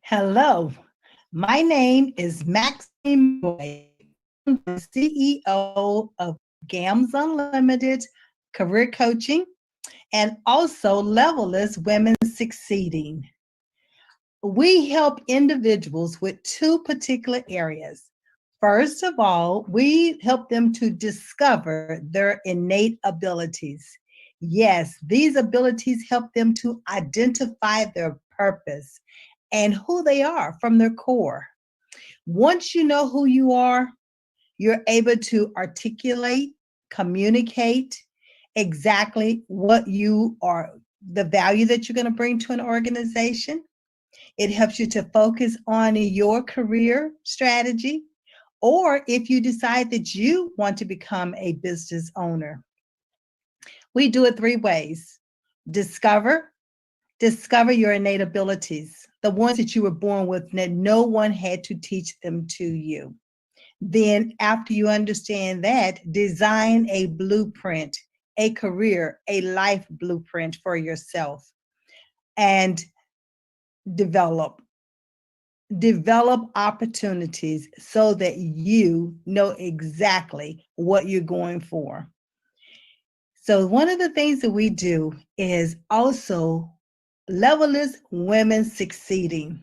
Hello, my name is Maxine Boyd. I'm the CEO of GAMS Unlimited Career Coaching and also Levelist Women Succeeding. We help individuals with two particular areas. First of all, we help them to discover their innate abilities. Yes, these abilities help them to identify their purpose and who they are from their core. Once you know who you are, you're able to articulate, communicate exactly what you are, the value that you're going to bring to an organization. It helps you to focus on your career strategy, or if you decide that you want to become a business owner. We do it three ways. Discover, discover your innate abilities, the ones that you were born with that no one had to teach them to you. Then, after you understand that, design a blueprint, a career, a life blueprint for yourself, and develop. Develop opportunities so that you know exactly what you're going for. So, one of the things that we do is also Levelist Women Succeeding.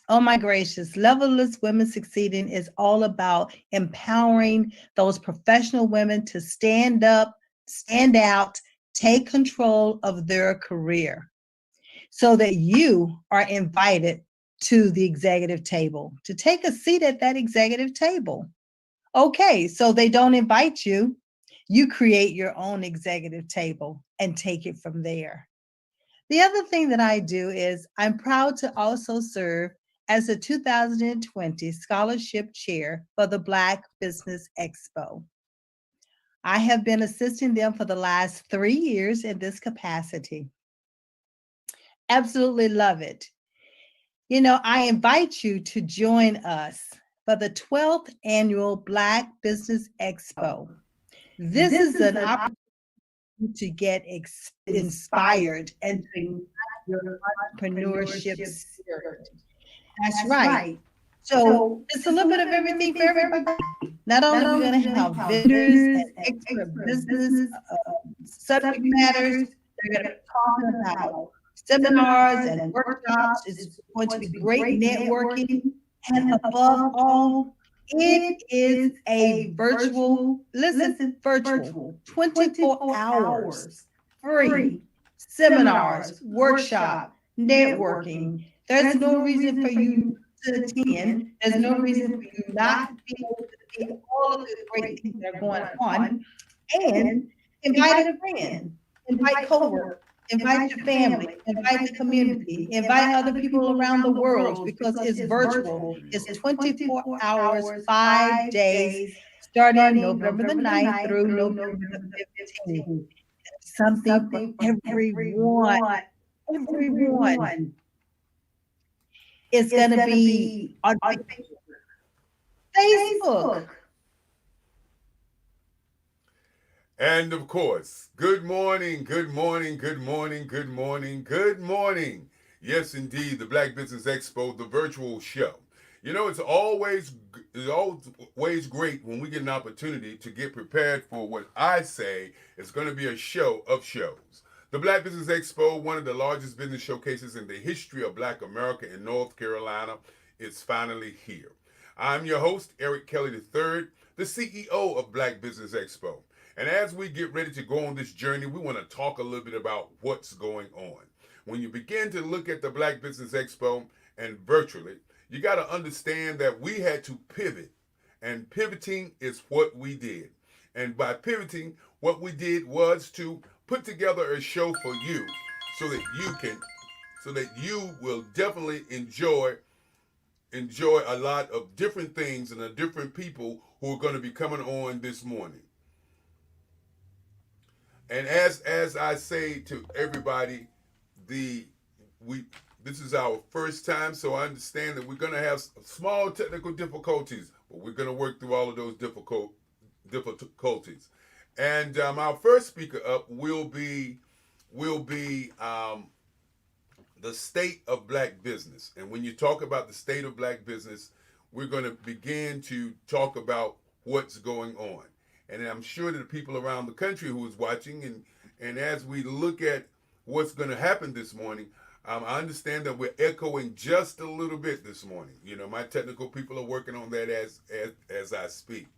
Oh my gracious, Levelist Women Succeeding is all about empowering those professional women to stand up, stand out, take control of their career so that you are invited to the executive table to take a seat at that executive table. Okay, so they don't invite you. You create your own executive table and take it from there. The other thing that I do is I'm proud to also serve as the 2020 scholarship chair for the Black Business Expo. I have been assisting them for the last 3 years in this capacity. Absolutely love it. I invite you to join us for the 12th annual Black Business Expo. This is an opportunity to get inspired and to ignite your entrepreneurship spirit. That's right. So it's a little bit of everything for everybody. Not only are we going to have vendors and expert business subject matters, they're going to be talking about seminars and workshops. It's going to be great networking. And above all, it is a virtual, listen, virtual, 24 hours, free seminars, workshop, networking. There's no reason for you to attend. There's no reason for you not to be able to see all of the great things that are going on. And invite a friend, invite coworkers, invite your family, invite the community, invite other people around the world because it's virtual. It's 24 hours, 5 days, starting November the 9th through November the 15th. Something for everyone. Everyone. It's going to be on Facebook. And of course, good morning, good morning, good morning, good morning, good morning. Yes, indeed, the Black Business Expo, the virtual show. It's always great when we get an opportunity to get prepared for what I say is going to be a show of shows. The Black Business Expo, one of the largest business showcases in the history of Black America in North Carolina, is finally here. I'm your host, Eric Kelly III, the CEO of Black Business Expo. And as we get ready to go on this journey, we want to talk a little bit about what's going on. When you begin to look at the Black Business Expo and virtually, you got to understand that we had to pivot. And pivoting is what we did. And by pivoting, what we did was to put together a show for you so that you will definitely enjoy a lot of different things and the different people who are going to be coming on this morning. And as I say to everybody, the we this is our first time, so I understand that we're going to have small technical difficulties, but we're going to work through all of those difficulties. And our first speaker up will be the state of black business. And when you talk about the state of black business, we're going to begin to talk about what's going on. And I'm sure that the people around the country who is watching, and as we look at what's going to happen this morning, I understand that we're echoing just a little bit this morning. You know, my technical people are working on that as I speak.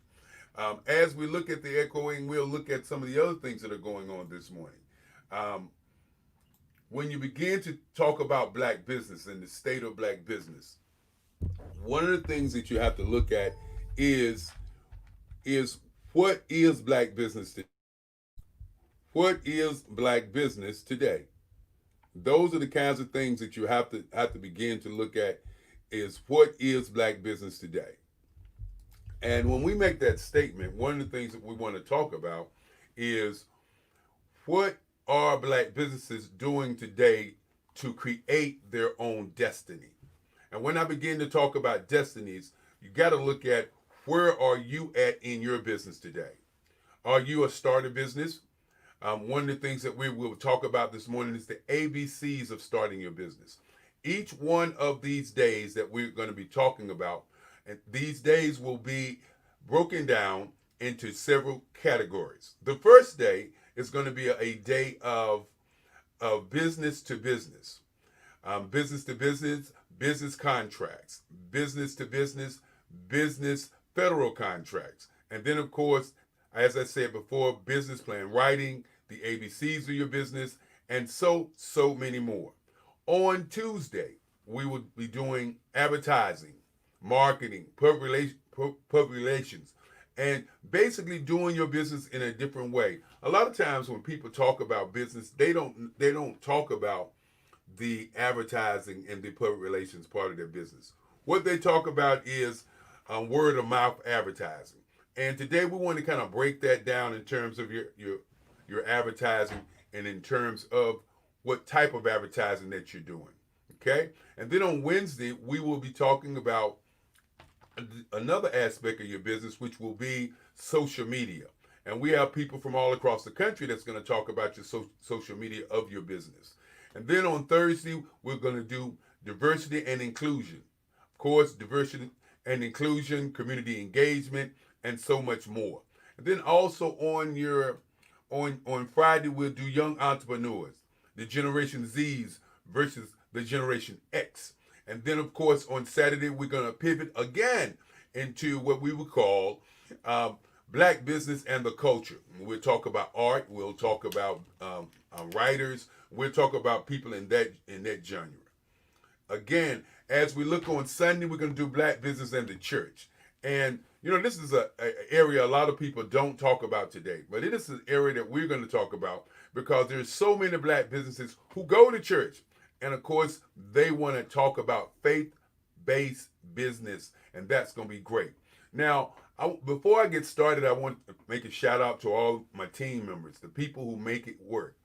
As we look at the echoing, we'll look at some of the other things that are going on this morning. Um, when you begin to talk about black business and the state of black business, one of the things that you have to look at is is what is black business today? What is black business today? Those are the kinds of things that you have to begin to look at. Is what is black business today? And when we make that statement, one of the things that we want to talk about is what are black businesses doing today to create their own destiny? And when I begin to talk about destinies, you got to look at where are you at in your business today? Are you a starter business? One of the things that we will talk about this morning is the ABCs of starting your business. Each one of these days that we're going to be talking about, and these days will be broken down into several categories. The first day is going to be a day of business to business, business to business, business contracts, business to business, business federal contracts. And then, of course, as I said before, business plan writing, the ABCs of your business, and so many more. On Tuesday, we will be doing advertising, marketing, public relations, and basically doing your business in a different way. A lot of times when people talk about business, they don't talk about the advertising and the public relations part of their business. What they talk about is word of mouth advertising. And today we want to kind of break that down in terms of your advertising and in terms of what type of advertising that you're doing. Okay? And then on Wednesday, we will be talking about another aspect of your business, which will be social media. And we have people from all across the country that's going to talk about your social media of your business. And then on Thursday, we're going to do diversity and inclusion. Of course, diversity and inclusion, community engagement, and so much more. And then also on Friday, we'll do young entrepreneurs, the Generation Z's versus the Generation X. And then, of course, on Saturday, we're going to pivot again into what we would call black business and the culture. We'll talk about art. We'll talk about writers. We'll talk about people in that genre. Again, as we look on Sunday, we're going to do black business and the church. And, you know, this is an area a lot of people don't talk about today. But it is an area that we're going to talk about because there's so many black businesses who go to church. And, of course, they want to talk about faith-based business. And that's going to be great. Now, before I get started, I want to make a shout out to all my team members, the people who make it work.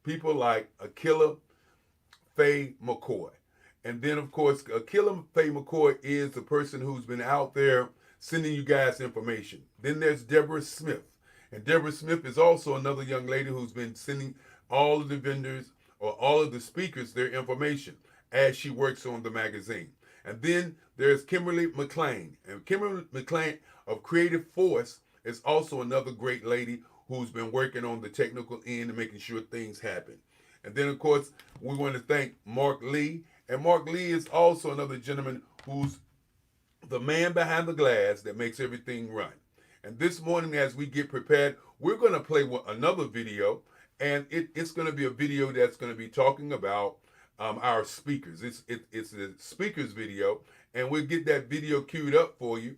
People like Akila Faye McCoy. And then, of course, Akila Faye McCoy is the person who's been out there sending you guys information. Then there's Deborah Smith. And Deborah Smith is also another young lady who's been sending all of the vendors or all of the speakers their information as she works on the magazine. And then there's Kimberly McLean. And Kimberly McLean of Creative Force is also another great lady who's been working on the technical end and making sure things happen. And then, of course, we want to thank Mark Lee. And Mark Lee is also another gentleman who's the man behind the glass that makes everything run. And this morning, as we get prepared, we're going to play another video. And it's going to be a video that's going to be talking about our speakers. It's a speakers video. And we'll get that video queued up for you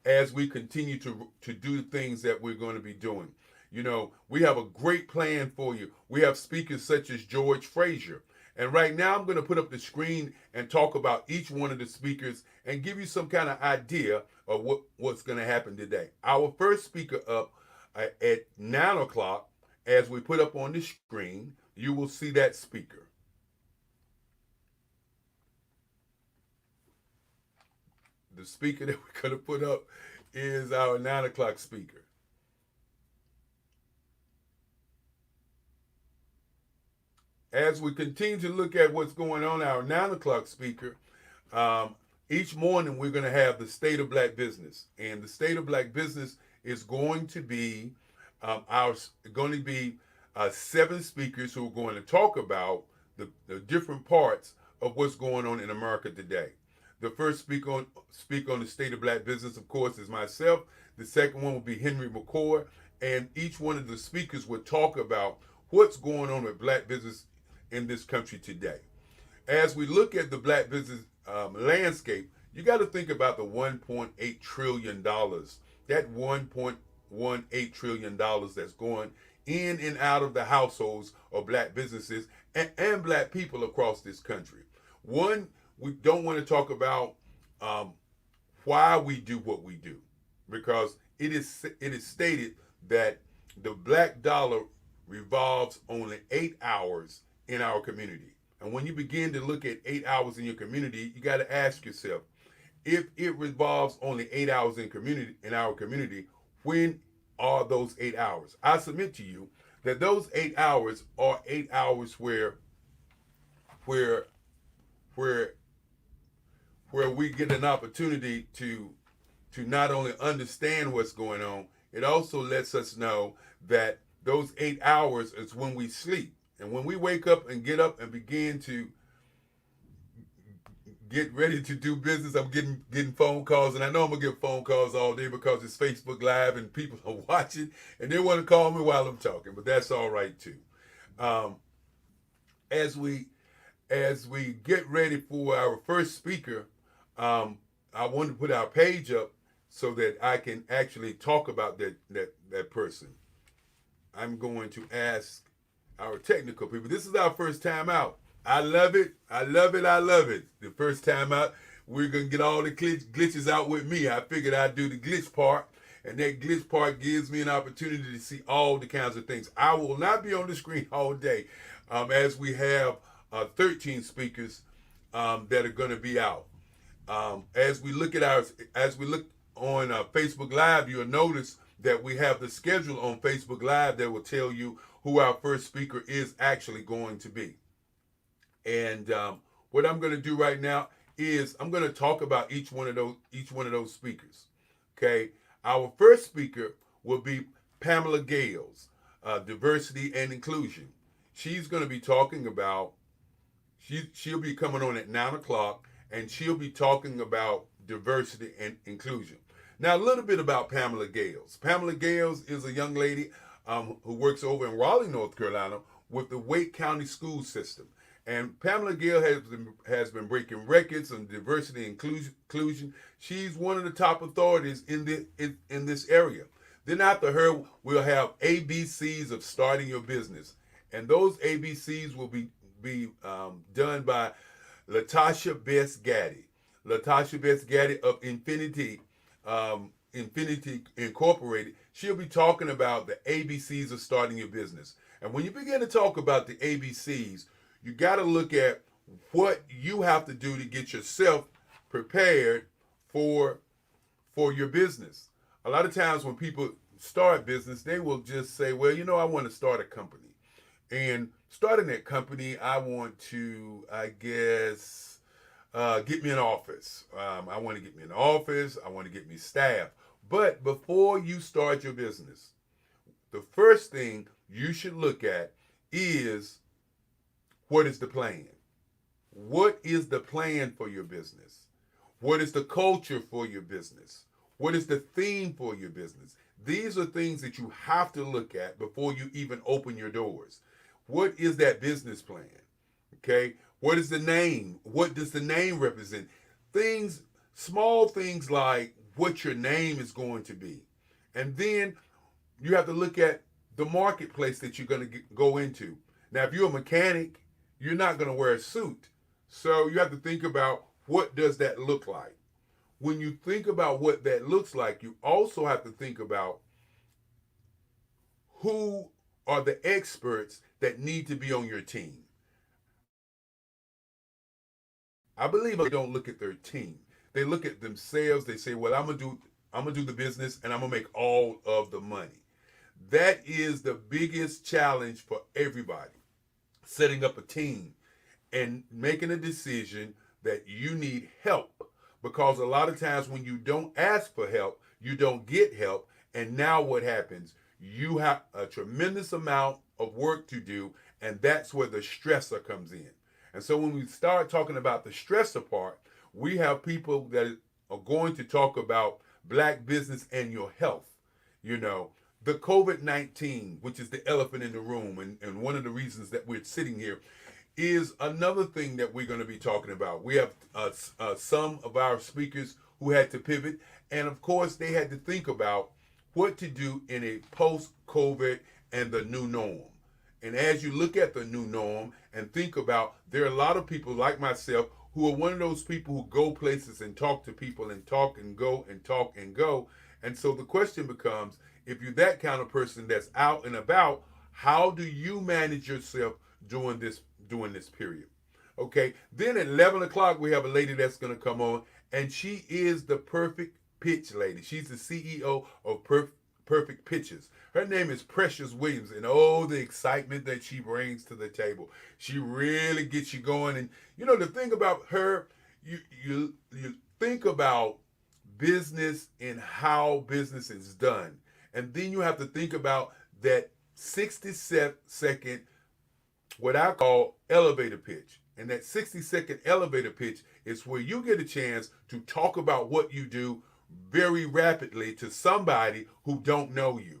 as we continue to do the things that we're going to be doing. You know, we have a great plan for you. We have speakers such as George Frazier. And right now I'm going to put up the screen and talk about each one of the speakers and give you some kind of idea of what's going to happen today. Our first speaker up at 9 o'clock, as we put up on the screen, you will see that speaker. The speaker that we're going to put up is our 9 o'clock speaker. As we continue to look at what's going on, our 9 o'clock speaker, um, each morning we're going to have the state of black business, and the state of black business is going to be our going to be 7 speakers who are going to talk about the different parts of what's going on in America today. The first speak on the state of black business, of course, is myself. The second one will be Henry McCoy, and each one of the speakers will talk about what's going on with black business in this country today. As we look at the black business landscape, you got to think about the $1.8 trillion. That $1.18 trillion that's going in and out of the households of black businesses and black people across this country. One, we don't want to talk about why we do what we do, because it is stated that the black dollar revolves only 8 hours in our community. And when you begin to look at 8 hours in your community, you got to ask yourself, if it revolves only 8 hours in our community, when are those 8 hours? I submit to you that those 8 hours are 8 hours where where where we get an opportunity to not only understand what's going on, it also lets us know that those 8 hours is when we sleep. And when we wake up and get up and begin to get ready to do business, I'm getting phone calls, and I know I'm gonna get phone calls all day because it's Facebook Live and people are watching, and they want to call me while I'm talking, but that's all right too. Um, as we get ready for our first speaker, I want to put our page up so that I can actually talk about that person. I'm going to ask our technical people. This is our first time out. I love it. I love it. I love it. The first time out, we're going to get all the glitches out with me. I figured I'd do the glitch part, and that glitch part gives me an opportunity to see all the kinds of things. I will not be on the screen all day, as we have 13 speakers that are going to be out. As we look on Facebook Live, you'll notice that we have the schedule on Facebook Live that will tell you who our first speaker is actually going to be. And what I'm going to do right now is I'm going to talk about each one of those speakers. Okay, our first speaker will be Pamela Gales, diversity and inclusion. She's going to be talking about. She'll be coming on at 9 o'clock, and she'll be talking about diversity and inclusion. Now, a little bit about Pamela Gales. Pamela Gales is a young lady who works over in Raleigh, North Carolina, with the Wake County school system. And Pamela Gale has been breaking records on diversity and inclusion. She's one of the top authorities in this area. Then after her, we'll have ABCs of starting your business, and those ABCs will be done by Latasha Best Gaddy. Latasha Best Gaddy of Infinity Incorporated. She'll be talking about the ABCs of starting your business. And when you begin to talk about the ABCs, you got to look at what you have to do to get yourself prepared for your business. A lot of times when people start business, they will just say, well, I want to start a company. And starting that company, I want to, I guess, get me an office. I want to get me an office. I want to get me staff. But before you start your business, the first thing you should look at is, what is the plan? What is the plan for your business? What is the culture for your business? What is the theme for your business? These are things that you have to look at before you even open your doors. What is that business plan? Okay. What is the name? What does the name represent? Things, small things like what your name is going to be. And then you have to look at the marketplace that you're going to go into. Now, if you're a mechanic, you're not going to wear a suit. So you have to think about, what does that look like? When you think about what that looks like, you also have to think about who are the experts that need to be on your team. I believe they don't look at their team. They look at themselves. They say, well, I'm gonna do the business, and I'm gonna make all of the money. That is the biggest challenge for everybody. setting up a team, and making a decision that you need help. Because a lot of times when you don't ask for help, you don't get help. And now what happens? You have a tremendous amount of work to do, and that's where the stressor comes in. And so when we start talking about the stressor part, we have people that are going to talk about black business and your health. You know, the COVID-19, which is the elephant in the room, and one of the reasons that we're sitting here is another thing that we're going to be talking about. We have some of our speakers who had to pivot, and of course, they had to think about what to do in a post COVID and the new norm. And as you look at the new norm and think about, there are a lot of people like myself who are one of those people who go places and talk to people and talk and go and talk and go. And so the question becomes, if you're that kind of person that's out and about, how do you manage yourself during this period? Okay. Then at 11 o'clock, we have a lady that's going to come on, and she is the perfect pitch lady. She's the CEO of Perfect Pitches. Her name is Precious Williams, and oh, the excitement that she brings to the table. She really gets you going. And you know, the thing about her, you think about business and how business is done. And then you have to think about that 60-second, what I call elevator pitch. And that 60-second elevator pitch is where you get a chance to talk about what you do very rapidly to somebody who don't know you.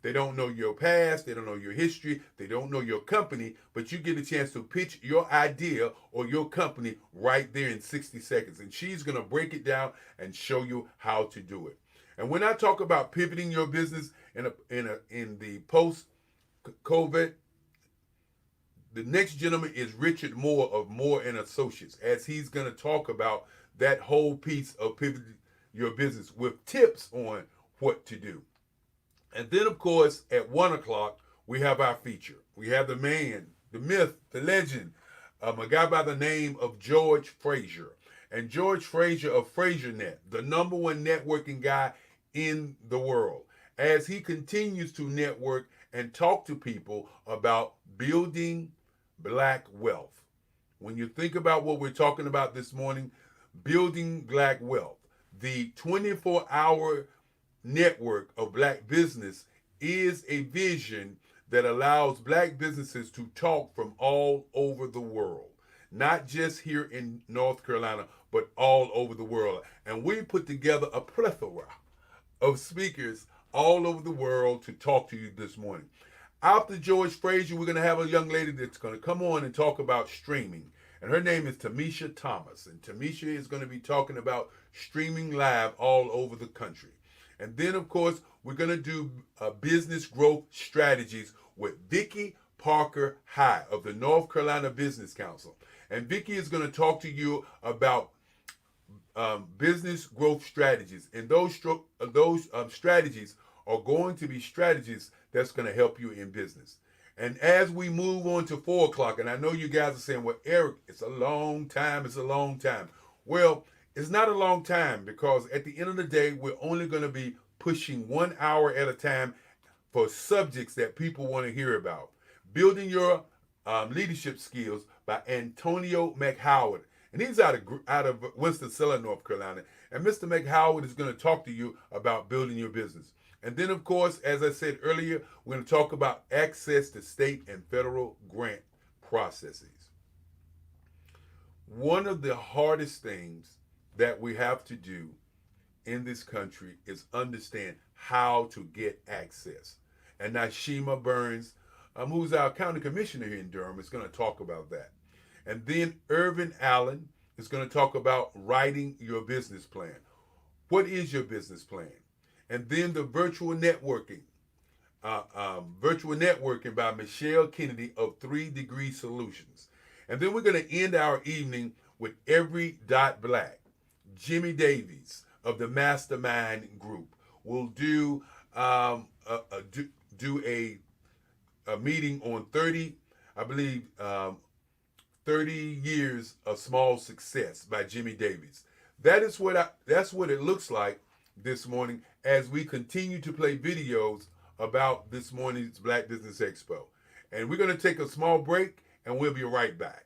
They don't know your past, they don't know your history, they don't know your company, but you get a chance to pitch your idea or your company right there in 60 seconds. And she's going to break it down and show you how to do it. And when I talk about pivoting your business in the post COVID, the next gentleman is Richard Moore of Moore and Associates, as he's going to talk about that whole piece of pivoting your business with tips on what to do. And then, of course, at 1 o'clock, we have our feature. We have the man, the myth, the legend, a guy by the name of George Frazier. And George Frazier of FrazierNet, the number one networking guy in the world, as he continues to network and talk to people about building black wealth. When you think about what we're talking about this morning, building black wealth, the 24-hour network of black business is a vision that allows black businesses to talk from all over the world, not just here in North Carolina, but all over the world. And we put together a plethora of speakers all over the world to talk to you this morning. After George Frazier, we're going to have a young lady that's going to come on and talk about streaming. And her name is Tamisha Thomas. And Tamisha is going to be talking about streaming live all over the country. And then, of course, we're going to do business growth strategies with Vicki Parker High of the North Carolina Business Council. And Vicki is going to talk to you about business growth strategies. And those strategies are going to be strategies that's going to help you in business. And as we move on to 4 o'clock, and I know you guys are saying, well, Eric, it's a long time. Well, it's not a long time, because at the end of the day, we're only going to be pushing 1 hour at a time for subjects that people want to hear about. Building Your Leadership Skills by Antonio McHoward. And he's out of Winston-Salem, North Carolina. And Mr. McHoward is going to talk to you about building your business. And then, of course, as I said earlier, we're going to talk about access to state and federal grant processes. One of the hardest things that we have to do in this country is understand how to get access. And Nashima Burns, who's our county commissioner here in Durham, is going to talk about that. And then Irvin Allen is going to talk about writing your business plan. What is your business plan? And then the virtual networking by Michelle Kennedy of 3 Degree Solutions. And then we're going to end our evening with Every Dot Black. Jimmy Davies of the Mastermind Group will do a meeting on 30 years of small success by Jimmy Davies. That's what it looks like this morning as we continue to play videos about this morning's Black Business Expo. And we're going to take a small break, and we'll be right back.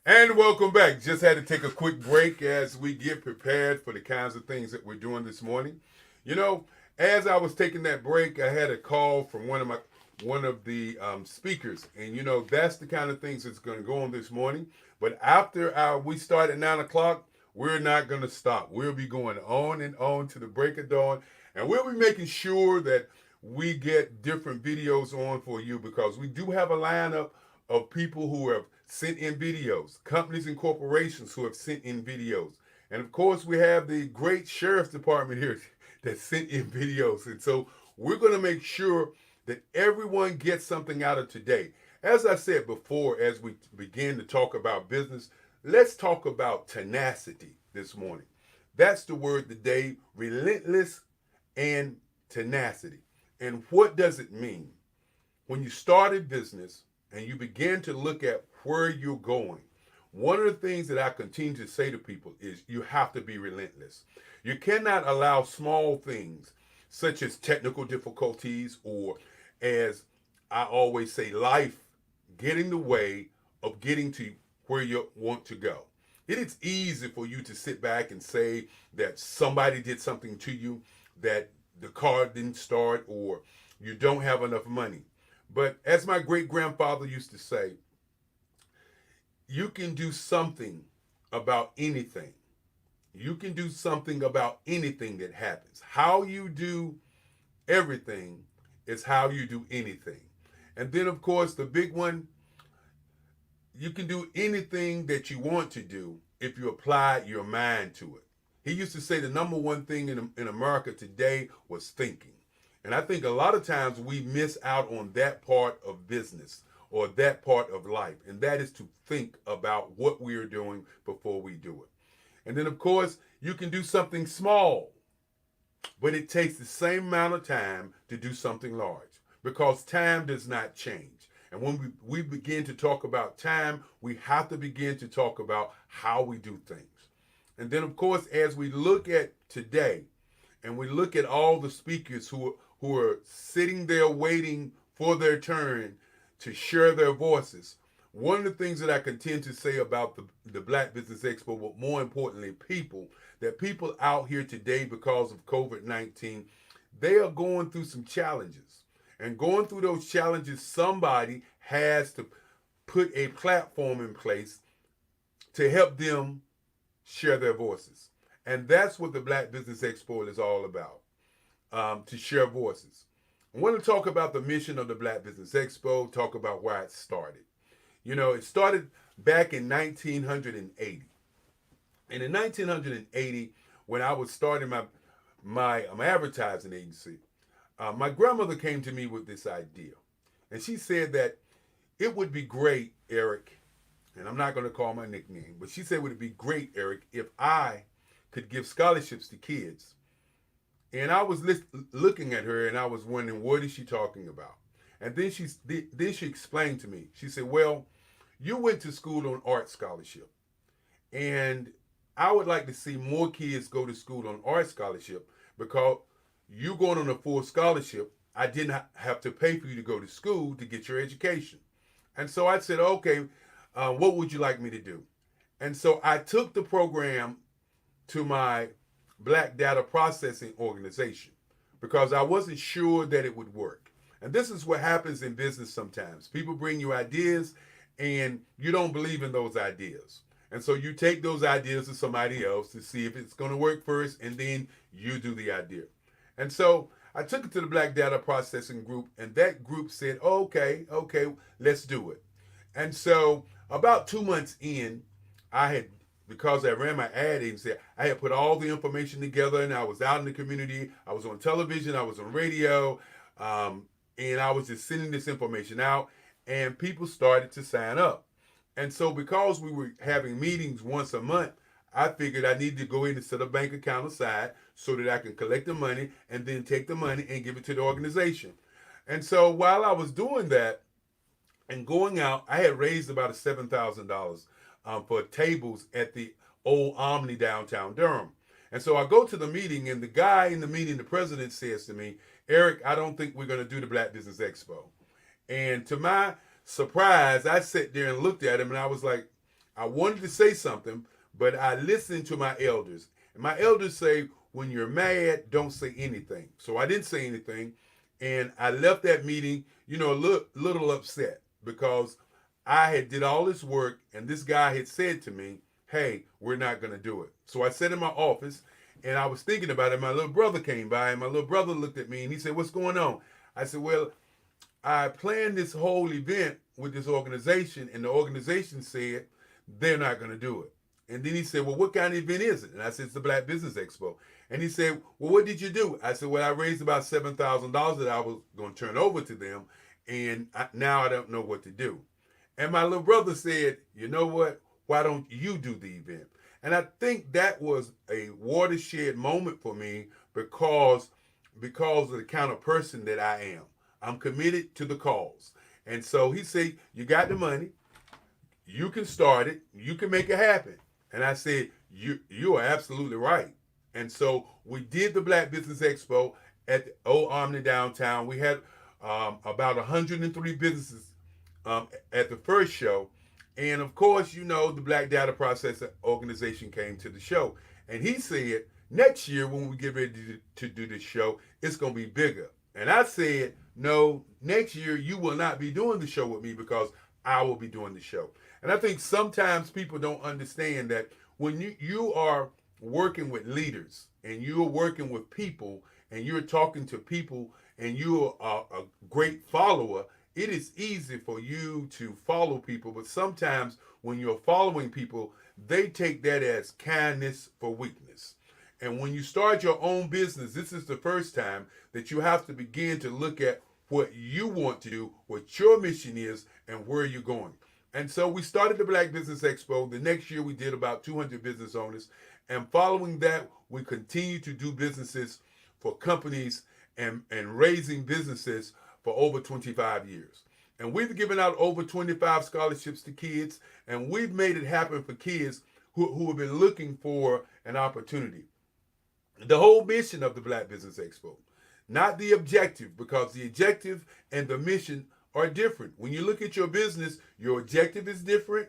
And welcome back. Just had to take a quick break as we get prepared for the kinds of things that we're doing this morning. You know, as I was taking that break, I had a call from one of the speakers, and that's the kind of things that's going to go on this morning. But after we start at 9 o'clock, We're not going to stop. We'll be going on and on to the break of dawn, and we'll be making sure that we get different videos on for you because we do have a lineup of people who have sent in videos, companies and corporations who have sent in videos. And of course, we have the great sheriff's department here that sent in videos. And so we're going to make sure that everyone gets something out of today. As I said before, as we begin to talk about business, let's talk about tenacity this morning. That's the word today, relentless and tenacity. And what does it mean? When you start a business and you begin to look at where you're going, one of the things that I continue to say to people is you have to be relentless. You cannot allow small things such as technical difficulties or, as I always say, life get in the way of getting to where you want to go. It is easy for you to sit back and say that somebody did something to you, that the car didn't start, or you don't have enough money. But as my great grandfather used to say, you can do something about anything. You can do something about anything that happens. How you do everything is how you do anything. And then, of course, the big one, you can do anything that you want to do if you apply your mind to it. He used to say the number one thing in America today was thinking. And I think a lot of times we miss out on that part of business or that part of life, and that is to think about what we are doing before we do it. And then, of course, you can do something small, but it takes the same amount of time to do something large because time does not change. And when we begin to talk about time, we have to begin to talk about how we do things. And then, of course, as we look at today and we look at all the speakers who are sitting there waiting for their turn to share their voices, one of the things that I continue to say about the Black Business Expo, but more importantly, that people out here today because of COVID-19, they are going through some challenges. And going through those challenges, somebody has to put a platform in place to help them share their voices. And that's what the Black Business Expo is all about, to share voices. I want to talk about the mission of the Black Business Expo, talk about why it started. You know, it started back in 1980. And in 1980, when I was starting my advertising agency, my grandmother came to me with this idea. And she said that it would be great, Eric, and I'm not going to call my nickname, but she said, would it be great, Eric, if I could give scholarships to kids? And I was looking at her and I was wondering, what is she talking about? And then she explained to me. She said, well, you went to school on art scholarship. And I would like to see more kids go to school on art scholarship because you going on a full scholarship, I didn't have to pay for you to go to school to get your education. And so I said, okay, what would you like me to do? And so I took the program to my Black Data Processing Organization because I wasn't sure that it would work. And this is what happens in business sometimes. People bring you ideas and you don't believe in those ideas. And so you take those ideas to somebody else to see if it's going to work first, and then you do the idea. And so I took it to the Black Data Processing Group, and that group said, oh, okay, let's do it. And so about 2 months in, because I ran my ad agency, I had put all the information together, and I was out in the community. I was on television, I was on radio, and I was just sending this information out, and people started to sign up. And so because we were having meetings once a month, I figured I needed to go in and set a bank account aside so that I can collect the money and then take the money and give it to the organization. And so while I was doing that and going out, I had raised about $7,000 for tables at the old Omni downtown Durham. And so I go to the meeting, and the guy in the meeting, the president, says to me, Eric, I don't think we're going to do the Black Business Expo. And to my surprise, I sat there and looked at him, and I was like, I wanted to say something, but I listened to my elders. And my elders say, when you're mad, don't say anything. So I didn't say anything, and I left that meeting, a little upset because I had did all this work, and this guy had said to me, hey, we're not going to do it. So I sat in my office and I was thinking about it. My little brother came by and my little brother looked at me and he said, what's going on? I said, well, I planned this whole event with this organization, and the organization said they're not going to do it. And then he said, well, what kind of event is it? And I said, it's the Black Business Expo. And he said, well, what did you do? I said, well, I raised about $7,000 that I was going to turn over to them, and now I don't know what to do. And my little brother said, you know what? Why don't you do the event? And I think that was a watershed moment for me because of the kind of person that I am. I'm committed to the cause. And so he said, you got the money, you can start it, you can make it happen. And I said, you are absolutely right. And so we did the Black Business Expo at the Old Omni downtown. We had about 103 businesses at the first show. And of course, you know, the Black Data Processor Organization came to the show. And he said, next year when we get ready to do this show, it's going to be bigger. And I said, no, next year you will not be doing the show with me because I will be doing the show. And I think sometimes people don't understand that when you are working with leaders and you're working with people and you're talking to people and you're a great follower, it is easy for you to follow people. But sometimes when you're following people, they take that as kindness for weakness. And when you start your own business, this is the first time that you have to begin to look at what you want to do, what your mission is, and where you're going. And so we started the Black Business Expo. The next year we did about 200 business owners. And following that, we continue to do businesses for companies and raising businesses for over 25 years. And we've given out over 25 scholarships to kids, and we've made it happen for kids who have been looking for an opportunity. The whole mission of the Black Business Expo, not the objective, because the objective and the mission are different. When you look at your business, your objective is different,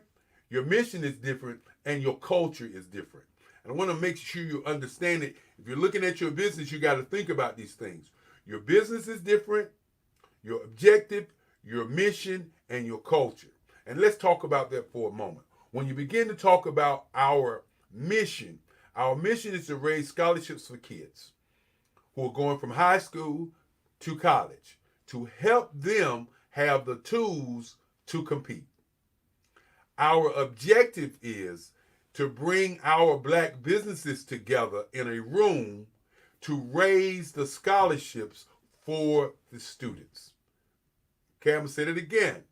your mission is different, and your culture is different. And I want to make sure you understand it. If you're looking at your business, you got to think about these things. Your business is different, your objective, your mission, and your culture. And let's talk about that for a moment. When you begin to talk about our mission is to raise scholarships for kids who are going from high school to college to help them have the tools to compete. Our objective is to bring our black businesses together in a room to raise the scholarships for the students. Okay, I'm going to say it again.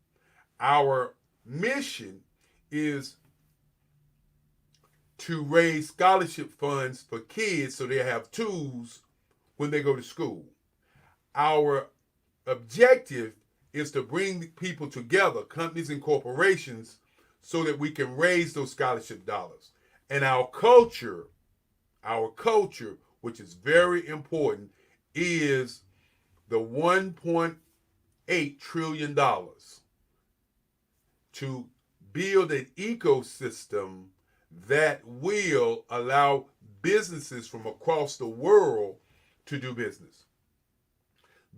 Our mission is to raise scholarship funds for kids so they have tools when they go to school. Our objective is to bring people together, companies and corporations, so that we can raise those scholarship dollars. And our culture, which is very important, is the $1.8 trillion to build an ecosystem that will allow businesses from across the world to do business.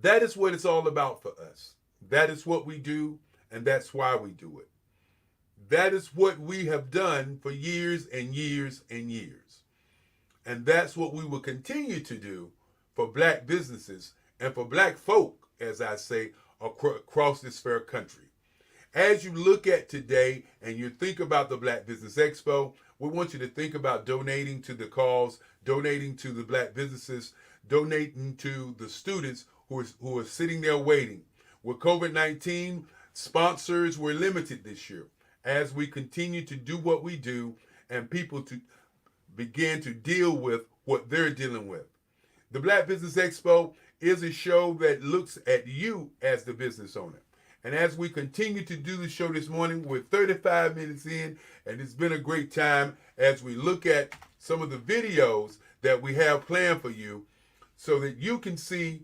That is what it's all about for us. That is what we do, and that's why we do it. That is what we have done for years and years and years. And that's what we will continue to do for black businesses and for black folk, as I say, across this fair country. As you look at today and you think about the Black Business Expo, we want you to think about donating to the cause, donating to the black businesses, donating to the students who are sitting there waiting. With COVID-19, sponsors were limited this year. As we continue to do what we do and people to begin to deal with what they're dealing with. The Black Business Expo is a show that looks at you as the business owner. And as we continue to do the show this morning, we're 35 minutes in, and it's been a great time as we look at some of the videos that we have planned for you so that you can see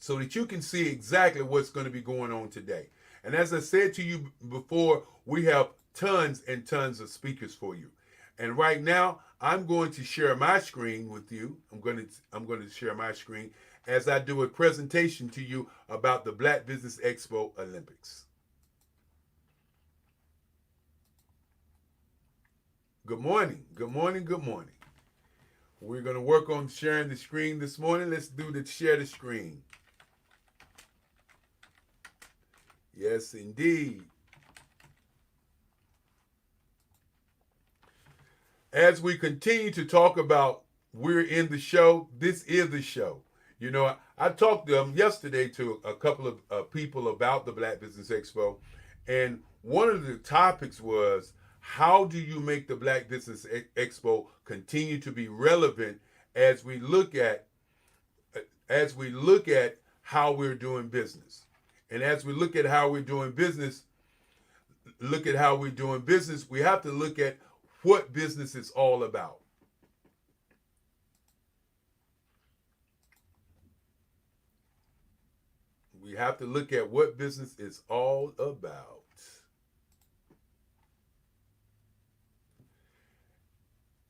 exactly what's going to be going on today. And as I said to you before, we have tons and tons of speakers for you. And right now, I'm going to share my screen with you. I'm going to share my screen as I do a presentation to you about the Black Business Expo Olympics. Good morning. Good morning. Good morning. We're going to work on sharing the screen this morning. Let's do the share the screen. Yes, indeed. As we continue to talk about we're in the show, this is the show. You know, I talked yesterday to a couple of people about the Black Business Expo, and one of the topics was how do you make the Black Business Expo continue to be relevant as we look at how we're doing business, and as we look at how we're doing business, we have to look at what business is all about. We have to look at what business is all about.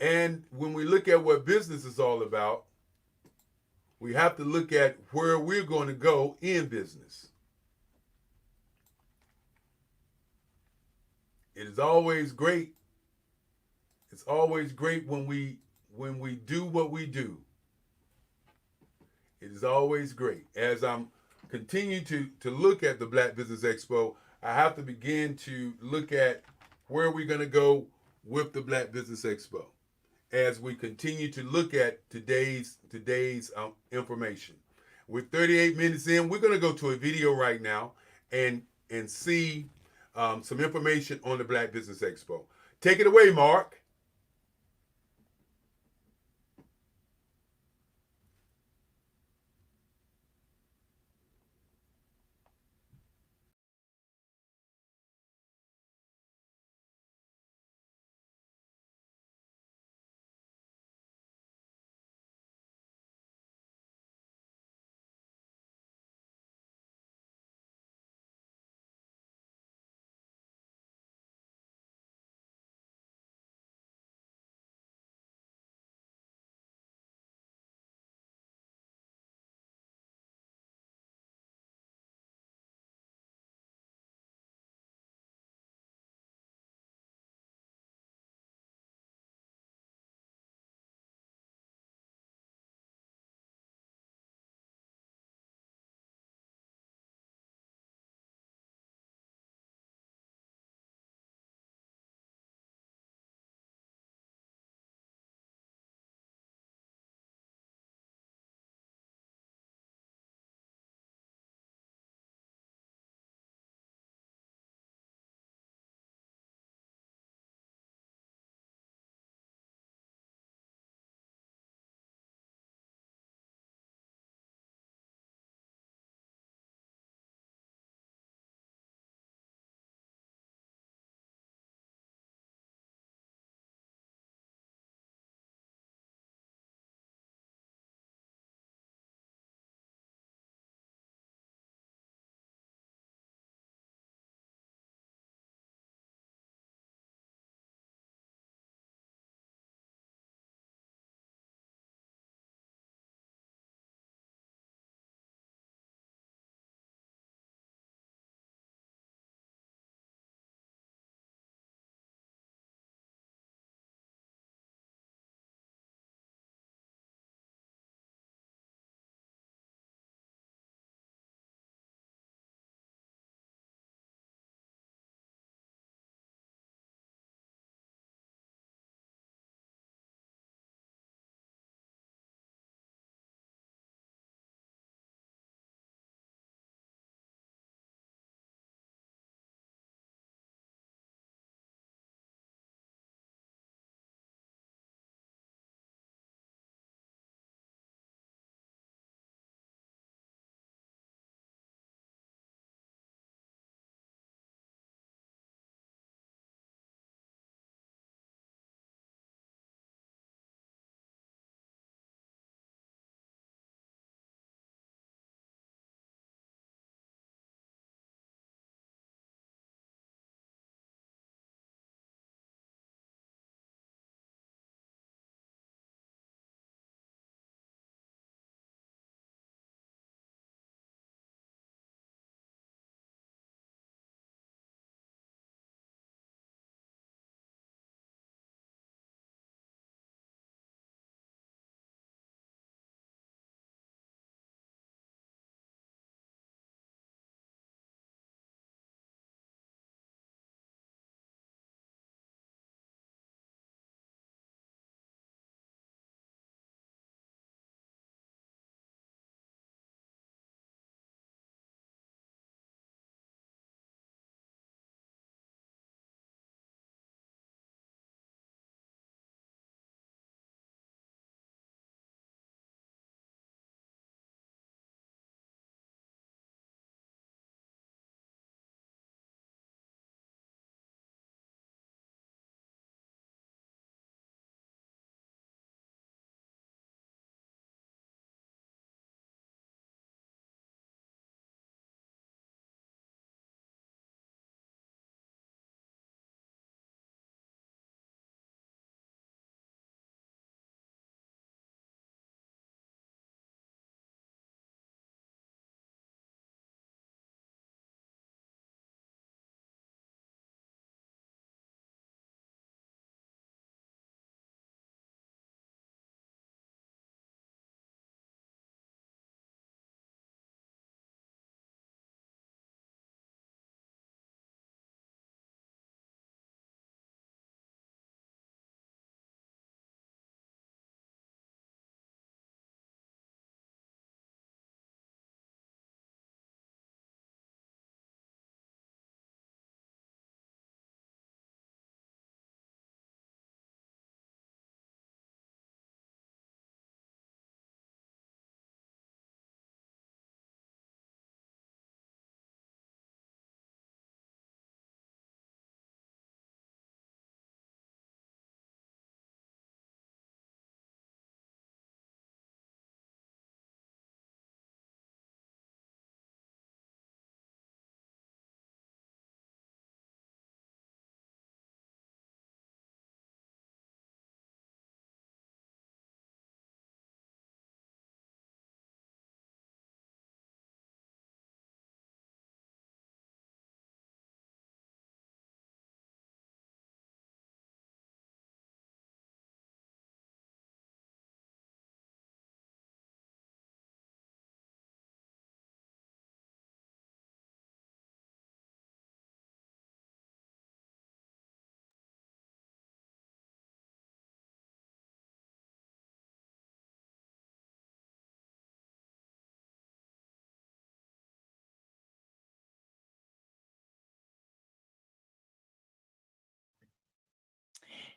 And when we look at what business is all about, we have to look at where we're going to go in business. It is always great. It's always great when we do what we do. It is always great. As I'm continuing to look at the Black Business Expo, I have to begin to look at where we're going to go with the Black Business Expo as we continue to look at today's information. We're 38 minutes in. We're going to go to a video right now and see some information on the Black Business Expo. Take it away, Mark.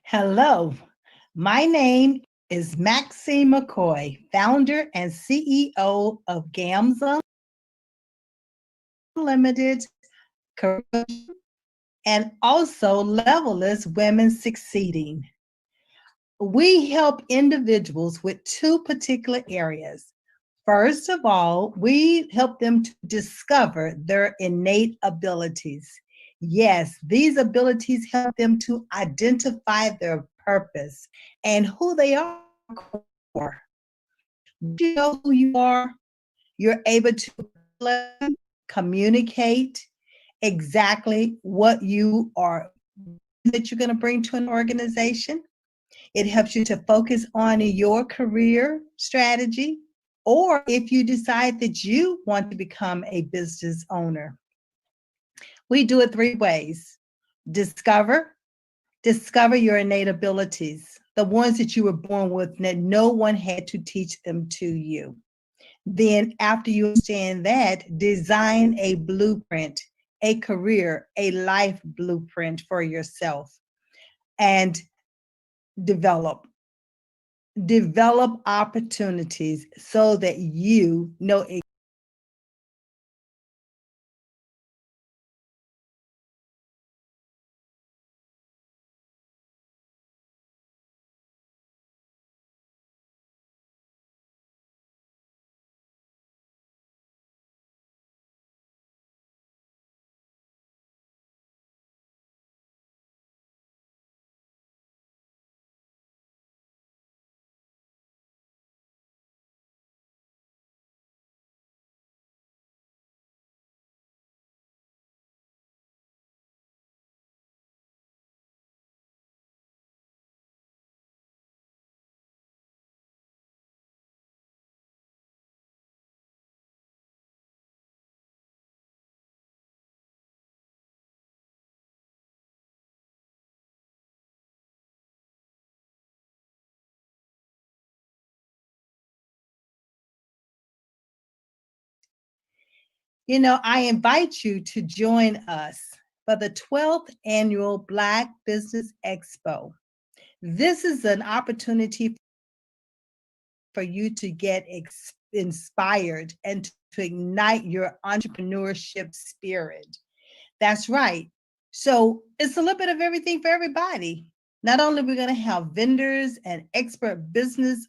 Hello, my name is Maxine McCoy, founder and CEO of GAMS Unlimited, and also Levelist Women Succeeding. We help individuals with two particular areas. First of all, we help them to discover their innate abilities. Yes, these abilities help them to identify their purpose and who they are. Once you know who you are, you're able to communicate exactly what you are that you're going to bring to an organization. It helps you to focus on your career strategy, or if you decide that you want to become a business owner. We do it three ways. Discover, discover your innate abilities, the ones that you were born with that no one had to teach them to you. Then, after you understand that, design a blueprint, a career, a life blueprint for yourself, and develop. Develop opportunities so that you know. I invite you to join us for the 12th annual Black Business Expo. This is an opportunity for you to get inspired and to ignite your entrepreneurship spirit. That's right. So it's a little bit of everything for everybody. Not only are we going to have vendors and expert business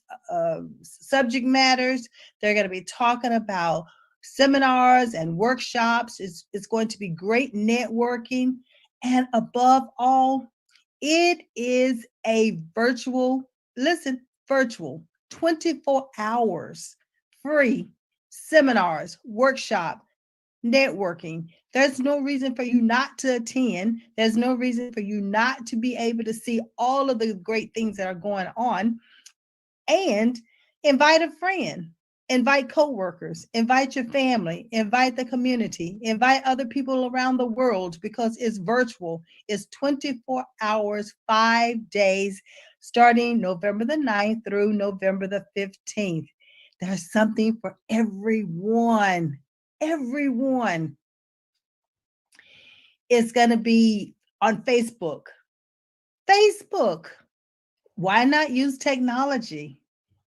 subject matters, they're going to be talking about seminars and workshops. It's going to be great networking. And above all, it is a virtual 24 hours free seminars, workshop, networking. There's no reason for you not to attend. There's no reason for you not to be able to see all of the great things that are going on. And invite a friend, invite coworkers, invite your family, invite the community, invite other people around the world because it's virtual. It's 24 hours, 5 days, starting November the 9th through November the 15th. There's something for everyone. Everyone is going to be on Facebook. Facebook. Why not use technology?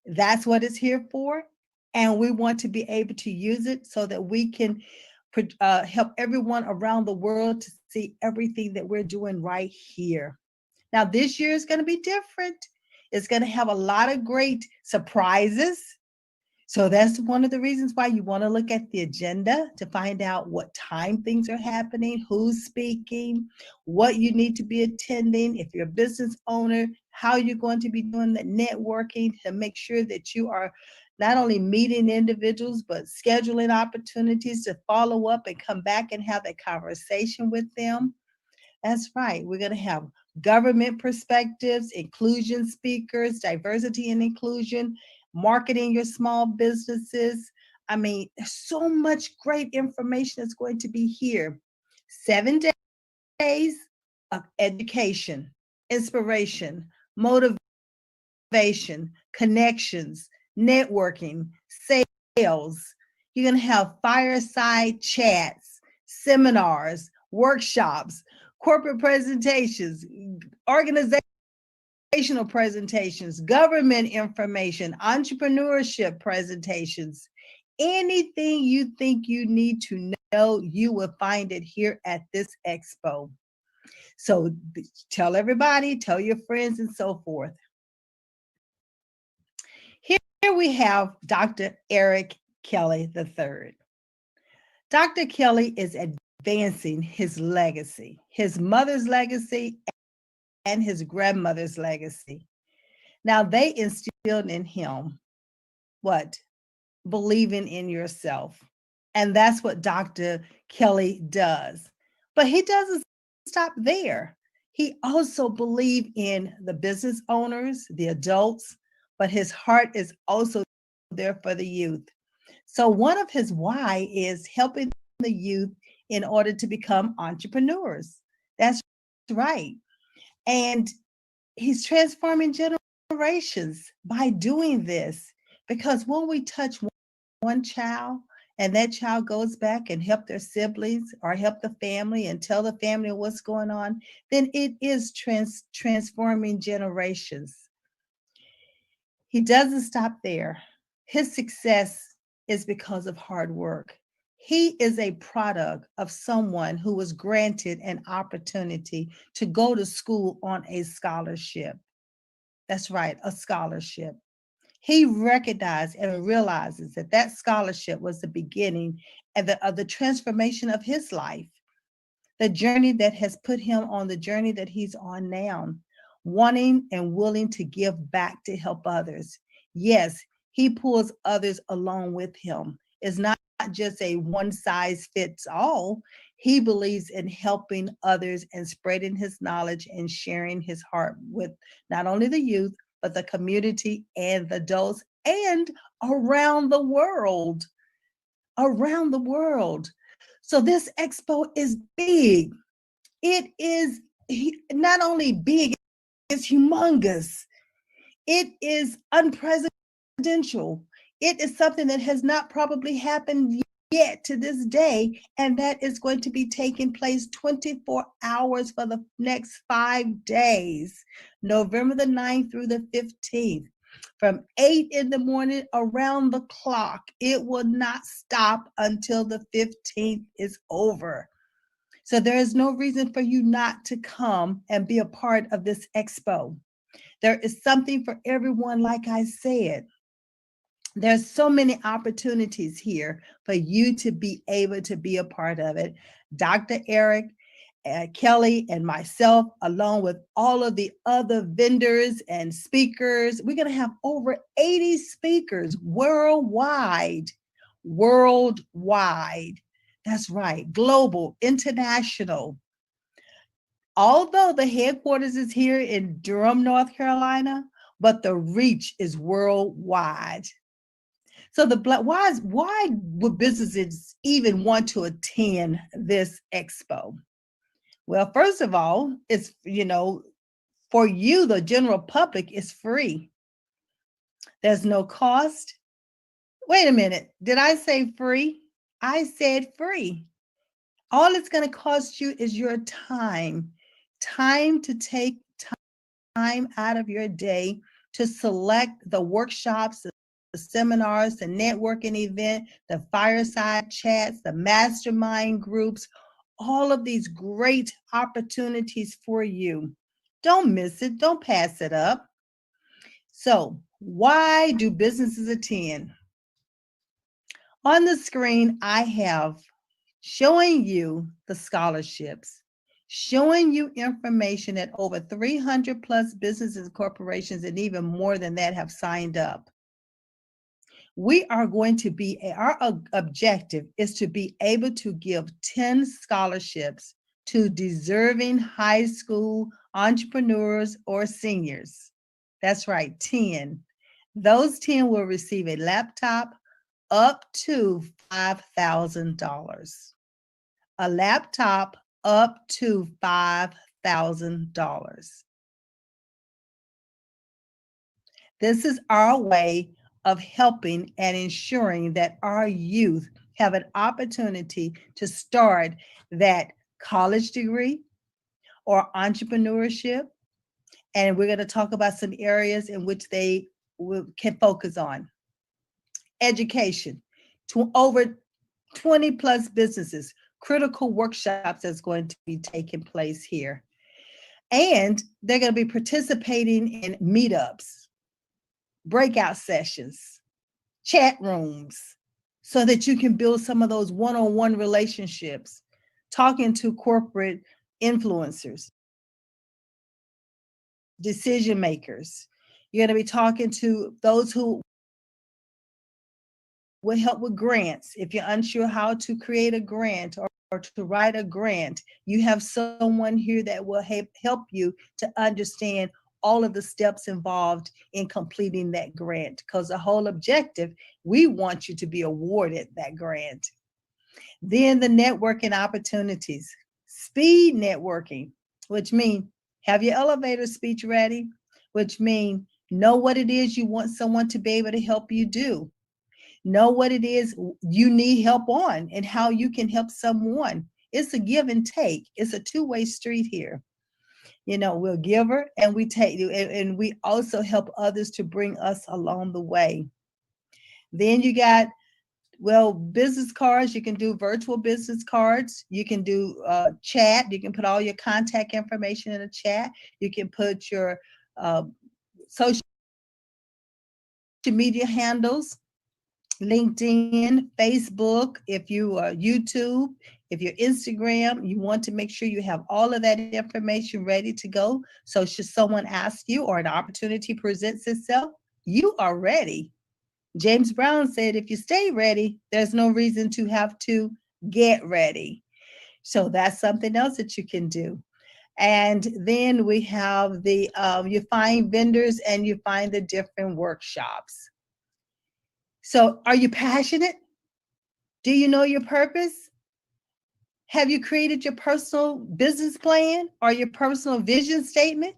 That's what it's here for. And we want to be able to use it so that we can help everyone around the world to see everything that we're doing right here. Now, this year is going to be different. It's going to have a lot of great surprises. So that's one of the reasons why you want to look at the agenda to find out what time things are happening, who's speaking, what you need to be attending. If you're a business owner, how you're going to be doing the networking to make sure that you are not only meeting individuals, but scheduling opportunities to follow up and come back and have that conversation with them. That's right. We're going to have government perspectives, inclusion speakers, diversity and inclusion, marketing your small businesses. I mean, there's so much great information that's going to be here. 7 days of education, inspiration, motivation, connections, networking, sales. You're going to have fireside chats, seminars, workshops, corporate presentations, organization presentations, government information, entrepreneurship presentations. Anything you think you need to know, you will find it here at this expo. So tell everybody, tell your friends, and so forth. Here we have Dr. Eric Kelly III. Dr. Kelly is advancing his legacy, his mother's legacy, and his grandmother's legacy. Now, they instilled in him what? Believing in yourself. And that's what Dr. Kelly does. But he doesn't stop there. He also believes in the business owners, the adults, but his heart is also there for the youth. So one of his why is helping the youth in order to become entrepreneurs. That's right. And he's transforming generations by doing this, because when we touch one child and that child goes back and help their siblings or help the family and tell the family what's going on, then it is transforming generations. He doesn't stop there. His success is because of hard work. He is a product of someone who was granted an opportunity to go to school on a scholarship. That's right, a scholarship. He recognized and realizes that that scholarship was the beginning of the transformation of his life, the journey that has put him on the journey that he's on now, wanting and willing to give back to help others. Yes, he pulls others along with him. It's not just a one size fits all. He believes in helping others and spreading his knowledge and sharing his heart with not only the youth, but the community and the adults and around the world. Around the world. So this expo is big. It is not only big, it's humongous. It is unprecedented. It is something that has not probably happened yet to this day, and that is going to be taking place 24 hours for the next 5 days, November the 9th through the 15th. From 8 in the morning around the clock. It will not stop until the 15th is over. So there is no reason for you not to come and be a part of this expo. There is something for everyone, like I said. There's so many opportunities here for you to be able to be a part of it. Dr. Eric, Kelly, and myself, along with all of the other vendors and speakers, we're going to have over 80 speakers worldwide. Worldwide. That's right. Global, international. Although the headquarters is here in Durham, North Carolina, but the reach is worldwide. So why would businesses even want to attend this expo? Well, first of all, it's, for you, the general public, is free. There's no cost. Wait a minute. Did I say free? I said free. All it's going to cost you is your time. Time to take time out of your day to select the workshops, the seminars, the networking event, the fireside chats, the mastermind groups, all of these great opportunities for you. Don't miss it. Don't pass it up. So, why do businesses attend? On the screen, I have showing you the scholarships, showing you information that over 300 plus businesses, corporations, and even more than that have signed up. We are going to our objective is to be able to give 10 scholarships to deserving high school entrepreneurs or seniors. That's right, 10. Those 10 will receive a laptop up to $5,000. A laptop up to $5,000. This is our way of helping and ensuring that our youth have an opportunity to start that college degree or entrepreneurship And we're going to talk about some areas in which they can focus on. Education, to over 20 plus businesses, critical workshops that's going to be taking place here. And they're going to be participating in meetups, breakout sessions, chat rooms, so that you can build some of those one on one relationships, talking to corporate influencers, decision makers. You're going to be talking to those who will help with grants. If you're unsure how to create a grant or to write a grant, you have someone here that will help you to understand all of the steps involved in completing that grant. Because the whole objective, we want you to be awarded that grant. Then the networking opportunities, speed networking, which means have your elevator speech ready, which means know what it is you want someone to be able to help you do. Know what it is you need help on and how you can help someone. It's a give and take. It's a two-way street here. We'll give her and we take you, and we also help others to bring us along the way. Then you got, well, business cards. You can do virtual business cards. You can do chat. You can put all your contact information in a chat. You can put your uh, social media handles, LinkedIn, Facebook, if you are YouTube, if you're Instagram, you want to make sure you have all of that information ready to go. So should someone ask you or an opportunity presents itself, you are ready. James Brown said, if you stay ready, there's no reason to have to get ready. So that's something else that you can do. And then we have you find vendors and you find the different workshops. So are you passionate? Do you know your purpose? Have you created your personal business plan or your personal vision statement?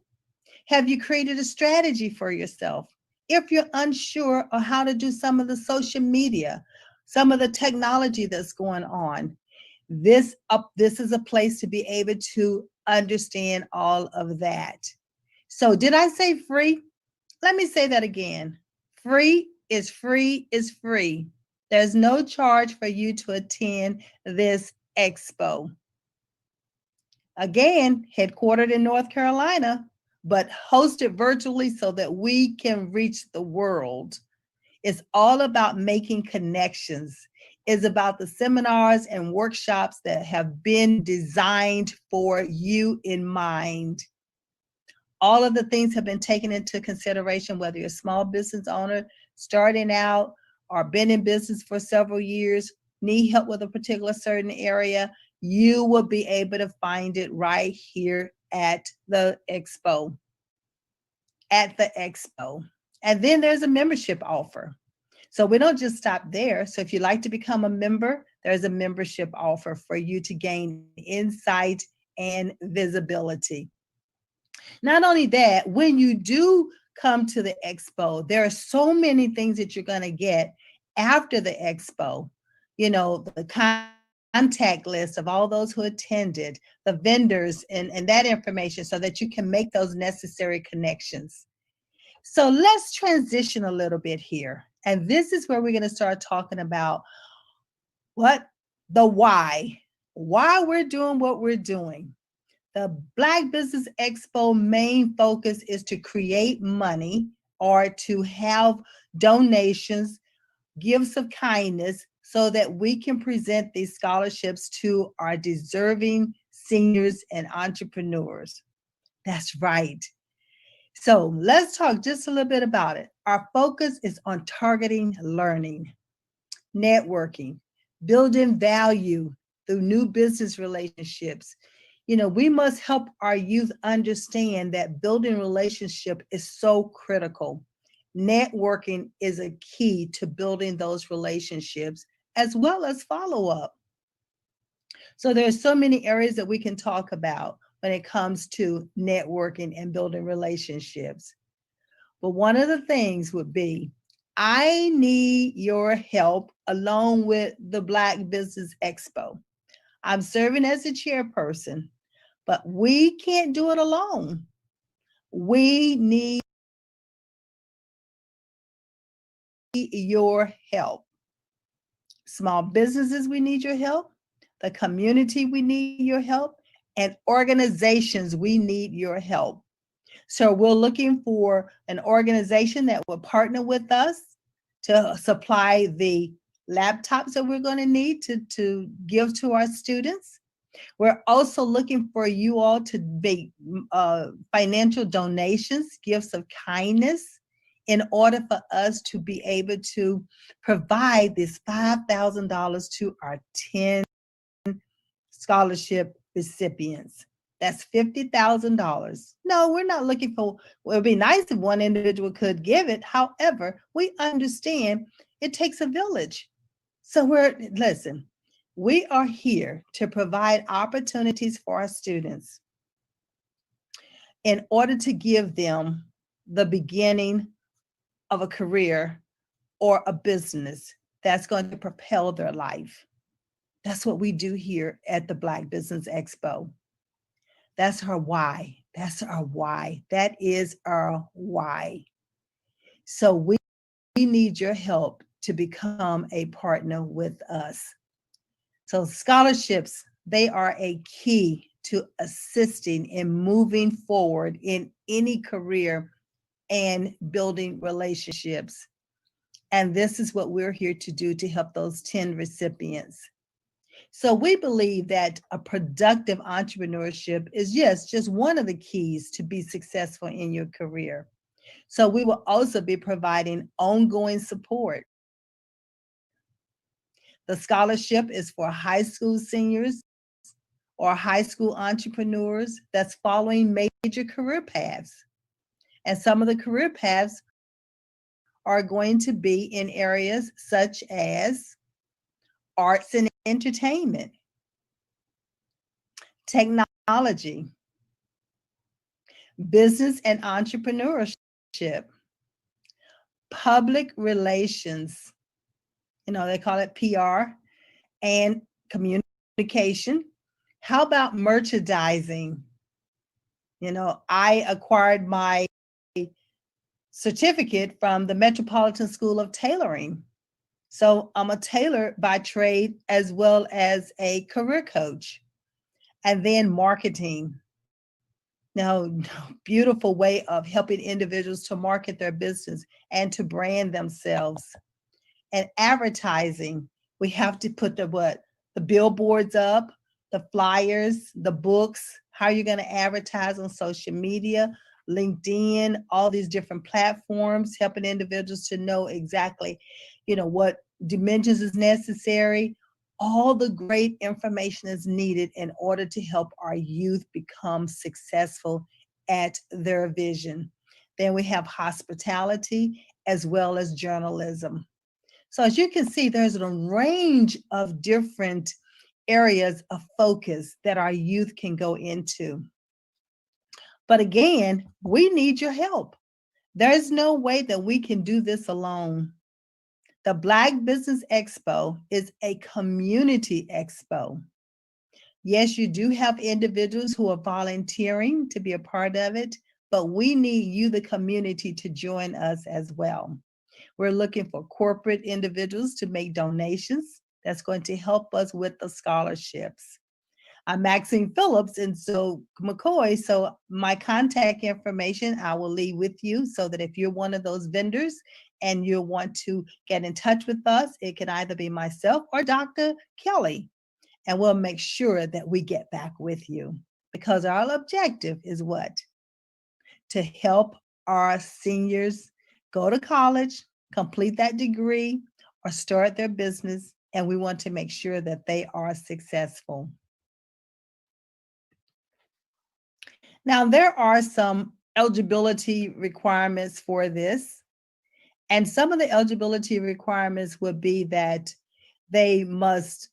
Have you created a strategy for yourself? If you're unsure of how to do some of the social media, some of the technology that's going on, this is a place to be able to understand all of that. So did I say free? Let me say that again. Free is free is free. There's no charge for you to attend this expo. Again, headquartered in North Carolina, but hosted virtually so that we can reach the world. It's all about making connections. It's about the seminars and workshops that have been designed for you in mind. All of the things have been taken into consideration, whether you're a small business owner starting out or been in business for several years, need help with a particular certain area, you will be able to find it right here at the expo. At the expo. And then there's a membership offer. So we don't just stop there. So if you'd like to become a member, there's a membership offer for you to gain insight and visibility. Not only that, when you do come to the expo, there are so many things that you're going to get after the expo. The contact list of all those who attended, the vendors, and that information so that you can make those necessary connections. So let's transition a little bit here. And this is where we're going to start talking about the why we're doing what we're doing. The Black Business Expo main focus is to create money or to have donations, gifts of kindness, so that we can present these scholarships to our deserving seniors and entrepreneurs. That's right. So let's talk just a little bit about it. Our focus is on targeting learning, networking, building value through new business relationships. We must help our youth understand that building relationship is so critical. Networking is a key to building those relationships as well as follow up. So there's so many areas that we can talk about when it comes to networking and building relationships. But one of the things would be, I need your help along with the Black Business Expo. I'm serving as the chairperson, but we can't do it alone. We need your help. Small businesses, we need your help. The community, we need your help. And organizations, we need your help. So we're looking for an organization that will partner with us to supply the laptops that we're going to need to give to our students. We're also looking for you all to make financial donations, gifts of kindness, in order for us to be able to provide this $5,000 to our 10 scholarship recipients. That's $50,000. No, we're not looking for, well, it'd be nice if one individual could give it. However, we understand it takes a village. So listen, we are here to provide opportunities for our students in order to give them the beginning of a career or a business that's going to propel their life. That's what we do here at the Black Business Expo. That's our why. That's our why. That is our why. So we need your help to become a partner with us. So scholarships, they are a key to assisting in moving forward in any career and building relationships. And this is what we're here to do to help those 10 recipients. So we believe that a productive entrepreneurship is just one of the keys to be successful in your career. So we will also be providing ongoing support. The scholarship is for high school seniors or high school entrepreneurs that's following major career paths. And some of the career paths are going to be in areas such as arts and entertainment, technology, business and entrepreneurship, public relations, they call it PR, and communication. How about merchandising? I acquired my certificate from the Metropolitan School of Tailoring. So I'm a tailor by trade as well as a career coach. And then marketing. Now, beautiful way of helping individuals to market their business and to brand themselves. And advertising, we have to put the billboards up, the flyers, the books, how you're going to advertise on social media, LinkedIn, all these different platforms, helping individuals to know exactly, what dimensions is necessary. All the great information is needed in order to help our youth become successful at their vision. Then we have hospitality as well as journalism. So as you can see, there's a range of different areas of focus that our youth can go into. But again, we need your help. There's no way that we can do this alone. The Black Business Expo is a community expo. Yes, you do have individuals who are volunteering to be a part of it, but we need you, the community, to join us as well. We're looking for corporate individuals to make donations. That's going to help us with the scholarships. I'm Maxine Phillips and so McCoy. So my contact information I will leave with you so that if you're one of those vendors and you want to get in touch with us, it can either be myself or Dr. Kelly. And we'll make sure that we get back with you because our objective is what? To help our seniors go to college, complete that degree, or start their business. And we want to make sure that they are successful. Now, there are some eligibility requirements for this. And some of the eligibility requirements would be that they must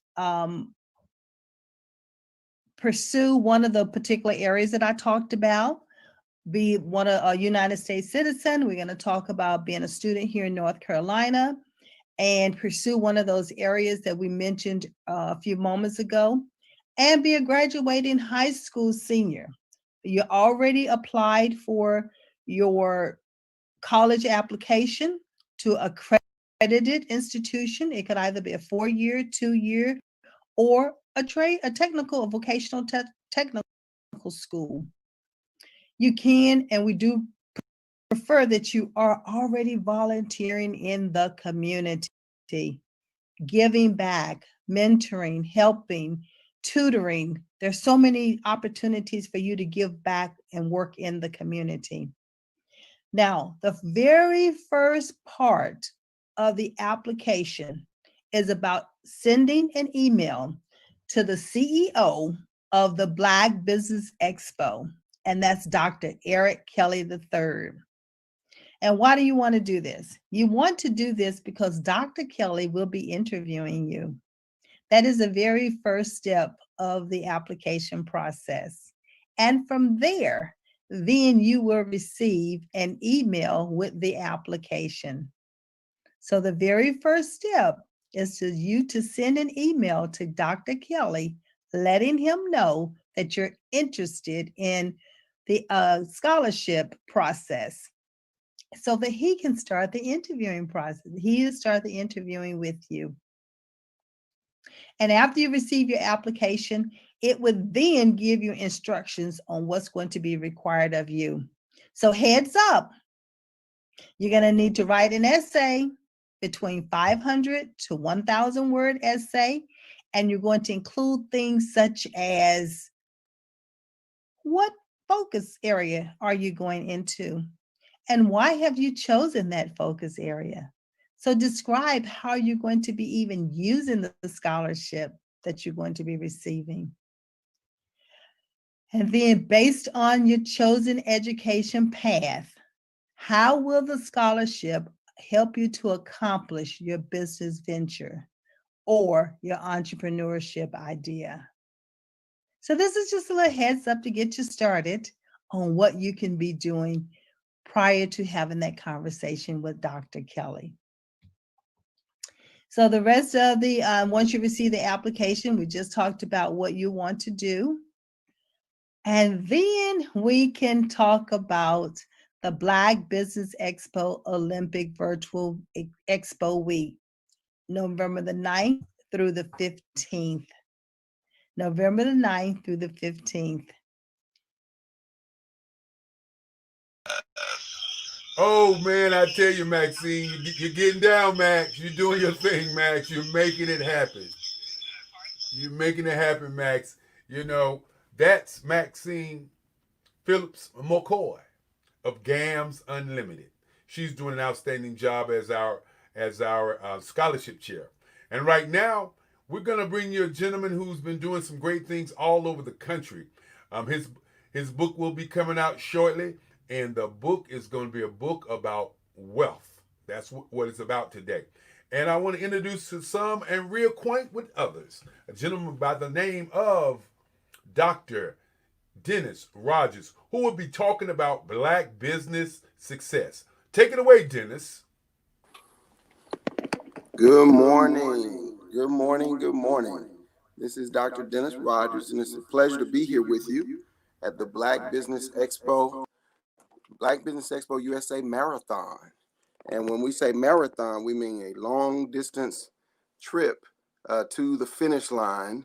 pursue one of the particular areas that I talked about, be a United States citizen. We're going to talk about being a student here in North Carolina and pursue one of those areas that we mentioned a few moments ago, and be a graduating high school senior. You already applied for your college application to accredited institution. It could either be a 4-year, 2-year, or a technical, a vocational technical school. You can, and we do prefer that you are already volunteering in the community, giving back, mentoring, helping, tutoring. There's so many opportunities for you to give back and work in the community. Now, the very first part of the application is about sending an email to the CEO of the Black Business Expo, and that's Dr. Eric Kelly III. And why do you want to do this? You want to do this because Dr. Kelly will be interviewing you. That is the very first step of the application process. And from there, then you will receive an email with the application. So the very first step is to you to send an email to Dr. Kelly, letting him know that you're interested in the scholarship process so that he can start the interviewing process. He will start the interviewing with you. And after you receive your application, it would then give you instructions on what's going to be required of you. So heads up, you're going to need to write an essay, between 500 to 1,000 word essay, and you're going to include things such as what focus area are you going into? And why have you chosen that focus area? So describe how you're going to be even using the scholarship that you're going to be receiving. And then based on your chosen education path, how will the scholarship help you to accomplish your business venture or your entrepreneurship idea? So this is just a little heads up to get you started on what you can be doing prior to having that conversation with Dr. Kelly. So the rest of the, once you receive the application, we just talked about what you want to do. And then we can talk about the Black Business Expo Olympic Virtual Expo Week, November the 9th through the 15th. November the 9th through the 15th. Oh man, I tell you, Maxine, you're getting down, Max. You're doing your thing, Max. You're making it happen. You're making it happen, Max. You know, that's Maxine Phillips McCoy of GAMS Unlimited. She's doing an outstanding job as our scholarship chair. And right now, we're gonna bring you a gentleman who's been doing some great things all over the country. His book will be coming out shortly, and the book is going to be a book about wealth. That's what it's about today. And I want to introduce to some and reacquaint with others a gentleman by the name of Dr. Dennis Rogers, who will be talking about Black business success. Take it away, Dennis. Good morning. Good morning. Good morning. This is Dr. Dennis Rogers, and it's a pleasure to be here with you at the Black Business Expo USA Marathon. And when we say marathon, we mean a long distance trip to the finish line.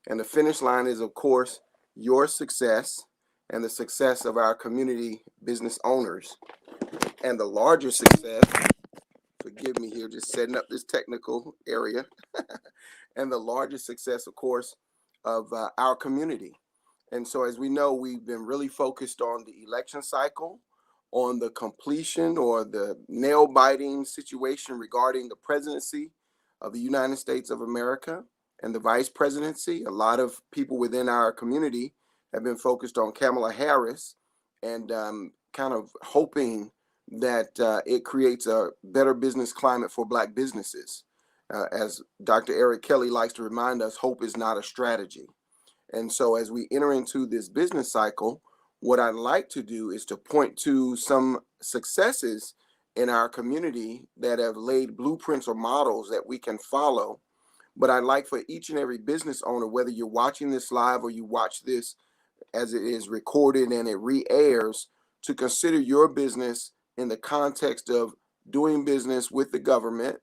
And the finish line is, of course, your success and the success of our community business owners. And the larger success, forgive me here, just setting up this technical area, and the largest success, of course, of our community. And so, as we know, we've been really focused on the election cycle, on the completion or the nail-biting situation regarding the presidency of the United States of America and the vice presidency. A lot of people within our community have been focused on Kamala Harris and kind of hoping that it creates a better business climate for Black businesses. As Dr. Eric Kelly likes to remind us, hope is not a strategy. And so as we enter into this business cycle, what I'd like to do is to point to some successes in our community that have laid blueprints or models that we can follow. But I'd like for each and every business owner, whether you're watching this live or you watch this as it is recorded and it re-airs, to consider your business in the context of doing business with the government.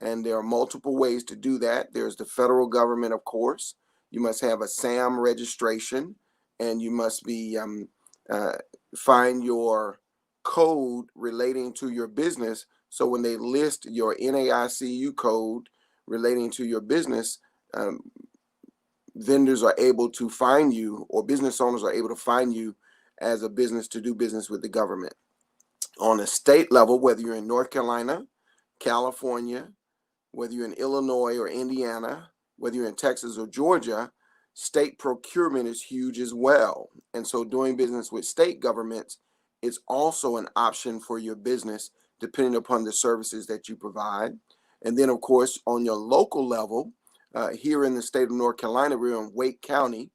And there are multiple ways to do that. There's the federal government, of course. You must have a SAM registration, and you must be uh, find your code relating to your business. So when they list your NAICU code relating to your business, um, vendors are able to find you, or business owners are able to find you as a business to do business with the government. On a state level, whether you're in North Carolina, California, whether you're in Illinois or Indiana, whether you're in Texas or Georgia, state procurement is huge as well. And so doing business with state governments is also an option for your business, depending upon the services that you provide. And then, of course, on your local level, here in the state of North Carolina, we're in Wake County.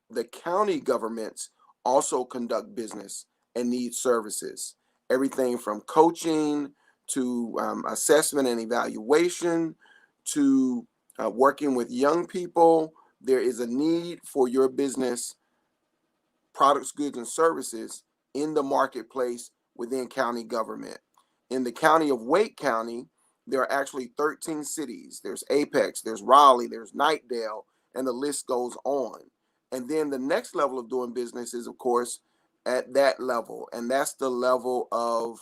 The county governments also conduct business and need services, everything from coaching to assessment and evaluation to working with young people. There is a need for your business products, goods, and services in the marketplace within county government. In the county of Wake County, there are actually 13 cities. There's Apex, there's Raleigh, there's Knightdale, and the list goes on. And then the next level of doing business is, of course, at that level. And that's the level of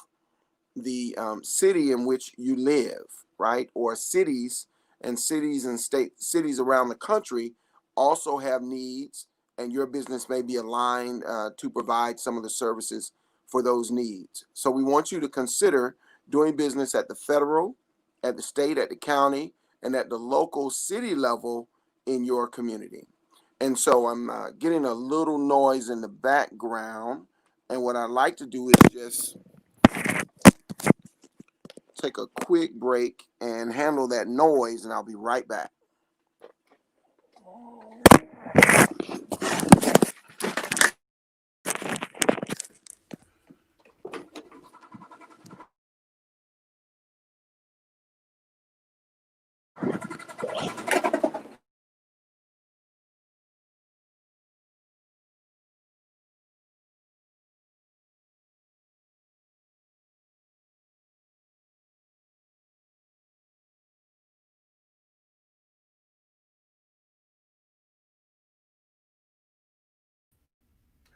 the city in which you live, right? Or cities and state cities around the country also have needs, and your business may be aligned to provide some of the services for those needs. So we want you to consider doing business at the federal, at the state, at the county, and at the local city level in your community. And so I'm getting a little noise in the background. And what I'd like to do is just take a quick break and handle that noise, and I'll be right back.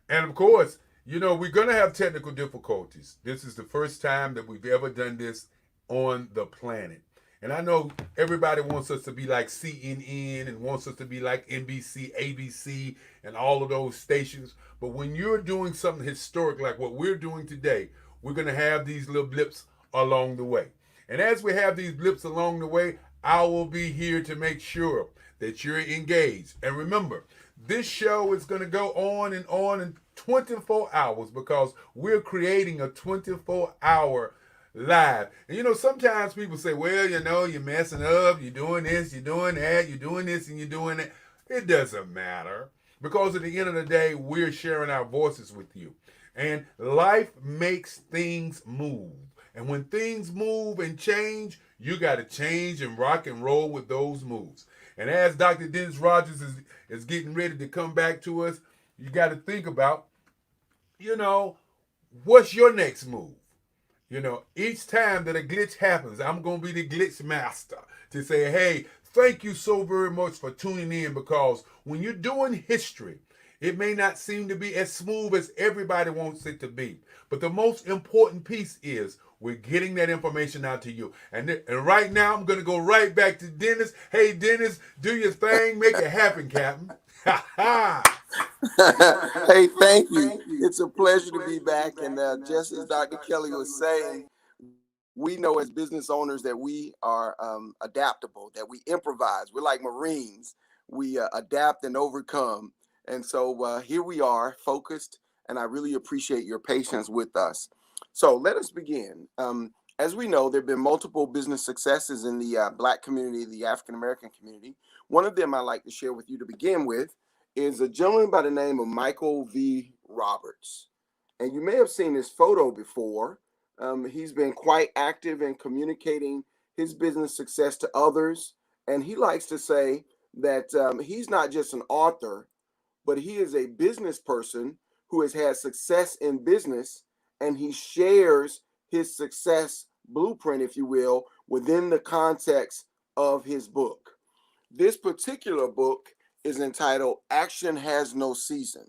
And of course, we're going to have technical difficulties. This is the first time that we've ever done this on the planet. And I know everybody wants us to be like CNN and wants us to be like NBC, ABC, and all of those stations. But when you're doing something historic like what we're doing today, we're going to have these little blips along the way. And as we have these blips along the way, I will be here to make sure that you're engaged. And remember, this show is going to go on in 24 hours because we're creating a 24-hour live. And sometimes people say, well, you're messing up, you're doing this, you're doing that, you're doing this, and you're doing that. It doesn't matter because at the end of the day, we're sharing our voices with you. And life makes things move. And when things move and change, you got to change and rock and roll with those moves. And as Dr. Dennis Rogers is getting ready to come back to us, you got to think about, what's your next move? Each time that a glitch happens, I'm going to be the glitch master to say, hey, thank you so very much for tuning in, because when you're doing history, it may not seem to be as smooth as everybody wants it to be. But the most important piece is we're getting that information out to you. And right now, I'm going to go right back to Dennis. Hey, Dennis, do your thing. Make it happen, Captain. Ha ha. Hey, thank you. It's a pleasure to be back. And just as Dr. Kelly was saying, we know as business owners that we are adaptable, that we improvise. We're like Marines. We adapt and overcome. And so here we are, focused, and I really appreciate your patience with us. So let us begin. As we know, there have been multiple business successes in the Black community, the African American community. One of them I'd like to share with you to begin with is a gentleman by the name of Michael V. Roberts. And you may have seen this photo before. He's been quite active in communicating his business success to others. And he likes to say that he's not just an author, but he is a business person who has had success in business, and he shares his success blueprint, if you will, within the context of his book. This particular book is entitled Action Has No Season.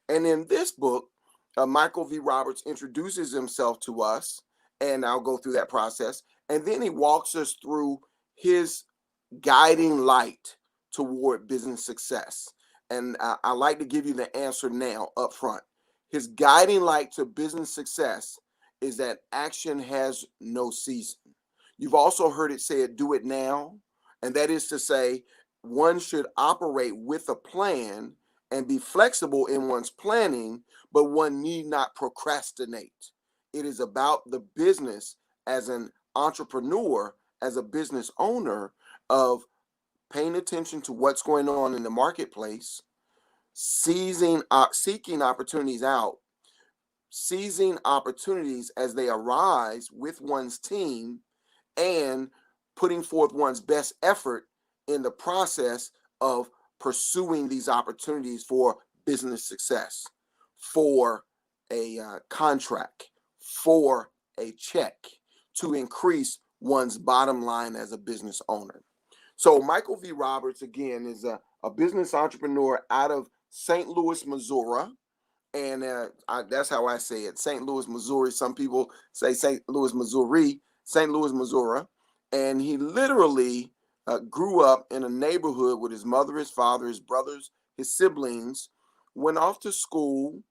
And in this book, Michael V. Roberts introduces himself to us, and I'll go through that process. And then he walks us through his guiding light toward business success. And I like to give you the answer now up front. His guiding light to business success is that action has no season. You've also heard it said, do it now. And that is to say, one should operate with a plan and be flexible in one's planning, but one need not procrastinate. It is about the business as an entrepreneur, as a business owner, of paying attention to what's going on in the marketplace, seeking opportunities out, seizing opportunities as they arise with one's team, and putting forth one's best effort in the process of pursuing these opportunities for business success, for a contract, for a check, to increase one's bottom line as a business owner. So Michael V. Roberts, again, is a business entrepreneur out of St. Louis, Missouri. And that's how I say it, St. Louis, Missouri. Some people say St. Louis, Missouri, St. Louis, Missouri. And he literally grew up in a neighborhood with his mother, his father, his brothers, his siblings, went off to school,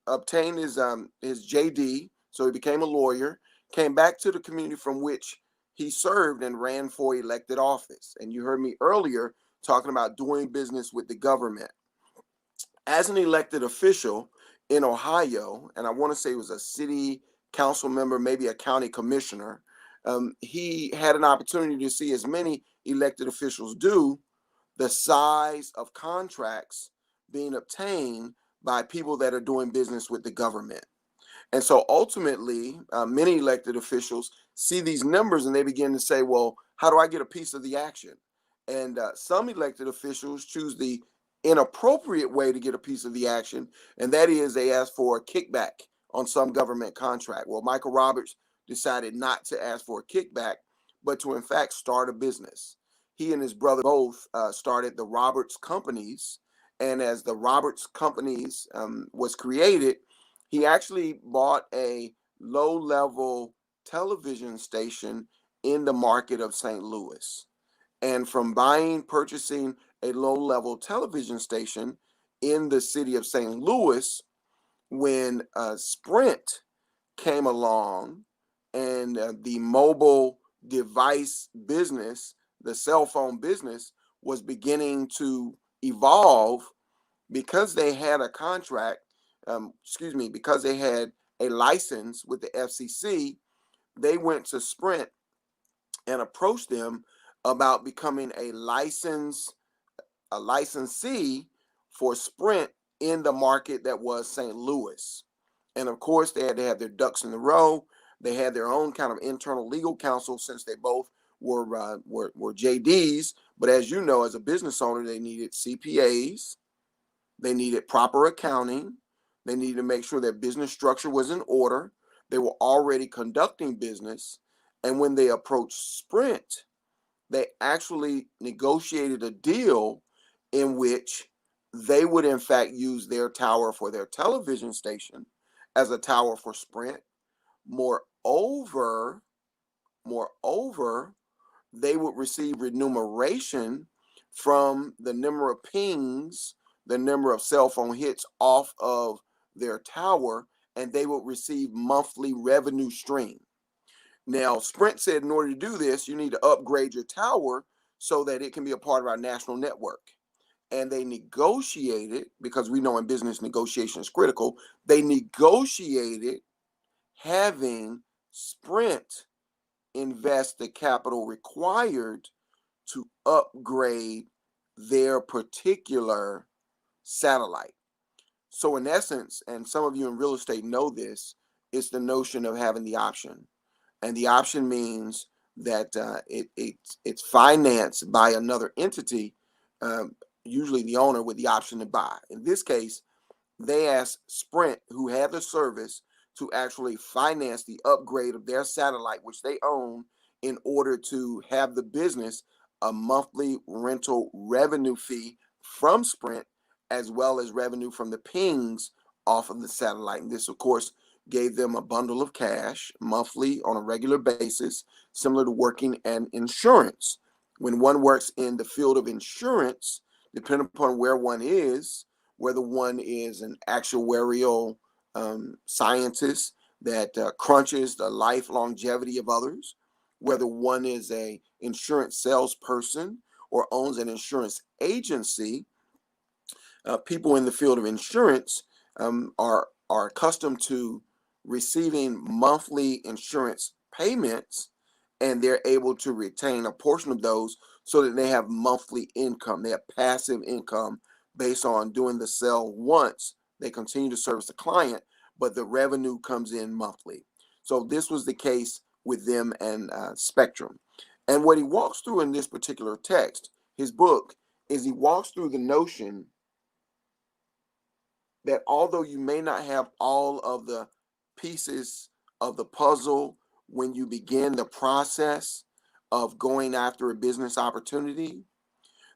obtained his JD, so he became a lawyer, came back to the community from which he served and ran for elected office. And you heard me earlier talking about doing business with the government. As an elected official in Ohio, and I want to say he was a city council member, maybe a county commissioner, he had an opportunity to see, as many elected officials do, the size of contracts being obtained by people that are doing business with the government. And so ultimately, many elected officials see these numbers and they begin to say, well, how do I get a piece of the action? And some elected officials choose the inappropriate way to get a piece of the action, and that is they ask for a kickback on some government contract. Well, Michael Roberts decided not to ask for a kickback, but to in fact start a business. He and his brother both started the Roberts Companies, and as the Roberts Companies was created, he actually bought a low-level television station in the market of St. Louis. And from purchasing a low-level television station in the city of St. Louis, when Sprint came along and the mobile device business, the cell phone business, was beginning to evolve, because they had a contract, because they had a license with the FCC, they went to Sprint and approached them about becoming a licensee for Sprint in the market that was St. Louis. And of course, they had to have their ducks in a row. They had their own kind of internal legal counsel, since they both were JDs. But as you know, as a business owner, they needed CPAs. They needed proper accounting. They needed to make sure their business structure was in order. They were already conducting business. And when they approached Sprint, they actually negotiated a deal in which they would in fact use their tower for their television station as a tower for Sprint. Moreover, they would receive remuneration from the number of pings, the number of cell phone hits off of their tower, and they would receive monthly revenue stream. Now, Sprint said in order to do this, you need to upgrade your tower so that it can be a part of our national network. And they negotiated, because we know in business negotiation is critical, they negotiated having Sprint invest the capital required to upgrade their particular satellite. So in essence, and some of you in real estate know this, it's the notion of having the option. And the option means that it's financed by another entity usually the owner with the option to buy. In this case, they asked Sprint, who had the service, to actually finance the upgrade of their satellite, which they own, in order to have the business a monthly rental revenue fee from Sprint, as well as revenue from the pings off of the satellite. And this, of course, gave them a bundle of cash monthly on a regular basis, similar to working in insurance. When one works in the field of insurance, depending upon where one is, whether one is an actuarial scientist that crunches the life longevity of others, whether one is a insurance salesperson or owns an insurance agency, people in the field of insurance are accustomed to receiving monthly insurance payments, and they're able to retain a portion of those so that they have monthly income. They have passive income based on doing the sale once. They continue to service the client, but the revenue comes in monthly. So this was the case with them and Spectrum. And what he walks through in this particular text, his book, is he walks through the notion that although you may not have all of the pieces of the puzzle when you begin the process of going after a business opportunity,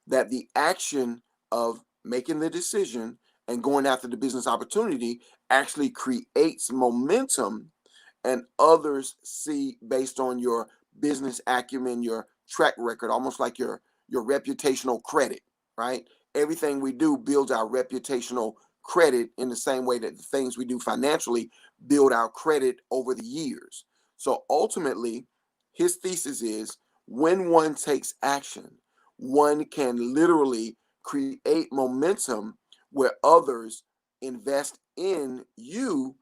that the action of making the decision and going after the business opportunity actually creates momentum, and others see based on your business acumen, your track record, almost like your reputational credit, right? Everything we do builds our reputational credit in the same way that the things we do financially build our credit over the years. So ultimately, his thesis is when one takes action, one can literally create momentum where others invest in you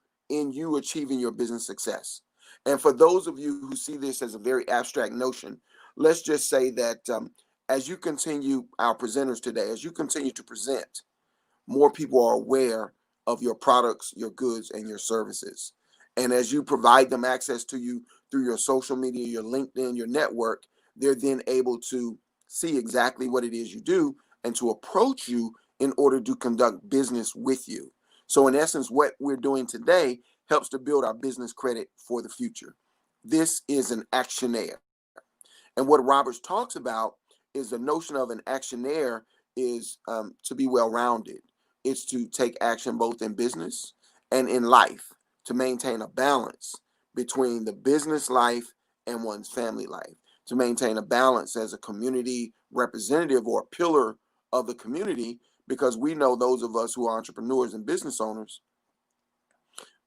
achieving your business success. And for those of you who see this as a very abstract notion, let's just say that as you continue, our presenters today, as you continue to present, more people are aware of your products, your goods, and your services. And as you provide them access to you through your social media, your LinkedIn, your network, they're then able to see exactly what it is you do and to approach you in order to conduct business with you. So in essence, what we're doing today helps to build our business credit for the future. This is an actionnaire. And what Roberts talks about is the notion of an actionnaire is to be well-rounded. It's to take action both in business and in life, to maintain a balance between the business life and one's family life, to maintain a balance as a community representative or a pillar of the community, because we know, those of us who are entrepreneurs and business owners,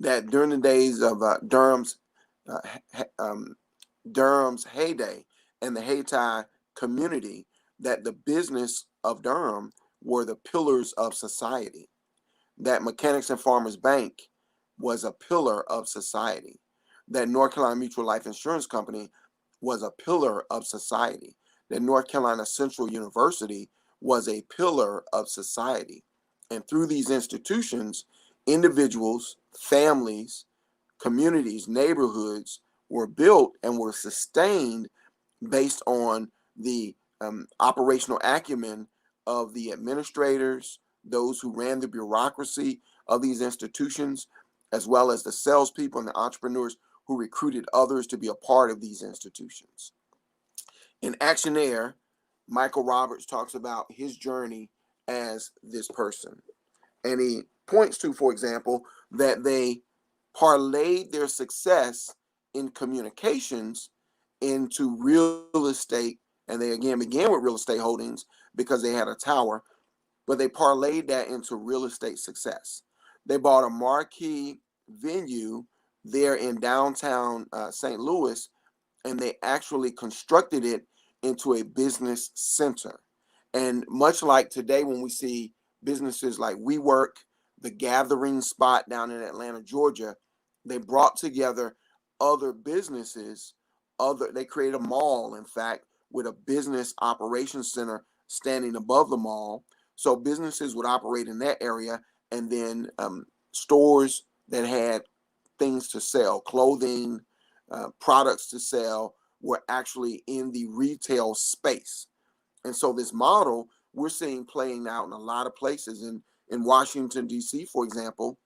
that during the days of uh, Durham's heyday and the Hayti community, that the business of Durham were the pillars of society. That Mechanics and Farmers Bank was a pillar of society. That North Carolina Mutual Life Insurance Company was a pillar of society. That North Carolina Central University was a pillar of society. And through these institutions, individuals, families, communities, neighborhoods were built and were sustained based on the operational acumen of the administrators, those who ran the bureaucracy of these institutions, as well as the salespeople and the entrepreneurs who recruited others to be a part of these institutions. In Actionaire, Michael Roberts talks about his journey as this person. And he points to, for example, that they parlayed their success in communications into real estate. And they again began with real estate holdings because they had a tower, but they parlayed that into real estate success. They bought a marquee venue there in downtown St. Louis, and they actually constructed it into a business center. And much like today, when we see businesses like WeWork, the Gathering Spot down in Atlanta, Georgia, they brought together other businesses. They created a mall, in fact, with a business operations center standing above the mall. So businesses would operate in that area, and then stores that had things to sell, clothing, products to sell, were actually in the retail space. And so this model we're seeing playing out in a lot of places. In Washington, D.C., for example,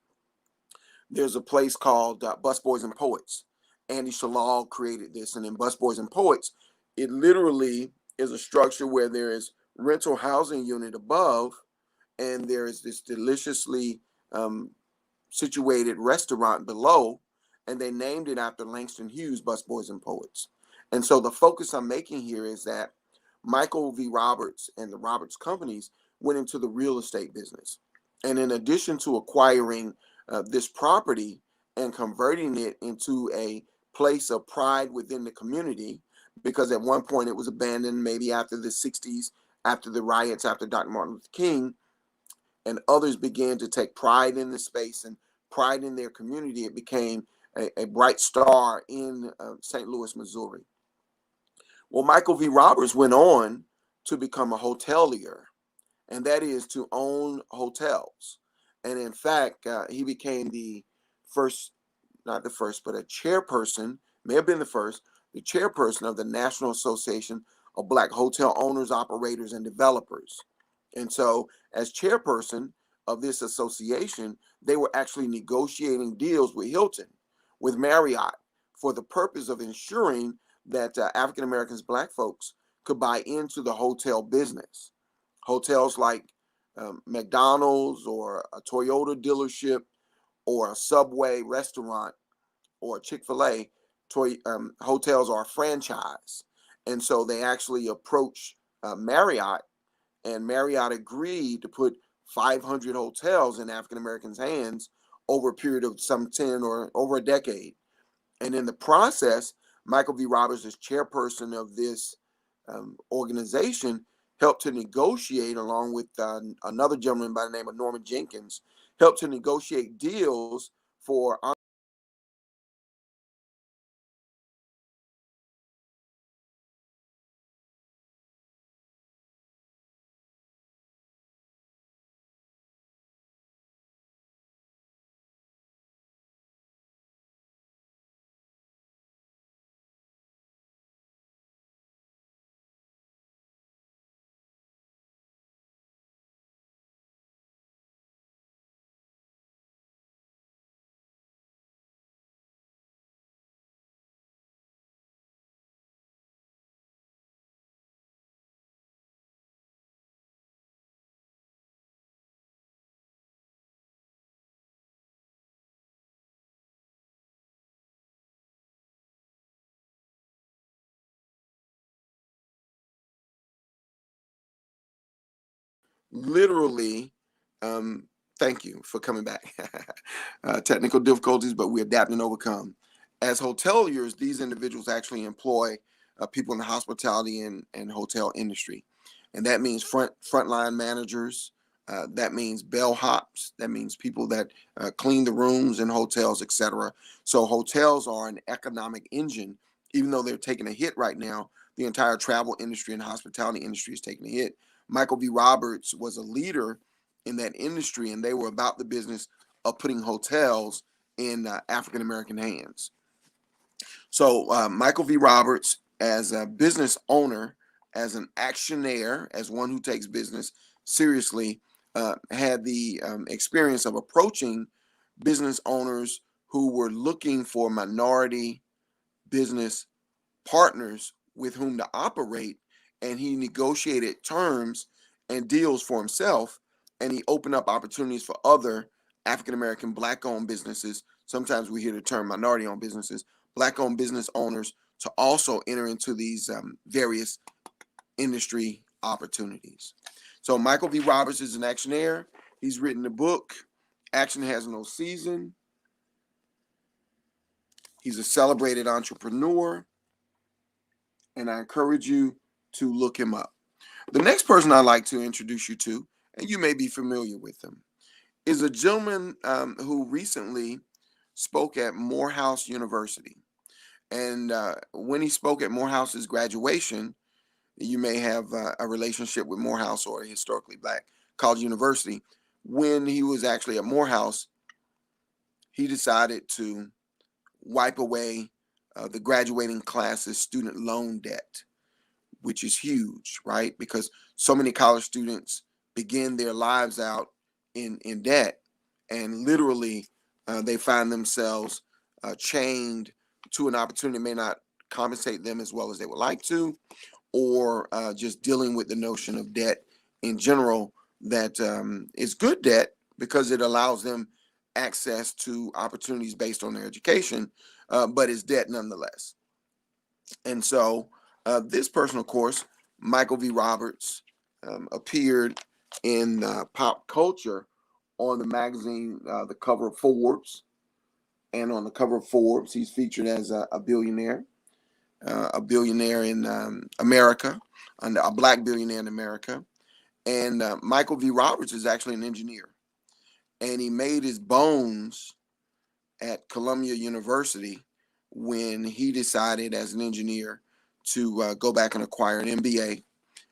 there's a place called Busboys and Poets. Andy Shalal created this. And in Busboys and Poets, it literally is a structure where there is rental housing unit above, and there is this deliciously situated restaurant below, and they named it after Langston Hughes, Busboys and Poets. And so the focus I'm making here is that Michael V. Roberts and the Roberts companies went into the real estate business. And in addition to acquiring this property and converting it into a place of pride within the community, because at one point it was abandoned, maybe after the 60s, after the riots, after Dr. Martin Luther King, and others began to take pride in the space and pride in their community. It became a bright star in St. Louis, Missouri. Well, Michael V. Roberts went on to become a hotelier, and that is to own hotels. And in fact, he became the first, not the first, but a chairperson, may have been the chairperson of the National Association of Black Hotel Owners, Operators, and Developers. And so, as chairperson of this association, they were actually negotiating deals with Hilton, with Marriott, for the purpose of ensuring that African Americans, Black folks, could buy into the hotel business. Hotels like McDonald's or a Toyota dealership or a Subway restaurant or Chick-fil-A, hotels are a franchise. And so they actually approached Marriott, and Marriott agreed to put 500 hotels in African Americans' hands over a period of some 10 or over a decade. And in the process, Michael V. Roberts, as chairperson of this organization, helped to negotiate, along with another gentleman by the name of Norman Jenkins, helped to negotiate deals for literally, thank you for coming back. Technical difficulties, but we adapt and overcome. As hoteliers, these individuals actually employ people in the hospitality and hotel industry. And that means frontline managers. That means bellhops. That means people that clean the rooms in hotels, etc. So hotels are an economic engine. Even though they're taking a hit right now, the entire travel industry and hospitality industry is taking a hit. Michael V. Roberts was a leader in that industry, and they were about the business of putting hotels in African American hands. So Michael V. Roberts, as a business owner, as an actionaire, as one who takes business seriously, had the experience of approaching business owners who were looking for minority business partners with whom to operate, and he negotiated terms and deals for himself, and he opened up opportunities for other African American Black owned businesses. Sometimes we hear the term minority owned businesses, Black owned business owners, to also enter into these various industry opportunities. So Michael V. Roberts is an actionaire. He's written a book, Action Has No Season. He's a celebrated entrepreneur, and I encourage you to look him up. The next person I'd like to introduce you to, and you may be familiar with him, is a gentleman who recently spoke at Morehouse University. And when he spoke at Morehouse's graduation, you may have a relationship with Morehouse or a historically Black college university. When he was actually at Morehouse, he decided to wipe away the graduating class's student loan debt. which is huge, right? Because so many college students begin their lives out in debt, and literally they find themselves chained to an opportunity that may not compensate them as well as they would like to, or just dealing with the notion of debt in general that is good debt because it allows them access to opportunities based on their education, but is debt nonetheless. And so this person, of course, Michael V. Roberts, appeared in pop culture on the magazine, the cover of Forbes. And on the cover of Forbes, he's featured as a billionaire in America, a black billionaire in America. And Michael V. Roberts is actually an engineer. And he made his bones at Columbia University when he decided as an engineer to go back and acquire an MBA.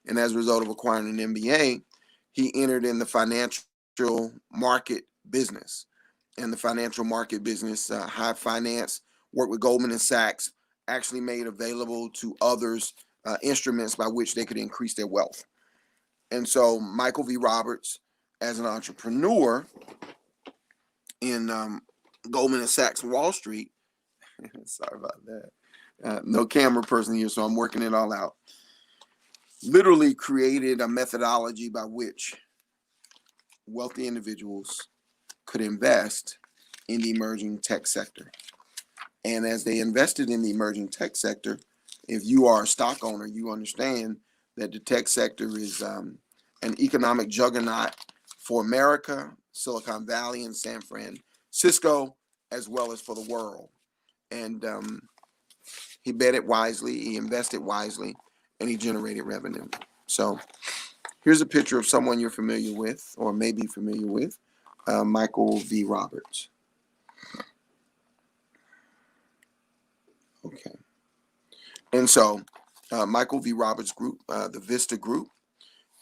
And as a result of acquiring an MBA, he entered in the financial market business. And the financial market business, high finance, worked with Goldman and Sachs, actually made available to others instruments by which they could increase their wealth. And so Michael V. Roberts, as an entrepreneur in Goldman and Sachs Wall Street, sorry about that, no camera person here, so I'm working it all out, literally created a methodology by which wealthy individuals could invest in the emerging tech sector. And as they invested in the emerging tech sector, if you are a stock owner, you understand that the tech sector is an economic juggernaut for America, Silicon Valley, and San Francisco, as well as for the world. And he bet it wisely, he invested wisely, and he generated revenue. So here's a picture of someone you're familiar with, or may be familiar with, Michael V. Roberts. Okay. And so Michael V. Roberts Group, the Vista Group,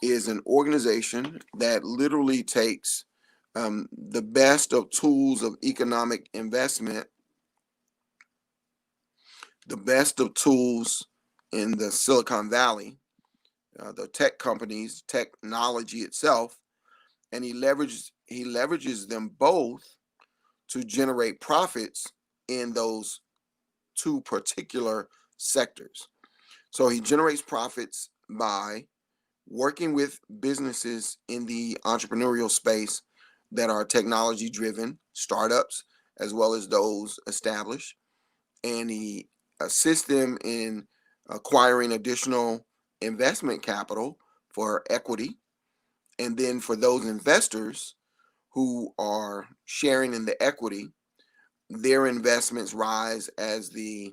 is an organization that literally takes the best of tools of economic investment, the best of tools in the Silicon Valley, the tech companies, technology itself, and he leverages them both to generate profits in those two particular sectors. So he generates profits by working with businesses in the entrepreneurial space that are technology driven, startups, as well as those established. And he assists them in acquiring additional investment capital for equity. And then for those investors who are sharing in the equity, their investments rise as the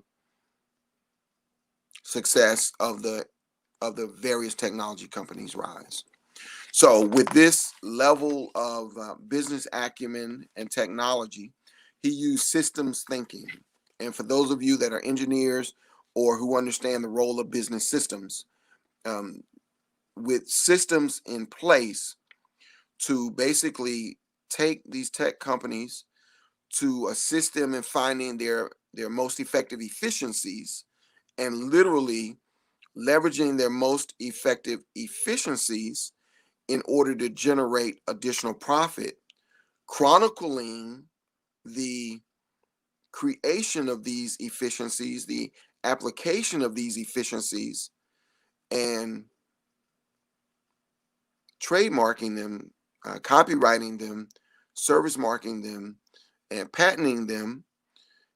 success of the various technology companies rise. So with this level of business acumen and technology, he used systems thinking. And for those of you that are engineers or who understand the role of business systems, with systems in place to basically take these tech companies to assist them in finding their most effective efficiencies, and literally leveraging their most effective efficiencies in order to generate additional profit, chronicling the creation of these efficiencies, the application of these efficiencies, and trademarking them, copywriting them, service marking them, and patenting them.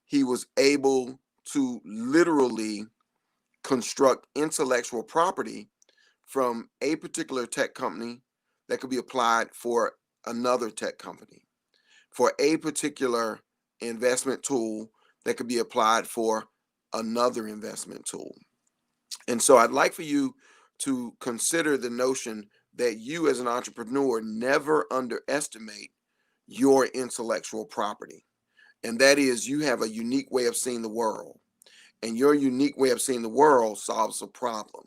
He was able to literally construct intellectual property from a particular tech company that could be applied for another tech company, for a particular investment tool that could be applied for another investment tool. And so I'd like for you to consider the notion that you as an entrepreneur never underestimate your intellectual property. And that is, you have a unique way of seeing the world. And your unique way of seeing the world solves a problem.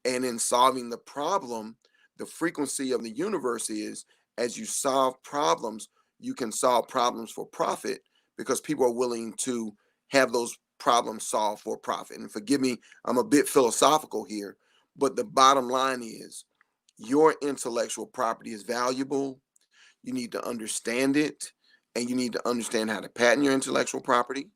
And in solving the problem, the frequency of the universe is, as you solve problems, you can solve problems for profit because people are willing to have those problems solved for profit. And forgive me, I'm a bit philosophical here, But the bottom line is your intellectual property is valuable. You need to understand it, and you need to understand how to patent your intellectual property,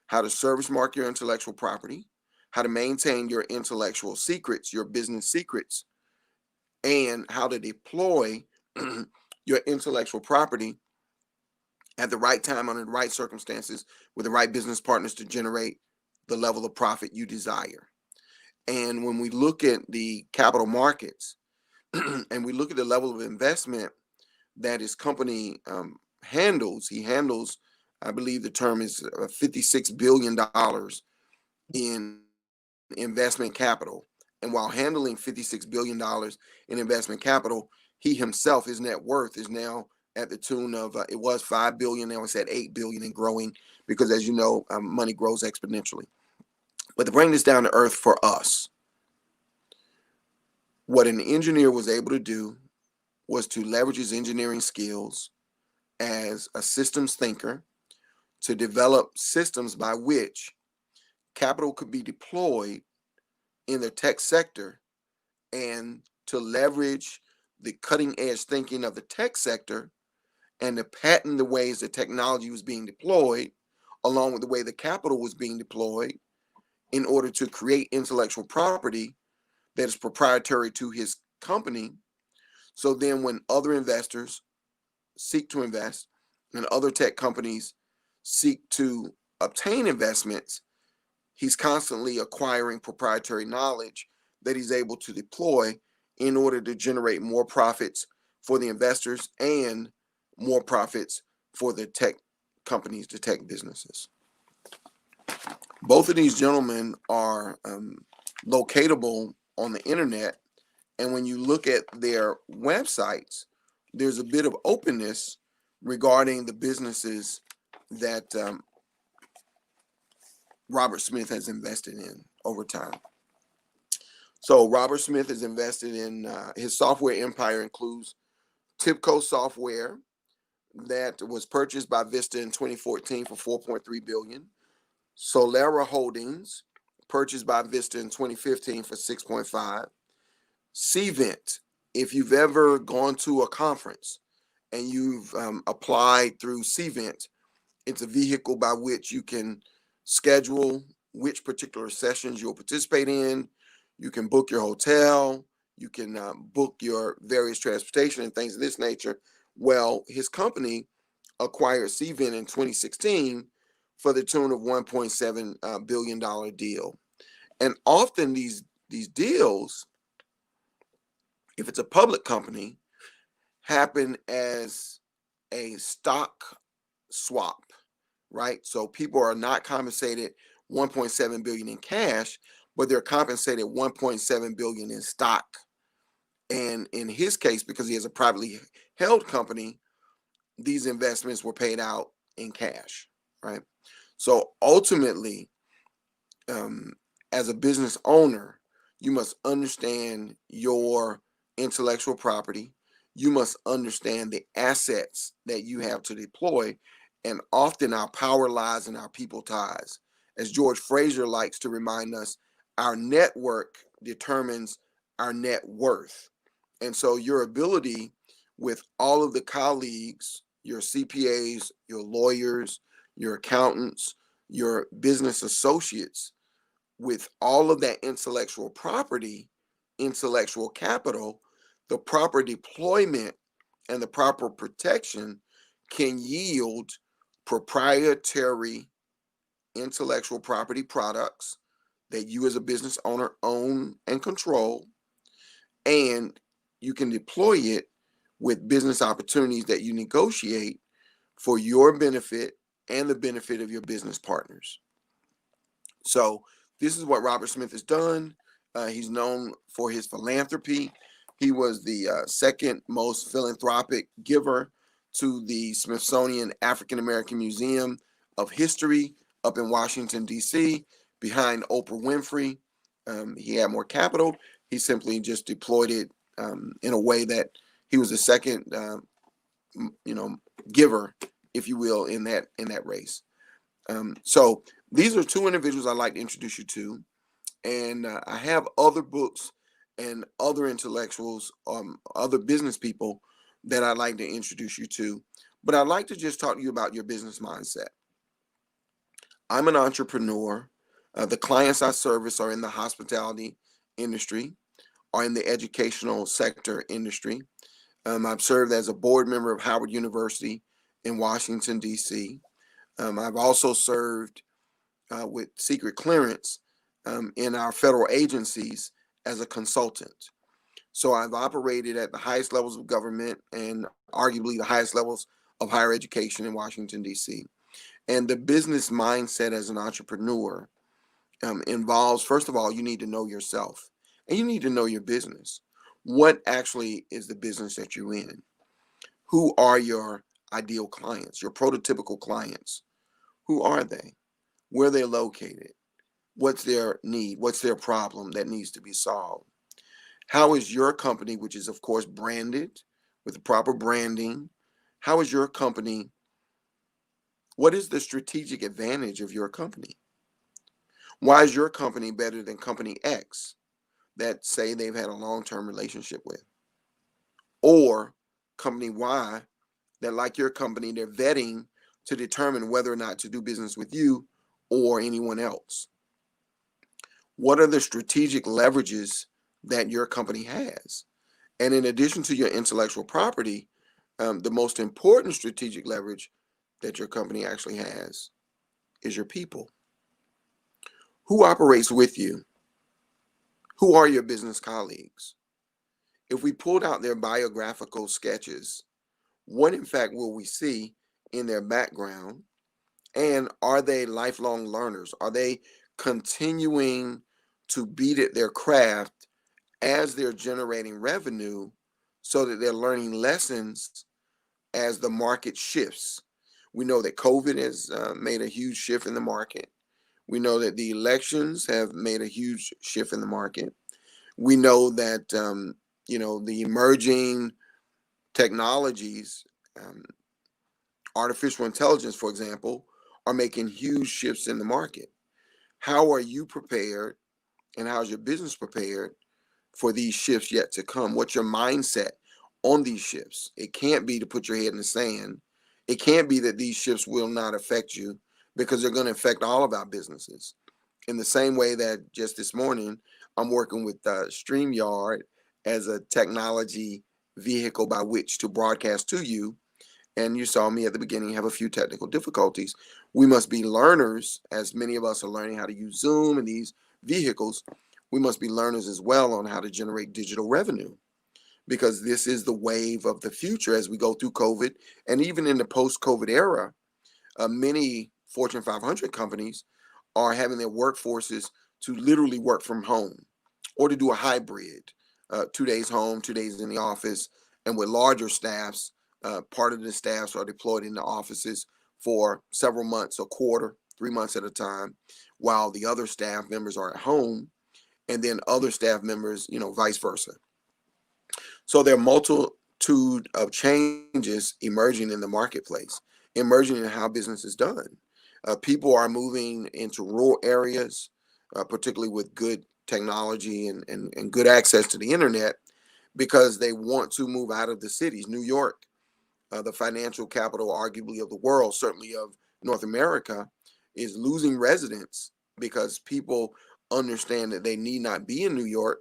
how to service mark your intellectual property, how to maintain your intellectual secrets, your business secrets, and how to deploy your intellectual property at the right time under the right circumstances with the right business partners to generate the level of profit you desire. And when we look at the capital markets and we look at the level of investment that his company handles, he handles, I believe the term is $56 billion in investment capital. And while handling $56 billion in investment capital, he himself, his net worth is now at the tune of, it was 5 billion, now it's at 8 billion and growing, because as you know, money grows exponentially. But to bring this down to earth for us, what an engineer was able to do was to leverage his engineering skills as a systems thinker to develop systems by which capital could be deployed in the tech sector, and to leverage the cutting edge thinking of the tech sector and to patent the ways the technology was being deployed along with the way the capital was being deployed in order to create intellectual property that is proprietary to his company. So then when other investors seek to invest and other tech companies seek to obtain investments, he's constantly acquiring proprietary knowledge that he's able to deploy in order to generate more profits for the investors and more profits for the tech companies, the tech businesses. Both of these gentlemen are locatable on the internet, and when you look at their websites, there's a bit of openness regarding the businesses that Robert Smith has invested in over time. So Robert Smith has invested in, his software empire includes Tipco Software, that was purchased by Vista in 2014 for $4.3 billion. Solera Holdings, purchased by Vista in 2015 for $6.5. Cvent, if you've ever gone to a conference and you've applied through Cvent, it's a vehicle by which you can schedule which particular sessions you'll participate in. You can book your hotel. You can book your various transportation and things of this nature. Well, his company acquired Cvent in 2016 for the tune of $1.7 billion deal. And often these deals, if it's a public company, happen as a stock swap, right? So people are not compensated 1.7 billion in cash, but they're compensated 1.7 billion in stock. And in his case, because he has a privately held company, these investments were paid out in cash, right? So ultimately, as a business owner, you must understand your intellectual property. You must understand the assets that you have to deploy. And often our power lies in our people ties. As George Fraser likes to remind us, our network determines our net worth. And so your ability with all of the colleagues, your CPAs, your lawyers, your accountants, your business associates, with all of that intellectual property, intellectual capital, the proper deployment and the proper protection can yield proprietary intellectual property products that you as a business owner own and control, and you can deploy it with business opportunities that you negotiate for your benefit and the benefit of your business partners. So this is what Robert Smith has done. He's known for his philanthropy. He was the second most philanthropic giver to the Smithsonian African American Museum of History up in Washington, D.C., behind Oprah Winfrey. He had more capital. He simply just deployed it in a way that he was the second, giver, if you will, in that race. So these are two individuals I'd like to introduce you to. And I have other books and other intellectuals, other business people that I'd like to introduce you to. But I'd like to just talk to you about your business mindset. I'm an entrepreneur. The clients I service are in the hospitality industry, are in the educational sector industry. I've served as a board member of Howard University in Washington, D.C. I've also served with secret clearance in our federal agencies as a consultant. So I've operated at the highest levels of government and arguably the highest levels of higher education in Washington, D.C. And the business mindset as an entrepreneur involves, first of all, you need to know yourself and you need to know your business. What actually is the business that you're in? Who are your ideal clients, your prototypical clients? Who are they? Where are they located? What's their need? What's their problem that needs to be solved? How is your company, which is of course branded with the proper branding, how is your company? What is the strategic advantage of your company? Why is your company better than company X that say they've had a long-term relationship with? Or company Y that, like your company, they're vetting to determine whether or not to do business with you or anyone else. What are the strategic leverages that your company has? And in addition to your intellectual property, the most important strategic leverage that your company actually has is your people. Who operates with you? Who are your business colleagues? If we pulled out their biographical sketches, what in fact will we see in their background? And are they lifelong learners? Are they continuing to beat at their craft as they're generating revenue so that they're learning lessons as the market shifts? We know that COVID has made a huge shift in the market. We know that the elections have made a huge shift in the market. We know that the emerging technologies, um, artificial intelligence, for example, are making huge shifts in the market. How are you prepared, and how's your business prepared for these shifts yet to come? What's your mindset on these shifts? It can't be to put your head in the sand. It can't be that these shifts will not affect you, because they're going to affect all of our businesses. In the same way that just this morning, I'm working with StreamYard as a technology vehicle by which to broadcast to you. And you saw me at the beginning have a few technical difficulties. We must be learners, as many of us are learning how to use Zoom and these vehicles. We must be learners as well on how to generate digital revenue, because this is the wave of the future as we go through COVID. And even in the post-COVID era, many Fortune 500 companies are having their workforces to literally work from home or to do a hybrid, 2 days home, 2 days in the office. And with larger staffs, part of the staffs are deployed in the offices for several months, a quarter, 3 months at a time, while the other staff members are at home, and then other staff members, vice versa. So there are multitude of changes emerging in the marketplace, emerging in how business is done. People are moving into rural areas, particularly with good technology and good access to the internet, because they want to move out of the cities. New York, the financial capital, arguably of the world, certainly of North America, is losing residents because people understand that they need not be in New York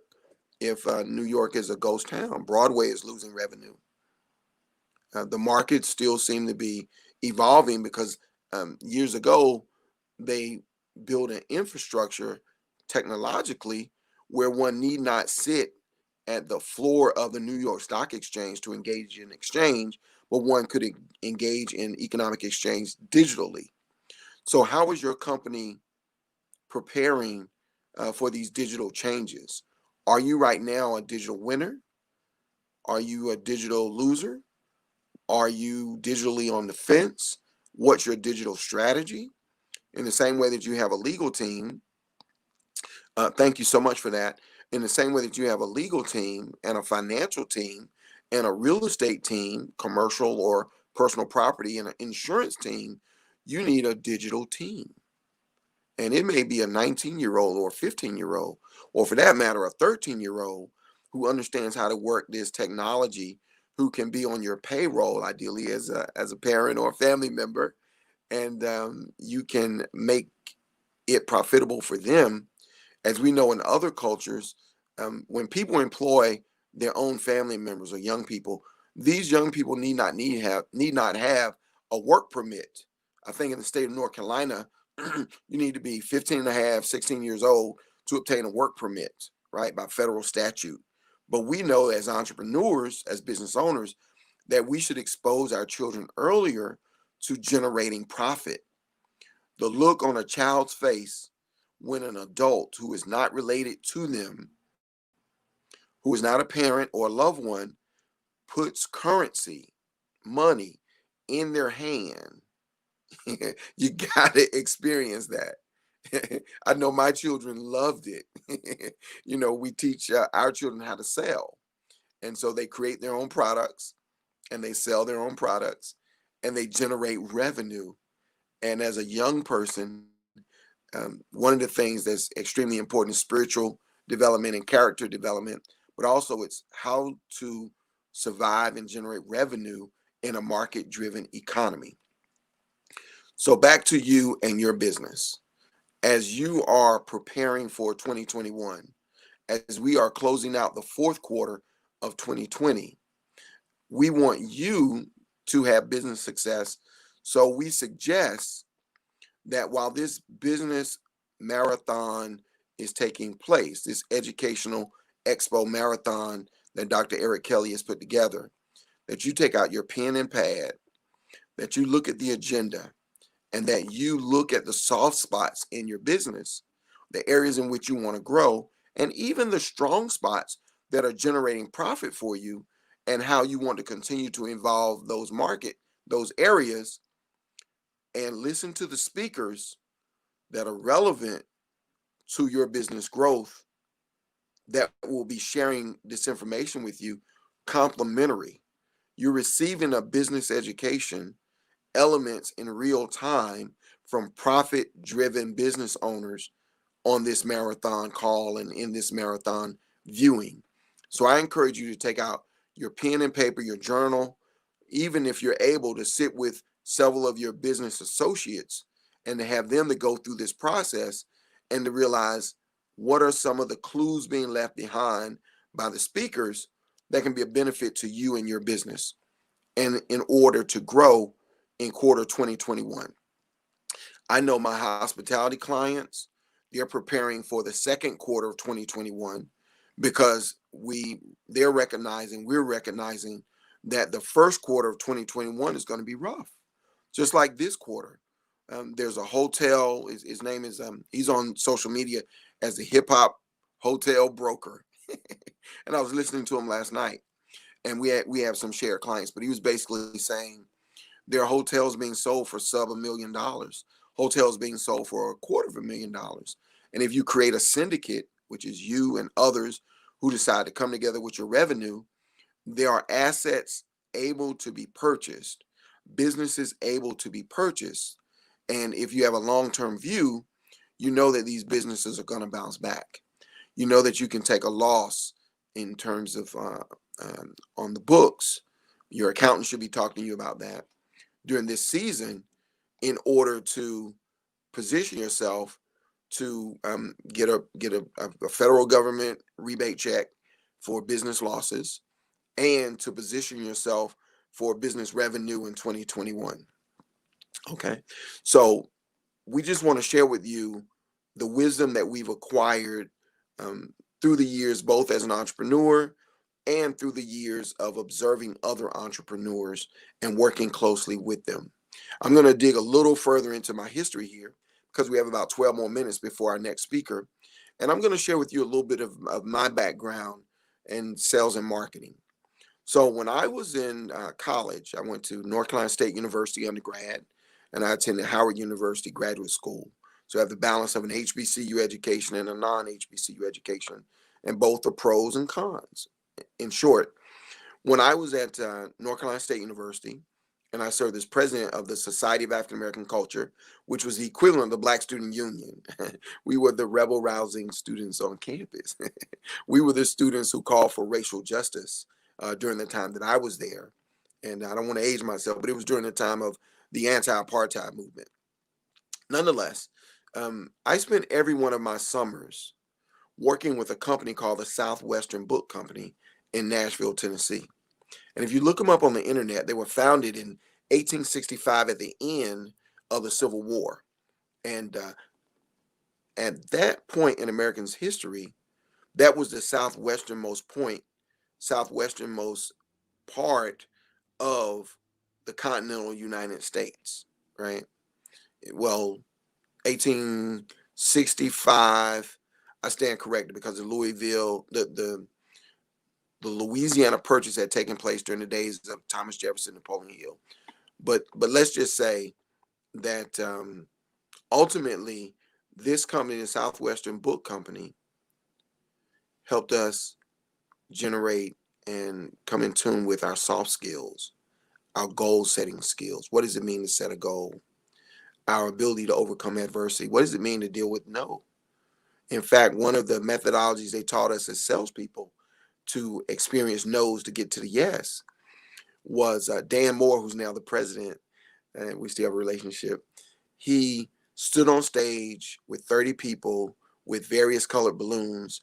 if New York is a ghost town. Broadway is losing revenue. The markets still seem to be evolving because years ago, they built an infrastructure technologically where one need not sit at the floor of the New York Stock Exchange to engage in exchange, but one could engage in economic exchange digitally. So how is your company preparing for these digital changes? Are you right now a digital winner? Are you a digital loser? Are you digitally on the fence? What's your digital strategy? In the same way that you have a legal team, thank you so much for that. In the same way that you have a legal team and a financial team and a real estate team, commercial or personal property, and an insurance team, you need a digital team. And it may be a 19-year-old or a 15-year-old, or for that matter, a 13-year-old, who understands how to work this technology, who can be on your payroll, ideally as a parent or a family member, and you can make it profitable for them. As we know in other cultures, when people employ their own family members or young people, these young people need not have a work permit. I think in the state of North Carolina, you need to be 15 and a half, 16 years old to obtain a work permit, right, by federal statute. But we know as entrepreneurs, as business owners, that we should expose our children earlier to generating profit. The look on a child's face when an adult who is not related to them, who is not a parent or a loved one, puts currency, money in their hand, you got to experience that. I know my children loved it. We teach our children how to sell. And so they create their own products and they sell their own products and they generate revenue. And as a young person, one of the things that's extremely important is spiritual development and character development, but also it's how to survive and generate revenue in a market-driven economy. So back to you and your business. As you are preparing for 2021, as we are closing out the fourth quarter of 2020, we want you to have business success. So we suggest that while this business marathon is taking place, this educational expo marathon that Dr. Eric Kelly has put together, that you take out your pen and pad, that you look at the agenda, and that you look at the soft spots in your business, the areas in which you want to grow, and even the strong spots that are generating profit for you, and how you want to continue to involve those areas, and listen to the speakers that are relevant to your business growth that will be sharing this information with you complimentary. You're receiving a business education, elements in real time from profit driven business owners on this marathon call and in this marathon viewing. So I encourage you to take out your pen and paper, your journal, even if you're able to sit with several of your business associates and to have them to go through this process and to realize what are some of the clues being left behind by the speakers that can be a benefit to you and your business and in order to grow in quarter 2021. I know my hospitality clients, they're preparing for the second quarter of 2021 because we're recognizing that the first quarter of 2021 is going to be rough, just like this quarter. There's a hotel. His name is he's on social media as the hip hop hotel broker, and I was listening to him last night, and we have some shared clients, but he was basically saying there are hotels being sold for sub $1 million, hotels being sold for $250,000, and if you create a syndicate, which is you and others who decide to come together with your revenue, there are assets able to be purchased, businesses able to be purchased. And if you have a long-term view, you know that these businesses are going to bounce back. You know that you can take a loss in terms of on the books. Your accountant should be talking to you about that during this season in order to position yourself to get a federal government rebate check for business losses and to position yourself for business revenue in 2021. Okay, so we just want to share with you the wisdom that we've acquired through the years, both as an entrepreneur and through the years of observing other entrepreneurs and working closely with them. I'm going to dig a little further into my history here because we have about 12 more minutes before our next speaker. And I'm going to share with you a little bit of my background in sales and marketing. So when I was in college, I went to North Carolina State University undergrad, and I attended Howard University graduate school. So I have the balance of an HBCU education and a non-HBCU education, and both are pros and cons. In short, when I was at North Carolina State University and I served as president of the Society of African American Culture, which was the equivalent of the Black Student Union. We were the rebel rousing students on campus. We were the students who called for racial justice during the time that I was there. And I don't want to age myself, but it was during the time of the anti-apartheid movement. Nonetheless, I spent every one of my summers working with a company called the Southwestern Book Company in Nashville, Tennessee. And if you look them up on the internet, they were founded in 1865 at the end of the Civil War. And at that point in Americans' history, that was the southwesternmost part of the continental United States, right? Well, 1865, I stand corrected because the Louisiana Purchase had taken place during the days of Thomas Jefferson, Napoleon Hill. But let's just say that ultimately, this company, the Southwestern Book Company, helped us generate and come in tune with our soft skills, our goal setting skills. What does it mean to set a goal? Our ability to overcome adversity. What does it mean to deal with no? In fact, one of the methodologies they taught us as salespeople to experience no's to get to the yes was Dan Moore, who's now the president, and we still have a relationship. He stood on stage with 30 people with various colored balloons,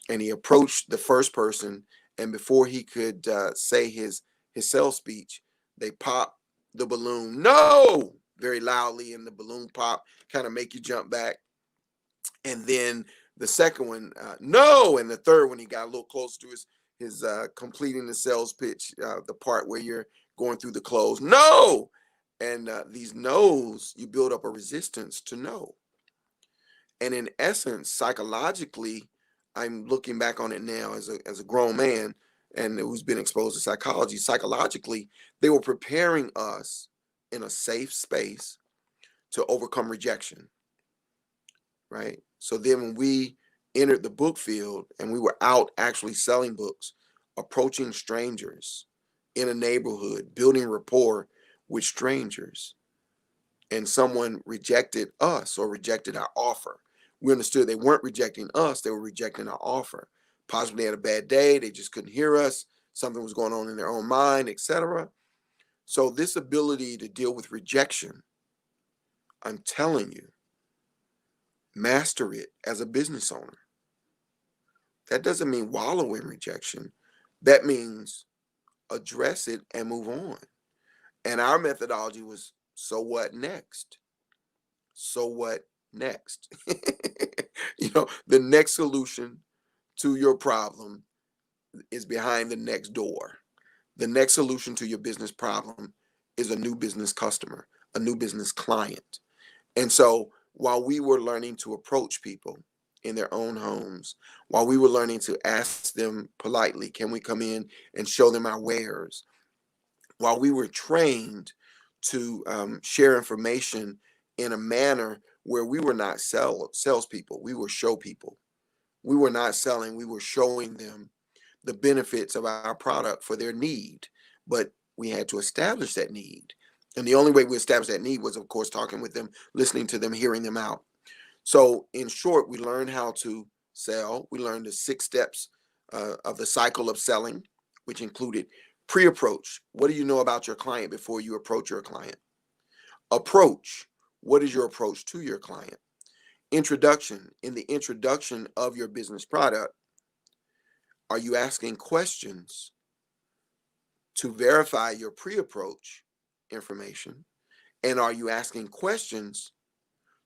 and he approached the first person, and before he could say his sales speech, they popped the balloon, no, very loudly, and the balloon pop kind of make you jump back. And then the second one, no, and the third one, he got a little closer to his completing the sales pitch, the part where you're going through the close, no. And these no's, you build up a resistance to no. And in essence, psychologically, I'm looking back on it now as a grown man and who's been exposed to psychology. Psychologically, they were preparing us in a safe space to overcome rejection, right? So then when we entered the book field and we were out actually selling books, approaching strangers in a neighborhood, building rapport with strangers, and someone rejected us or rejected our offer, we understood they weren't rejecting us, they were rejecting our offer. Possibly they had a bad day, they just couldn't hear us, something was going on in their own mind, etc. So this ability to deal with rejection, I'm telling you, master it as a business owner. That doesn't mean wallow in rejection. That means address it and move on. And our methodology was, so what next? So what next? The next solution to your problem is behind the next door. The next solution to your business problem is a new business customer, a new business client. And so while we were learning to approach people in their own homes, while we were learning to ask them politely, can we come in and show them our wares? While we were trained to share information in a manner where we were not salespeople, we were show people. We were not selling, we were showing them the benefits of our product for their need. But we had to establish that need. And the only way we established that need was, of course, talking with them, listening to them, hearing them out. So in short, we learned how to sell. We learned the 6 steps of the cycle of selling, which included pre-approach. What do you know about your client before you approach your client? Approach. What is your approach to your client? Introduction. In the introduction of your business product, are you asking questions to verify your pre-approach information? And are you asking questions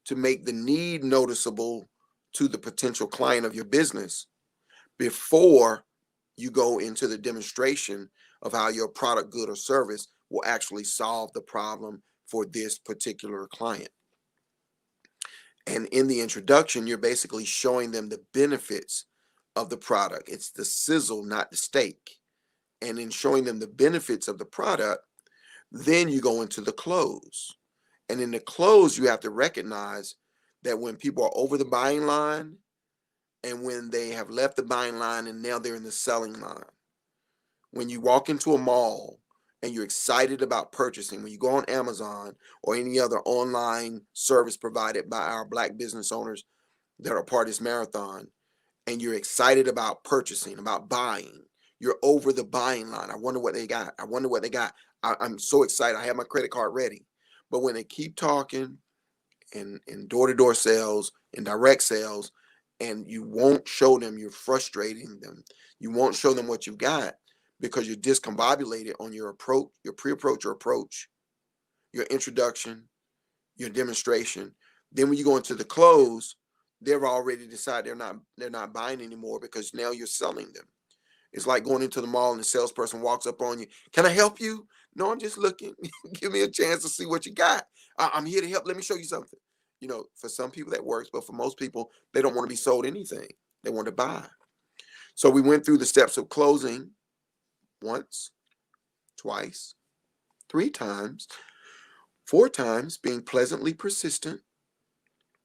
to make the need noticeable to the potential client of your business before you go into the demonstration of how your product, good, or service will actually solve the problem for this particular client? And in the introduction, you're basically showing them the benefits of the product. It's the sizzle, not the steak. And in showing them the benefits of the product, then you go into the close. And in the close, you have to recognize that when people are over the buying line and when they have left the buying line and now they're in the selling line. When you walk into a mall and you're excited about purchasing, when you go on Amazon or any other online service provided by our Black business owners that are part of this marathon, and you're excited about purchasing, about buying, you're over the buying line. I wonder what they got. I wonder what they got. I'm so excited. I have my credit card ready. But when they keep talking in door-to-door sales, in direct sales, and you won't show them, you're frustrating them. You won't show them what you got because you're discombobulated on your approach, your pre-approach, your approach, your introduction, your demonstration. Then when you go into the close, they've already decided they're not buying anymore because now you're selling them. It's like going into the mall and the salesperson walks up on you. Can I help you? No, I'm just looking. Give me a chance to see what you got. I'm here to help. Let me show you something. For some people that works, but for most people, they don't want to be sold anything. They want to buy. So we went through the steps of closing once, twice, 3 times, 4 times, being pleasantly persistent,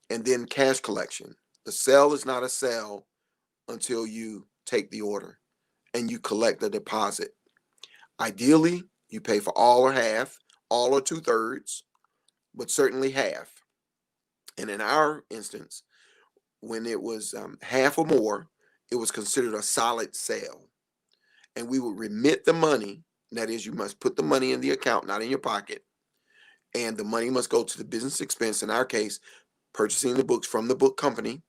and then cash collection. The sale is not a sale until you take the order and you collect the deposit. Ideally, you pay for all or half, all or 2/3, but certainly half. And in our instance, when it was half or more, it was considered a solid sale. And we would remit the money. That is, you must put the money in the account, not in your pocket. And the money must go to the business expense, in our case, purchasing the books from the book company.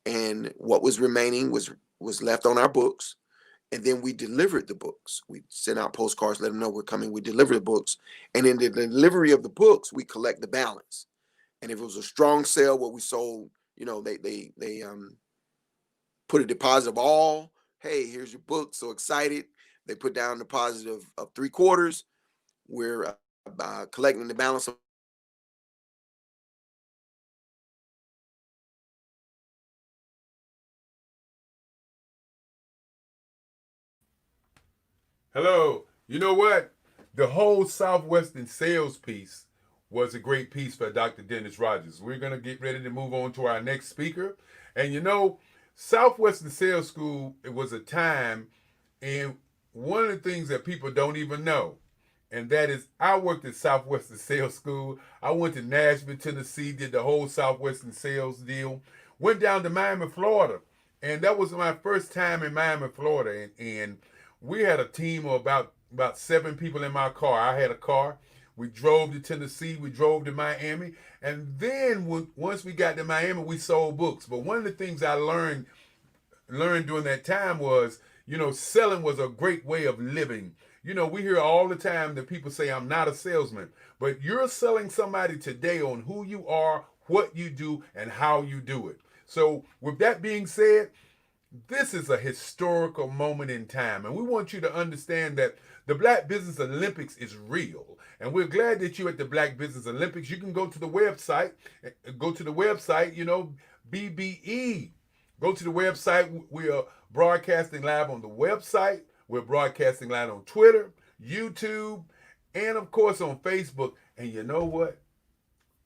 And what was remaining was left on our books. And then we delivered the books. We sent out postcards, let them know we're coming. We deliver the books. And in the delivery of the books, we collect the balance. And if it was a strong sale where we sold, they put a deposit of all. Hey, here's your book. So excited. They put down a deposit of 3/4. We're collecting the balance of. Hello. You know what? The whole Southwestern sales piece was a great piece for Dr. Dennis Rogers. We're going to get ready to move on to our next speaker. And Southwestern Sales School, it was a time, and one of the things that people don't even know, and that is I worked at Southwestern Sales School. I went to Nashville, Tennessee, did the whole Southwestern sales deal, went down to Miami, Florida, and that was my first time in Miami, Florida, and we had a team of about 7 people in my car. I had a car. We drove to Tennessee. We drove to Miami. And then once we got to Miami, we sold books. But one of the things I learned during that time was, selling was a great way of living. We hear all the time that people say, I'm not a salesman. But you're selling somebody today on who you are, what you do, and how you do it. So with that being said, this is a historical moment in time, and we want you to understand that the Black Business Olympics is real, and we're glad that you're at the Black Business Olympics. You can go to the website, BBE. Go to the website. We are broadcasting live on the website. We're broadcasting live on Twitter, YouTube, and of course on Facebook. And you know what?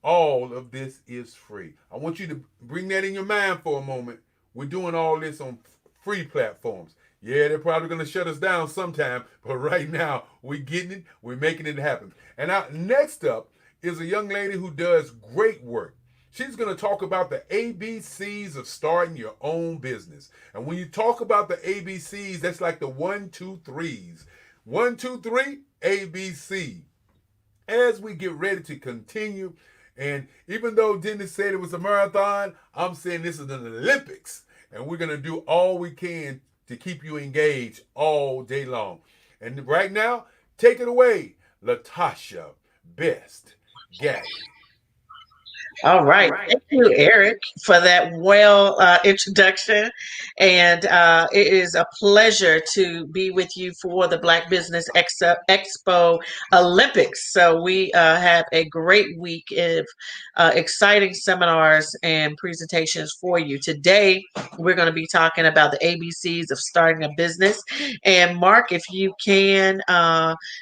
All of this is free. I want you to bring that in your mind for a moment. We're doing all this on free platforms. Yeah, they're probably going to shut us down sometime, but right now we're getting it, we're making it happen. And next up is a young lady who does great work. She's going to talk about the ABCs of starting your own business. And when you talk about the ABCs, that's like the 1, 2, 3s. 1, 2, 3, ABC. As we get ready to continue, and even though Dennis said it was a marathon, I'm saying this is an Olympics. And we're going to do all we can to keep you engaged all day long. And right now, take it away, Latasha Best Gaddy. All right. Thank you, Eric, for that introduction. And it is a pleasure to be with you for the Black Business Expo Olympics. So we have a great week of exciting seminars and presentations for you. Today, we're going to be talking about the ABCs of starting a business. And Mark, if you can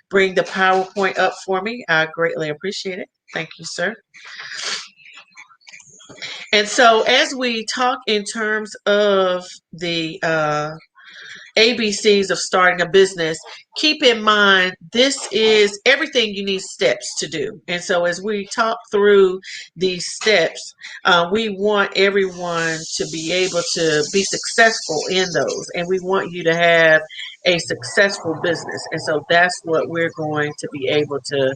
bring the PowerPoint up for me, I greatly appreciate it. Thank you, sir. And so as we talk in terms of the ABCs of starting a business, keep in mind this is everything you need steps to do. And so, as we talk through these steps, we want everyone to be able to be successful in those, and we want you to have a successful business. And so, that's what we're going to be able to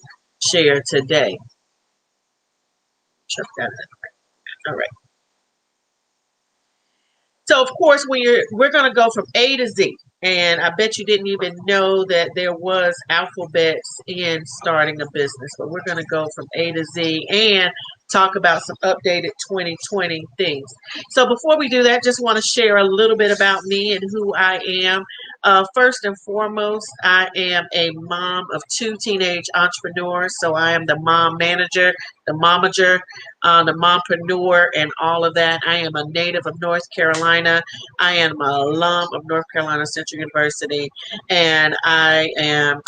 share today. Check that out. All right. So of course, we're going to go from A to Z, and I bet you didn't even know that there was alphabets in starting a business. But we're going to go from A to Z and talk about some updated 2020 things. So before we do that, just want to share a little bit about me and who I am. First and foremost, I am a mom of two teenage entrepreneurs. So I am the mom manager, the momager, the mompreneur, and all of that. I am a native of North Carolina. I am an alum of North Carolina Central University, and I am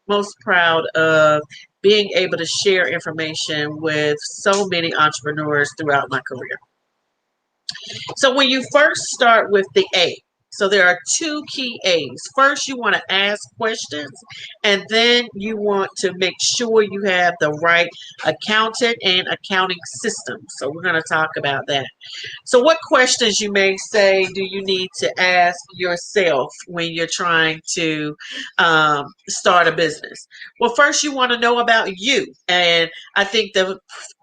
most proud of being able to share information with so many entrepreneurs throughout my career. So when you first start with the A, so there are two key A's. First, you want to ask questions, and then you want to make sure you have the right accountant and accounting system. So we're going to talk about that. So what questions, you may say, do you need to ask yourself when you're trying to start a business? Well, first you want to know about you. And I think the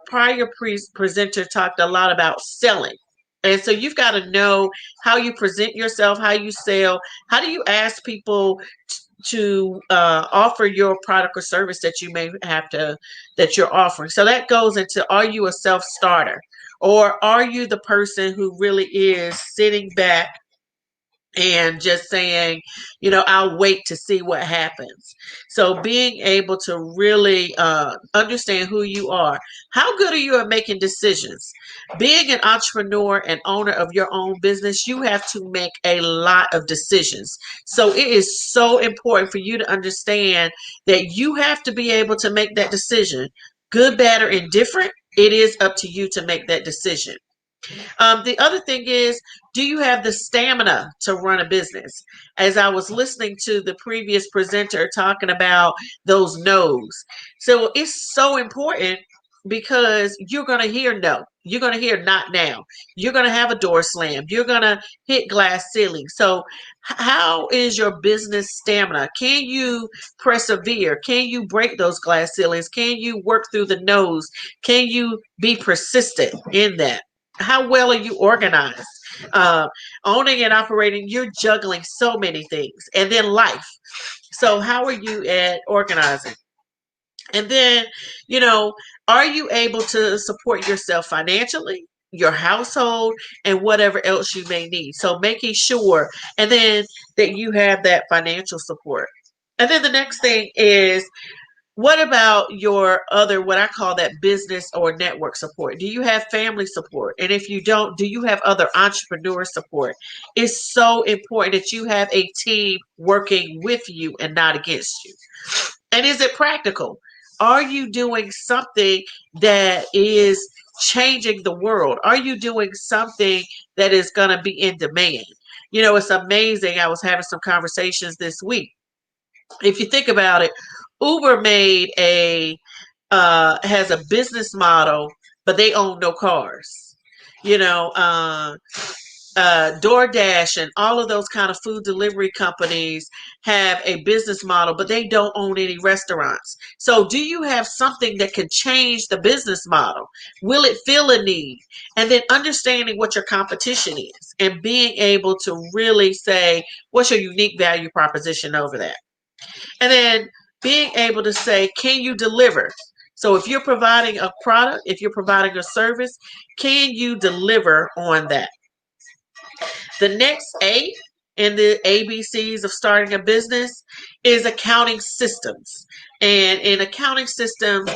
prior presenter talked a lot about selling. And so you've got to know how you present yourself, how you sell, how do you ask people to offer your product or service that you may have to, that you're offering. So that goes into, are you a self-starter? Or are you the person who really is sitting back and just saying, I'll wait to see what happens? So being able to really understand who you are. How good are you at making decisions? Being an entrepreneur and owner of your own business, you have to make a lot of decisions. So it is so important for you to understand that you have to be able to make that decision. Good, bad, or indifferent, it is up to you to make that decision. The other thing is, do you have the stamina to run a business? As I was listening to the previous presenter talking about those no's. So it's so important because you're going to hear no. You're going to hear not now. You're going to have a door slam. You're going to hit glass ceiling. So how is your business stamina? Can you persevere? Can you break those glass ceilings? Can you work through the no's? Can you be persistent in that? How well are you organized? Uh, Owning and operating, you're juggling so many things, and then life. So, how are you at organizing? And then, you know, are you able to support yourself financially, your household, and whatever else you may need? So, making sure, and then that you have that financial support. And then the next thing is, what about your other, what I call that business or network support? Do you have family support? And if you don't, do you have other entrepreneur support? It's so important that you have a team working with you and not against you. And is it practical? Are you doing something that is changing the world? Are you doing something that is going to be in demand? It's amazing. I was having some conversations this week. If you think about it, Uber made a has a business model, but they own no cars. You know, DoorDash and all of those kind of food delivery companies have a business model, but they don't own any restaurants. So, do you have something that can change the business model? Will it fill a need? And then understanding what your competition is and being able to really say, what's your unique value proposition over that? And then being able to say, can you deliver? So if you're providing a product, if you're providing a service, can you deliver on that? The next A in the ABCs of starting a business is accounting systems. And in accounting systems,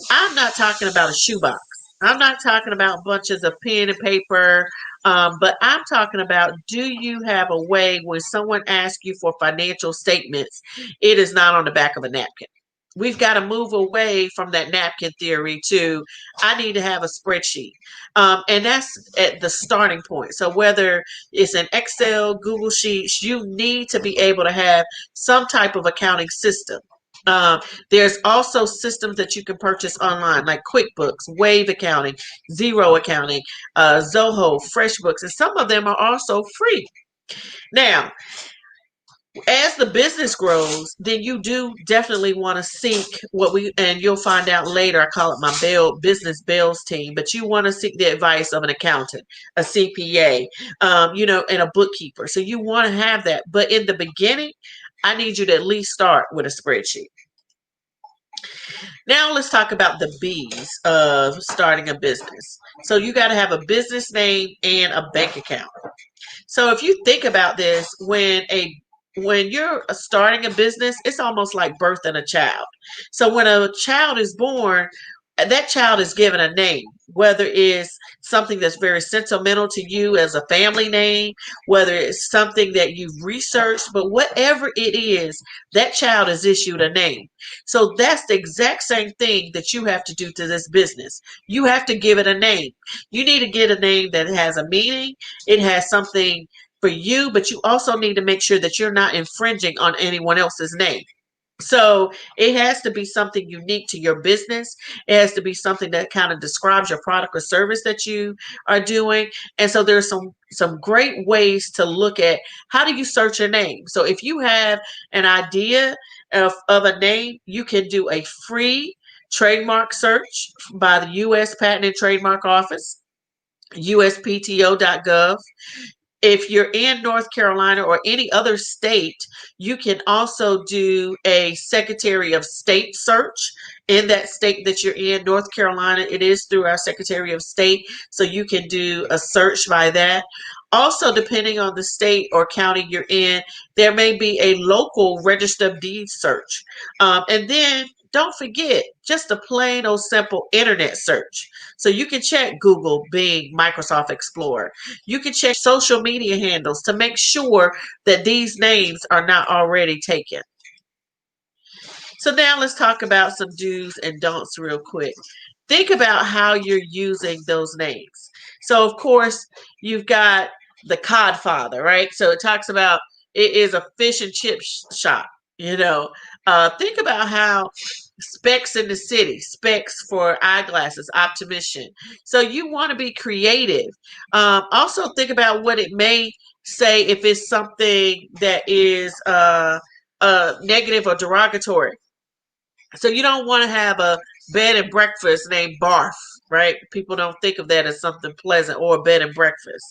I'm not talking about a shoebox. I'm not talking about bunches of pen and paper, but I'm talking about, do you have a way when someone asks you for financial statements, it is not on the back of a napkin? We've got to move away from that napkin theory to I need to have a spreadsheet. And that's at the starting point. So whether it's an Excel, Google Sheets, you need to be able to have some type of accounting system. Um, there's also systems that you can purchase online, like QuickBooks, Wave Accounting, Zero Accounting, Zoho, FreshBooks, and some of them are also free. Now, as the business grows, then you do definitely want to seek what we, and you'll find out later. I call it my business bills team, but you want to seek the advice of an accountant, a CPA, and a bookkeeper. So you want to have that. But in the beginning, I need you to at least start with a spreadsheet. Now let's talk about the B's of starting a business. So you got to have a business name and a bank account. So if you think about this, when you're starting a business, it's almost like birthing a child. So when a child is born, that child is given a name, whether it's something that's very sentimental to you as a family name, whether it's something that you've researched, but whatever it is, that child is issued a name. So that's the exact same thing that you have to do to this business. You have to give it a name. You need to get a name that has a meaning, it has something for you, but you also need to make sure that you're not infringing on anyone else's name. So it has to be something unique to your business. It has to be something that kind of describes your product or service that you are doing. And so there's some great ways to look at how do you search a name. So if you have an idea of a name, you can do a free trademark search by the U.S. Patent and Trademark Office, uspto.gov. If you're in North Carolina or any other state, you can also do a Secretary of State search in that state that you're in. North Carolina, it is through our Secretary of State, so you can do a search by that. Also, depending on the state or county you're in, there may be a local Register of Deeds search. And then don't forget just a plain old simple internet search. So you can check Google, Bing, Microsoft Explorer. You can check social media handles to make sure that these names are not already taken. So now let's talk about some do's and don'ts real quick. Think about how you're using those names. So of course, you've got the Codfather, right? So it talks about it is a fish and chip shop. Think about how Specs in the City, Specs for eyeglasses, Optician. So you want to be creative. Also think about what it may say if it's something that is negative or derogatory. So you don't want to have a bed and breakfast named Barf, right? People don't think of that as something pleasant, or a bed and breakfast.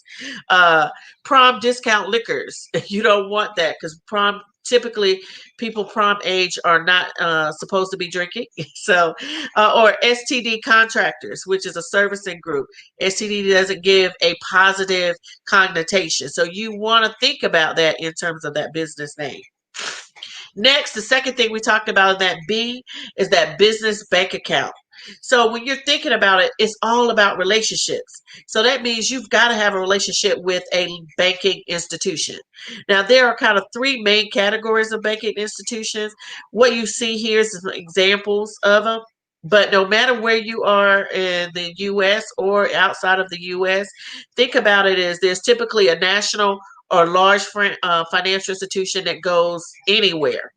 Uh, Prom discount liquors. You don't want that because prom typically people prom age are not supposed to be drinking. So, or STD contractors, which is a servicing group. STD doesn't give a positive connotation. So you want to think about that in terms of that business name. Next, the second thing we talked about in that B is that business bank account. So when you're thinking about it, it's all about relationships. So that means you've got to have a relationship with a banking institution. Now, there are kind of three main categories of banking institutions. What you see here is some examples of them. But no matter where you are in the US or outside of the US, think about it as there's typically a national or large financial institution that goes anywhere.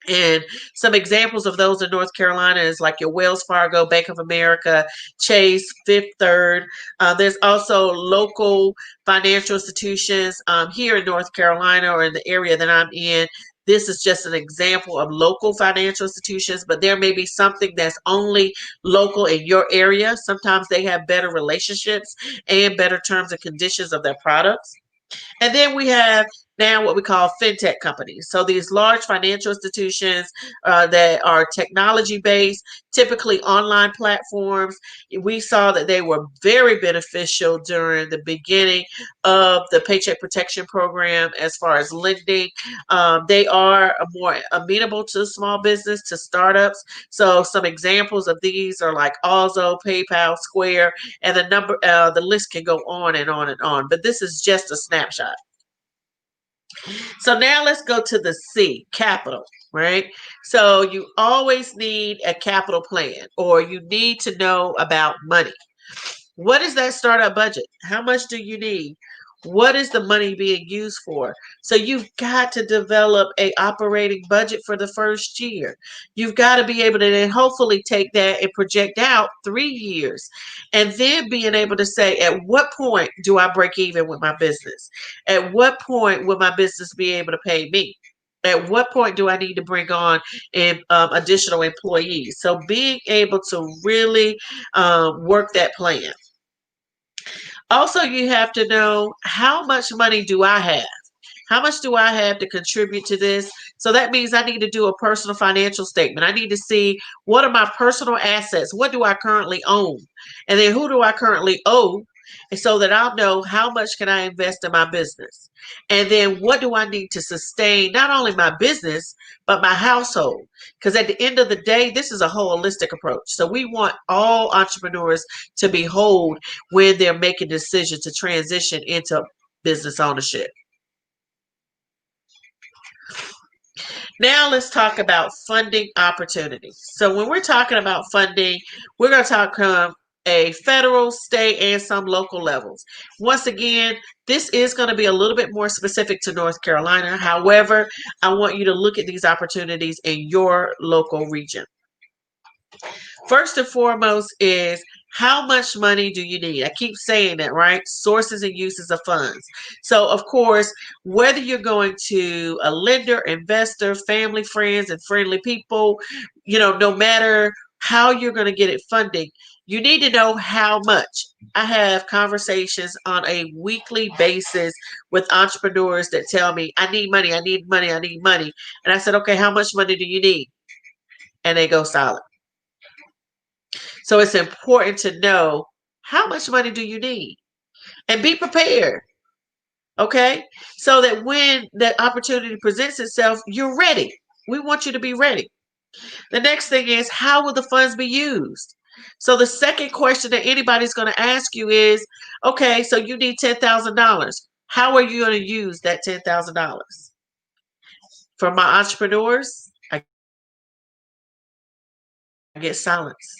And some examples of those in North Carolina is like your Wells Fargo, Bank of America, Chase, Fifth Third. There's also local financial institutions here in North Carolina or in the area that I'm in. This is just an example of local financial institutions, but there may be something that's only local in your area. Sometimes they have better relationships and better terms and conditions of their products. And then we have now what we call fintech companies. So these large financial institutions that are technology based, typically online platforms. We saw that they were very beneficial during the beginning of the Paycheck Protection Program as far as lending. They are more amenable to small business, to startups. So some examples of these are like Also, PayPal, Square, and the list can go on and on and on. But this is just a snapshot. So now let's go to the C, capital, right? So you always need a capital plan, or you need to know about money. What is that startup budget? How much do you need? What is the money being used for? So you've got to develop a operating budget for the first year. You've got to be able to then hopefully take that and project out 3 years, and then being able to say, at what point do I break even with my business? At what point will my business be able to pay me? At what point do I need to bring on additional employees? So being able to really work that plan. Also, you have to know, how much money do I have? How much do I have to contribute to this? So that means I need to do a personal financial statement. I need to see, what are my personal assets? What do I currently own? And then who do I currently owe? And so that I'll know, how much can I invest in my business? And then what do I need to sustain not only my business, but my household? Because at the end of the day, this is a holistic approach. So we want all entrepreneurs to be whole when they're making decisions to transition into business ownership. Now let's talk about funding opportunities. So when we're talking about funding, we're going to talk a federal, state, and some local levels. Once again, this is going to be a little bit more specific to North Carolina. However, I want you to look at these opportunities in your local region. First and foremost is, how much money do you need? I keep saying that, right? Sources and uses of funds. So, of course, whether you're going to a lender, investor, family, friends, and friendly people, no matter how you're going to get it funding, you need to know how much. I have conversations on a weekly basis with entrepreneurs that tell me, I need money, I need money, I need money. And I said, okay, how much money do you need? And they go silent. So it's important to know, how much money do you need, and be prepared. Okay. So that when the opportunity presents itself, you're ready. We want you to be ready. The next thing is, how will the funds be used? So the second question that anybody's going to ask you is, okay, so you need $10,000. How are you going to use that $10,000? For my entrepreneurs, I get silence.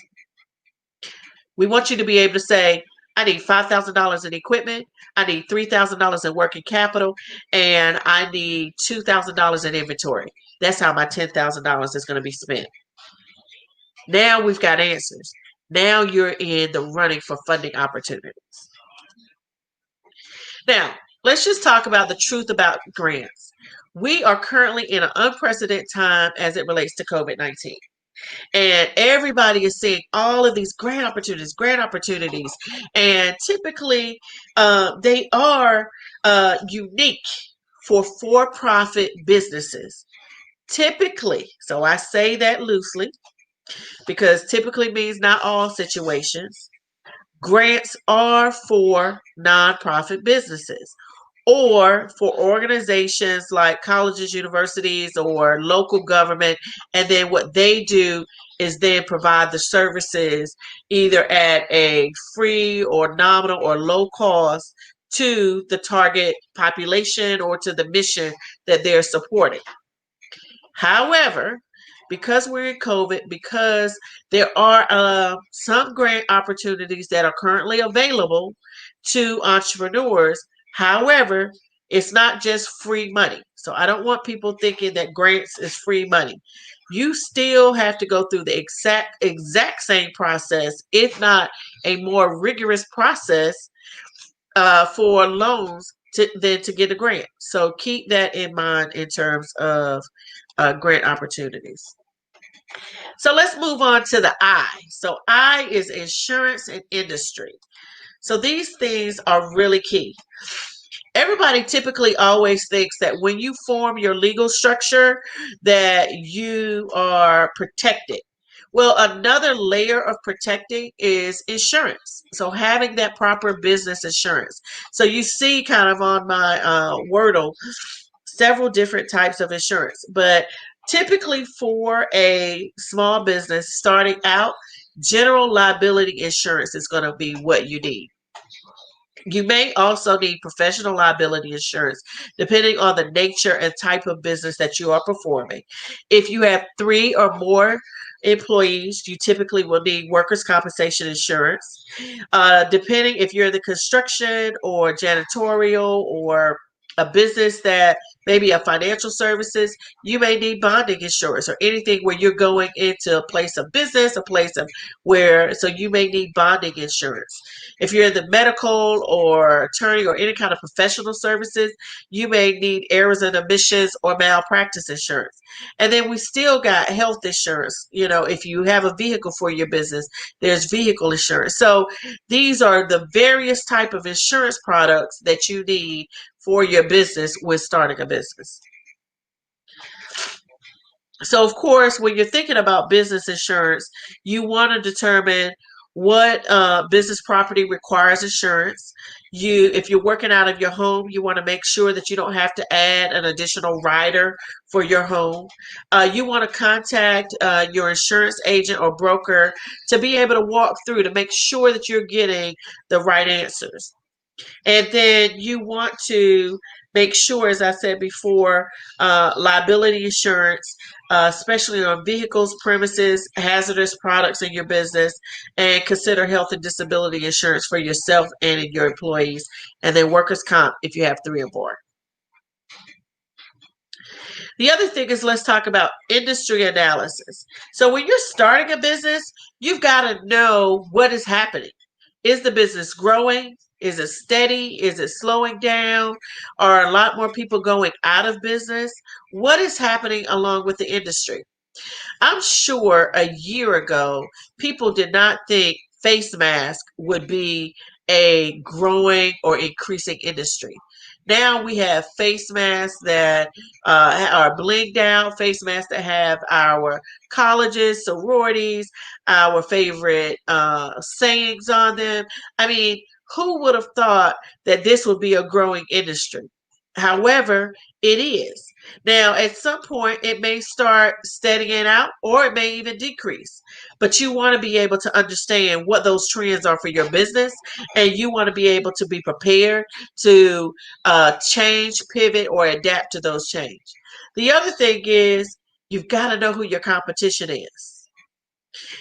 We want you to be able to say, I need $5,000 in equipment, I need $3,000 in working capital, and I need $2,000 in inventory. That's how my $10,000 is going to be spent. Now we've got answers. Now you're in the running for funding opportunities. Now, let's just talk about the truth about grants. We are currently in an unprecedented time as it relates to COVID-19. And everybody is seeing all of these grant opportunities. And typically, they are unique for-profit businesses. Typically, so I say that loosely because typically means not all situations. Grants are for nonprofit businesses or for organizations like colleges, universities, or local government. And then what they do is then provide the services either at a free or nominal or low cost to the target population or to the mission that they're supporting. However, because we're in COVID, because there are some grant opportunities that are currently available to entrepreneurs. However, it's not just free money. So I don't want people thinking that grants is free money. You still have to go through the exact same process, if not a more rigorous process for loans than to get a grant. So keep that in mind in terms of grant opportunities. So let's move on to the I. So I is insurance and industry. So these things are really key. Everybody typically always thinks that when you form your legal structure that you are protected. Well, another layer of protecting is insurance. So having that proper business insurance. So you see kind of on my Wordle several different types of insurance, but typically for a small business starting out, general liability insurance is going to be what you need. You may also need professional liability insurance, depending on the nature and type of business that you are performing. If you have three or more employees, you typically will need workers' compensation insurance. Depending if you're in the construction or janitorial or a business that maybe a financial services, you may need bonding insurance or anything where you're going into a place of business, a place of where, so you may need bonding insurance. If you're in the medical or attorney or any kind of professional services, you may need errors and omissions or malpractice insurance. And then we still got health insurance. You know, if you have a vehicle for your business, there's vehicle insurance. So these are the various type of insurance products that you need for your business when starting a business. So, of course, when you're thinking about business insurance, you want to determine what business property requires insurance. If you're working out of your home, you want to make sure that you don't have to add an additional rider for your home. You want to contact your insurance agent or broker to be able to walk through to make sure that you're getting the right answers. And then you want to make sure, as I said before, liability insurance, especially on vehicles, premises, hazardous products in your business, and consider health and disability insurance for yourself and your employees, and then workers' comp if you have three or more. The other thing is, let's talk about industry analysis. So when you're starting a business, you've got to know what is happening. Is the business growing? Is it steady? Is it slowing down? Are a lot more people going out of business? What is happening along with the industry? I'm sure a year ago, people did not think face mask would be a growing or increasing industry. Now we have face masks that are blinged out, face masks that have our colleges, sororities, our favorite sayings on them. I mean, who would have thought that this would be a growing industry? However, it is. Now, at some point, it may start steadying out or it may even decrease. But you want to be able to understand what those trends are for your business, and you want to be able to be prepared to change, pivot, or adapt to those change. The other thing is you've got to know who your competition is.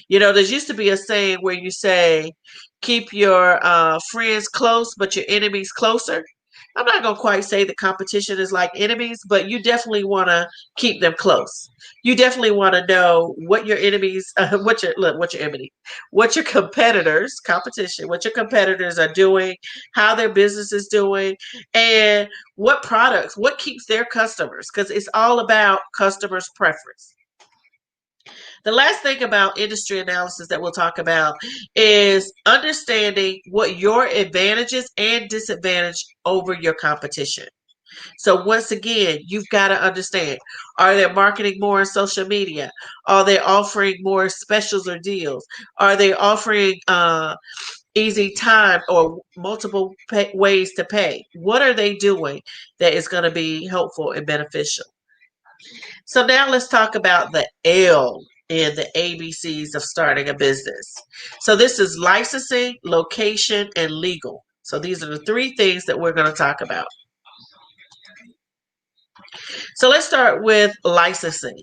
You know, there used to be a saying where you say, keep your friends close, but your enemies closer. I'm not going to quite say the competition is like enemies, but you definitely want to keep them close. You definitely want to know what your enemies, what your competitors, competition, what your competitors are doing, how their business is doing, and what products, what keeps their customers, because it's all about customers' preference. The last thing about industry analysis that we'll talk about is understanding what your advantages and disadvantage over your competition. So once again, you've got to understand, are they marketing more on social media? Are they offering more specials or deals? Are they offering easy time or multiple ways to pay? What are they doing that is going to be helpful and beneficial? So now let's talk about the L in the ABCs of starting a business. So this is licensing, location, and legal. So these are the three things that we're going to talk about. So let's start with licensing.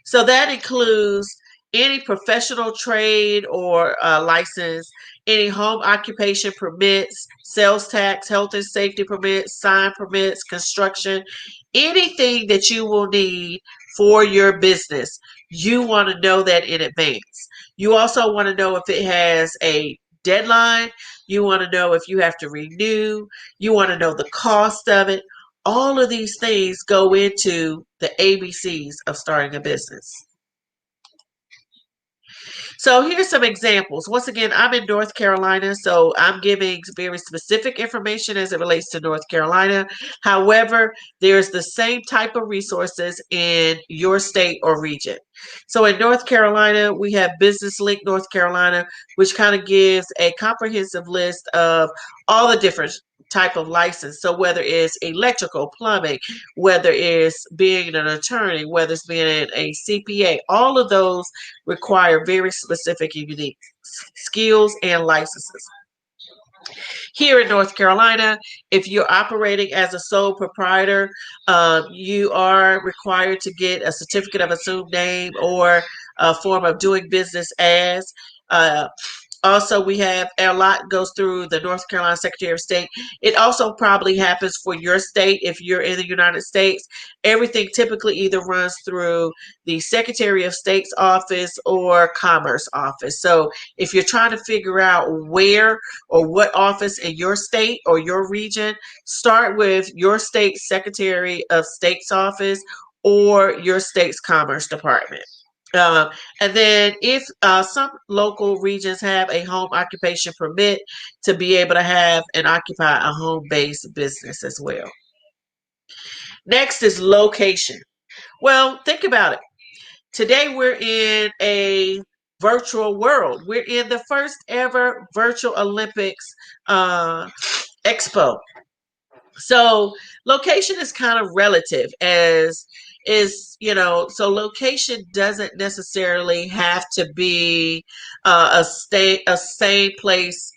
So that includes any professional trade or license, any home occupation permits, sales tax, health and safety permits, sign permits, construction, anything that you will need for your business. You want to know that in advance. You also want to know if it has a deadline. You want to know if you have to renew. You want to know the cost of it. All of these things go into the ABCs of starting a business. So here's some examples. Once again, I'm in North Carolina, so I'm giving very specific information as it relates to North Carolina. However, there's the same type of resources in your state or region. So in North Carolina, we have Business Link North Carolina, which kind of gives a comprehensive list of all the different type of license. So whether it's electrical, plumbing, whether it's being an attorney, whether it's being a CPA, all of those require very specific and unique skills and licenses. Here in North Carolina, if you're operating as a sole proprietor, you are required to get a certificate of assumed name or a form of doing business as. Uh, Also, we have a lot goes through the North Carolina Secretary of State. It also probably happens for your state if you're in the United States. Everything typically either runs through the Secretary of State's office or Commerce office. So if you're trying to figure out where or what office in your state or your region, start with your state Secretary of State's office or your state's Commerce Department. Uh, and then if some local regions have a home occupation permit to be able to have and occupy a home-based business as well. Next is location. Well, think about it. Today we're in a virtual world. We're in the first ever virtual Olympics Expo. So location is kind of relative as is, so location doesn't necessarily have to be a same place,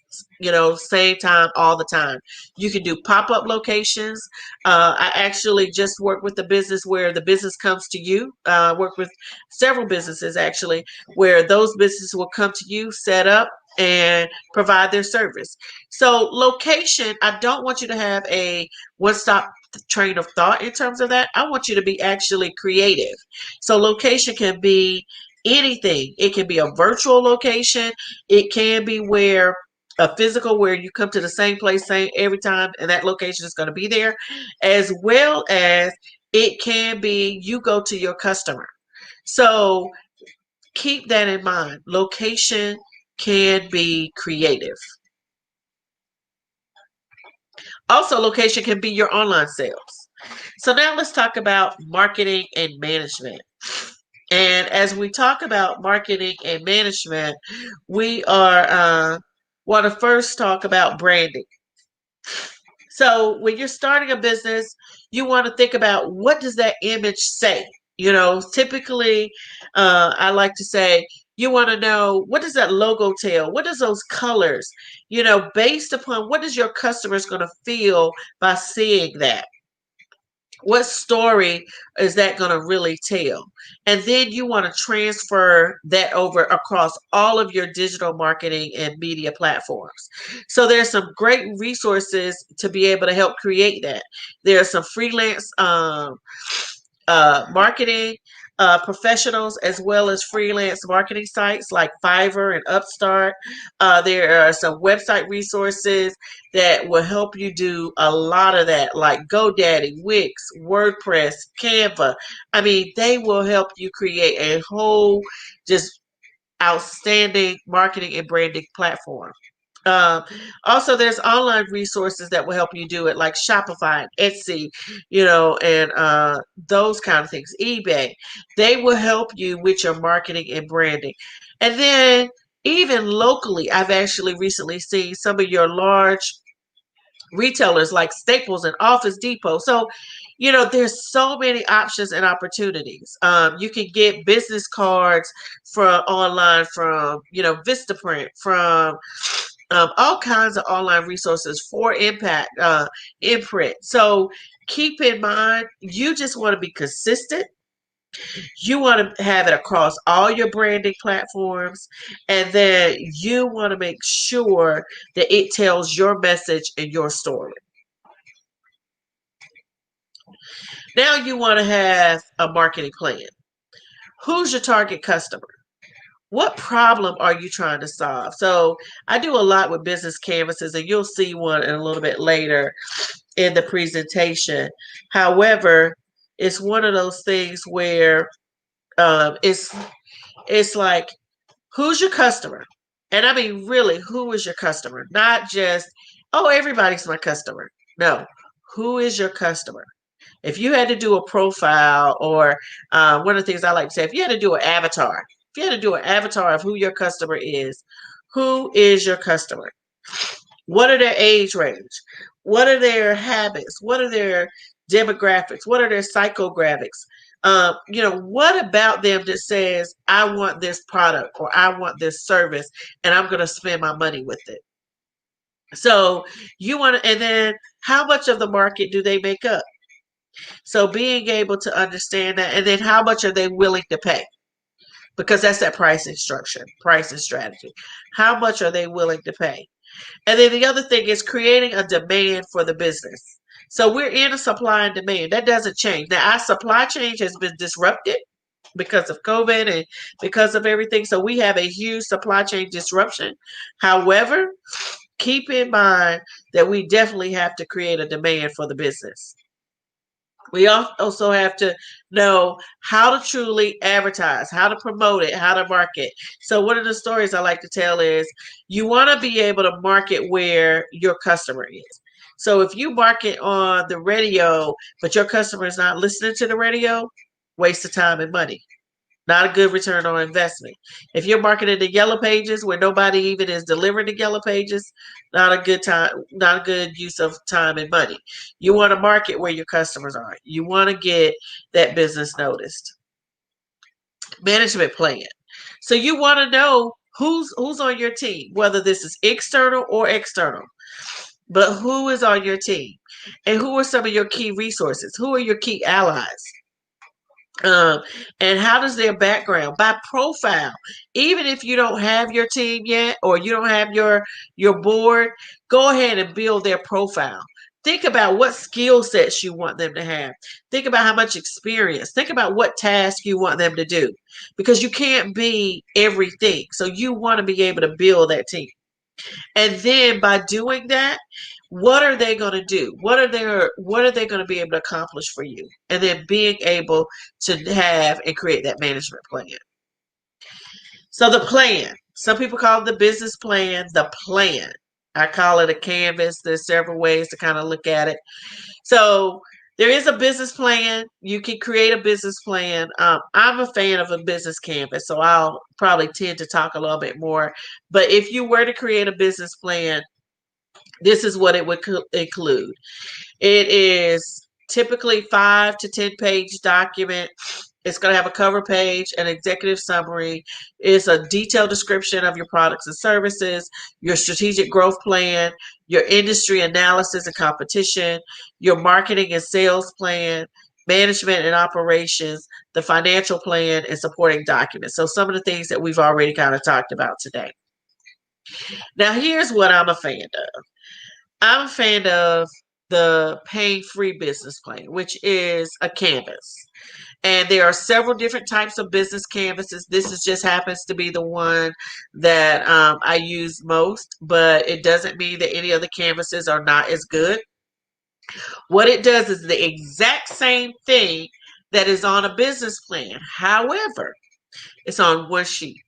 same time all the time. You can do pop-up locations. I actually just work with a business where the business comes to you. Work with several businesses actually where those businesses will come to you, set up and provide their service. So location, I don't want you to have a one-stop train of thought in terms of that. I want you to be actually creative. So location can be anything. It can be a virtual location. It can be where a physical where you come to the same place same every time and that location is going to be there, as well as it can be you go to your customer. So keep that in mind. Location can be creative. Also, location can be your online sales. So now let's talk about marketing and management. And as we talk about marketing and management, we are want to first talk about branding. So when you're starting a business, you want to think about what does that image say? Typically, I like to say you want to know what does that logo tell? What does those colors? Based upon what is your customers going to feel by seeing that? What story is that going to really tell? And then you want to transfer that over across all of your digital marketing and media platforms. So there's some great resources to be able to help create that. There are some freelance marketing professionals as well as freelance marketing sites like Fiverr and Upstart. There are some website resources that will help you do a lot of that, like GoDaddy, Wix, WordPress, Canva. I mean, they will help you create a whole just outstanding marketing and branding platform. Um, Also, there's online resources that will help you do it, like Shopify, Etsy, and those kind of things. eBay, they will help you with your marketing and branding. And then even locally, I've actually recently seen some of your large retailers like Staples and Office Depot. So, there's so many options and opportunities. You can get business cards from online from, Vistaprint, from all kinds of online resources for impact, imprint. So keep in mind, you just want to be consistent. You want to have it across all your branding platforms, and then you want to make sure that it tells your message and your story. Now you want to have a marketing plan. Who's your target customer? What problem are you trying to solve? So I do a lot with business canvases, and you'll see one in a little bit later in the presentation. However, it's one of those things where it's like, who's your customer? And I mean, really, who is your customer? Not just, oh, everybody's my customer. No, who is your customer? If you had to do a profile, or one of the things I like to say, if you had to do an avatar, if you had to do an avatar of who your customer is, who is your customer? What are their age range? What are their habits? What are their demographics? What are their psychographics? What about them that says, I want this product or I want this service and I'm going to spend my money with it? So you want to, and then how much of the market do they make up? So being able to understand that, and then how much are they willing to pay? Because that's that pricing structure, pricing strategy. How much are they willing to pay? And then the other thing is creating a demand for the business. So we're in a supply and demand. That doesn't change. Now our supply chain has been disrupted because of COVID and because of everything. So we have a huge supply chain disruption. However, keep in mind that we definitely have to create a demand for the business. We also have to know how to truly advertise, how to promote it, how to market. So one of the stories I like to tell is you want to be able to market where your customer is. So if you market on the radio, but your customer is not listening to the radio, waste of time and money. Not a good return on investment. If you're marketing the yellow pages where nobody even is delivering the yellow pages, not a good time, not a good use of time and money. You want to market where your customers are. You want to get that business noticed. Management plan. So you want to know who's on your team, whether this is external or external. But who is on your team? And who are some of your key resources? Who are your key allies? Um, and how does their background by profile, even if you don't have your team yet or you don't have your board, go ahead and build their profile. Think about what skill sets you want them to have. Think about how much experience. Think about what task you want them to do, because you can't be everything. So you want to be able to build that team. And then by doing that, what are they going to do? What are they going to be able to accomplish for you? And then being able to have and create that management plan. So the plan. Some people call it the business plan, the plan. I call it a canvas. There's several ways to kind of look at it. So there is a business plan. You can create a business plan. I'm a fan of a business canvas, so I'll probably tend to talk a little bit more. But if you were to create a business plan, this is what it would include. It is typically 5 to 10 page document. It's going to have a cover page, an executive summary. It's a detailed description of your products and services, your strategic growth plan, your industry analysis and competition, your marketing and sales plan, management and operations, the financial plan, and supporting documents. So some of the things that we've already kind of talked about today. Now, here's what I'm a fan of. I'm a fan of the pain-free business plan, which is a canvas. And there are several different types of business canvases. This is just happens to be the one that I use most, but it doesn't mean that any other canvases are not as good. What it does is the exact same thing that is on a business plan. However, it's on one sheet.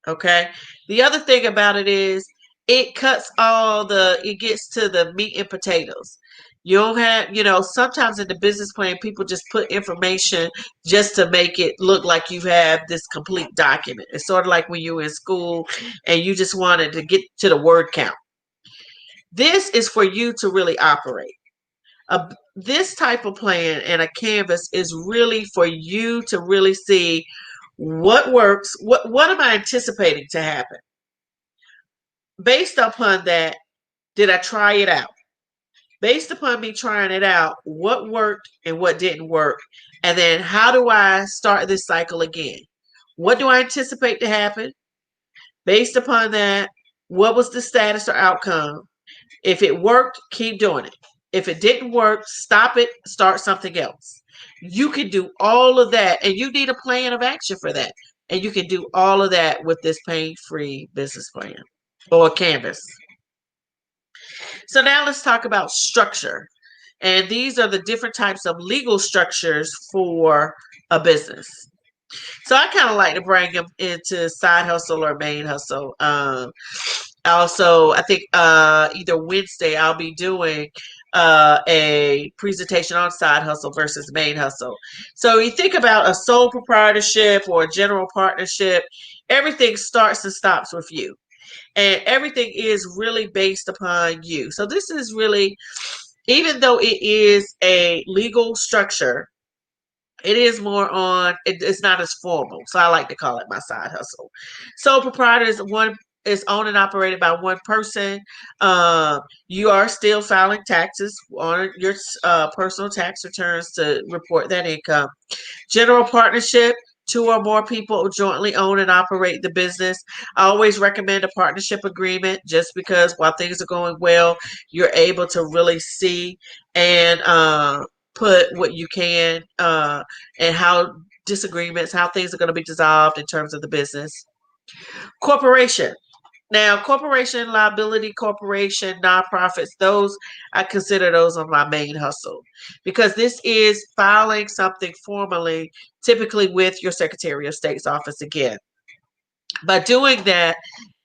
Okay. The other thing about it is it gets to the meat and potatoes. You don't have, sometimes in the business plan, people just put information just to make it look like you have this complete document. It's sort of like when you were in school and you just wanted to get to the word count. This is for you to really operate. This type of plan and a canvas is really for you to really see what works, what am I anticipating to happen? Based upon that, did I try it out? Based upon me trying it out, what worked and what didn't work? And then how do I start this cycle again? What do I anticipate to happen? Based upon that, what was the status or outcome? If it worked, keep doing it. If it didn't work, stop it, start something else. You can do all of that, and you need a plan of action for that. And you can do all of that with this pain-free business plan or canvas. So now let's talk about structure. And these are the different types of legal structures for a business. So I kind of like to bring them into side hustle or main hustle. Also, I think either Wednesday I'll be doing a presentation on side hustle versus main hustle. So you think about a sole proprietorship or a general partnership, everything starts and stops with you. And everything is really based upon you. So this is really, even though it is a legal structure, it is more on, it's not as formal. So I like to call it my side hustle. Sole proprietor is one is owned and operated by one person, you are still filing taxes on your personal tax returns to report that income. General partnership, two or more people jointly own and operate the business. I always recommend a partnership agreement just because while things are going well, you're able to really see and put what you can and how disagreements, how things are going to be dissolved in terms of the business. Corporation. Now, corporation, liability, corporation, nonprofits, those I consider those on my main hustle because this is filing something formally, typically with your Secretary of State's office again. By doing that,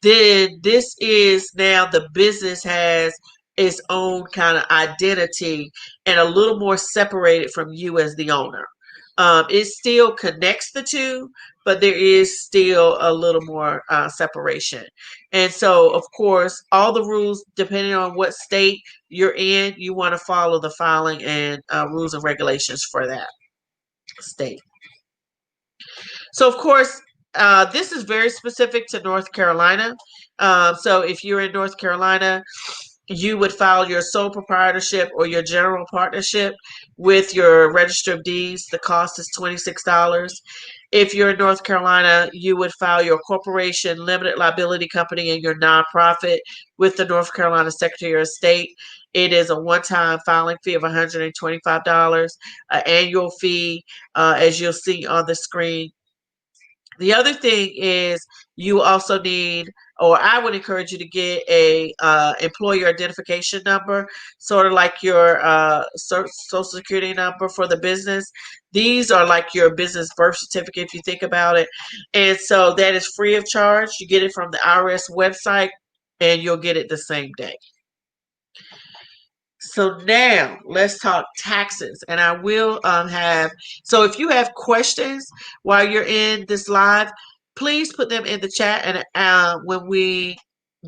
then this is now the business has its own kind of identity and a little more separated from you as the owner. It still connects the two, but there is still a little more separation. And so, of course, all the rules, depending on what state you're in, you want to follow the filing and rules and regulations for that state. So, of course, this is very specific to North Carolina. So, if you're in North Carolina, you would file your sole proprietorship or your general partnership with your register of deeds. The cost is $26. If you're in North Carolina, you would file your corporation, limited liability company, and your nonprofit with the North Carolina Secretary of State. It is a one-time filing fee of $125, an annual fee, as you'll see on the screen. The other thing is you also need, or I would encourage you to get a employer identification number, sort of like your social security number for the business. These are like your business birth certificate if you think about it. And so that is free of charge. You get it from the IRS website and you'll get it the same day. So now let's talk taxes, and I will so if you have questions while you're in this live, please put them in the chat, and when we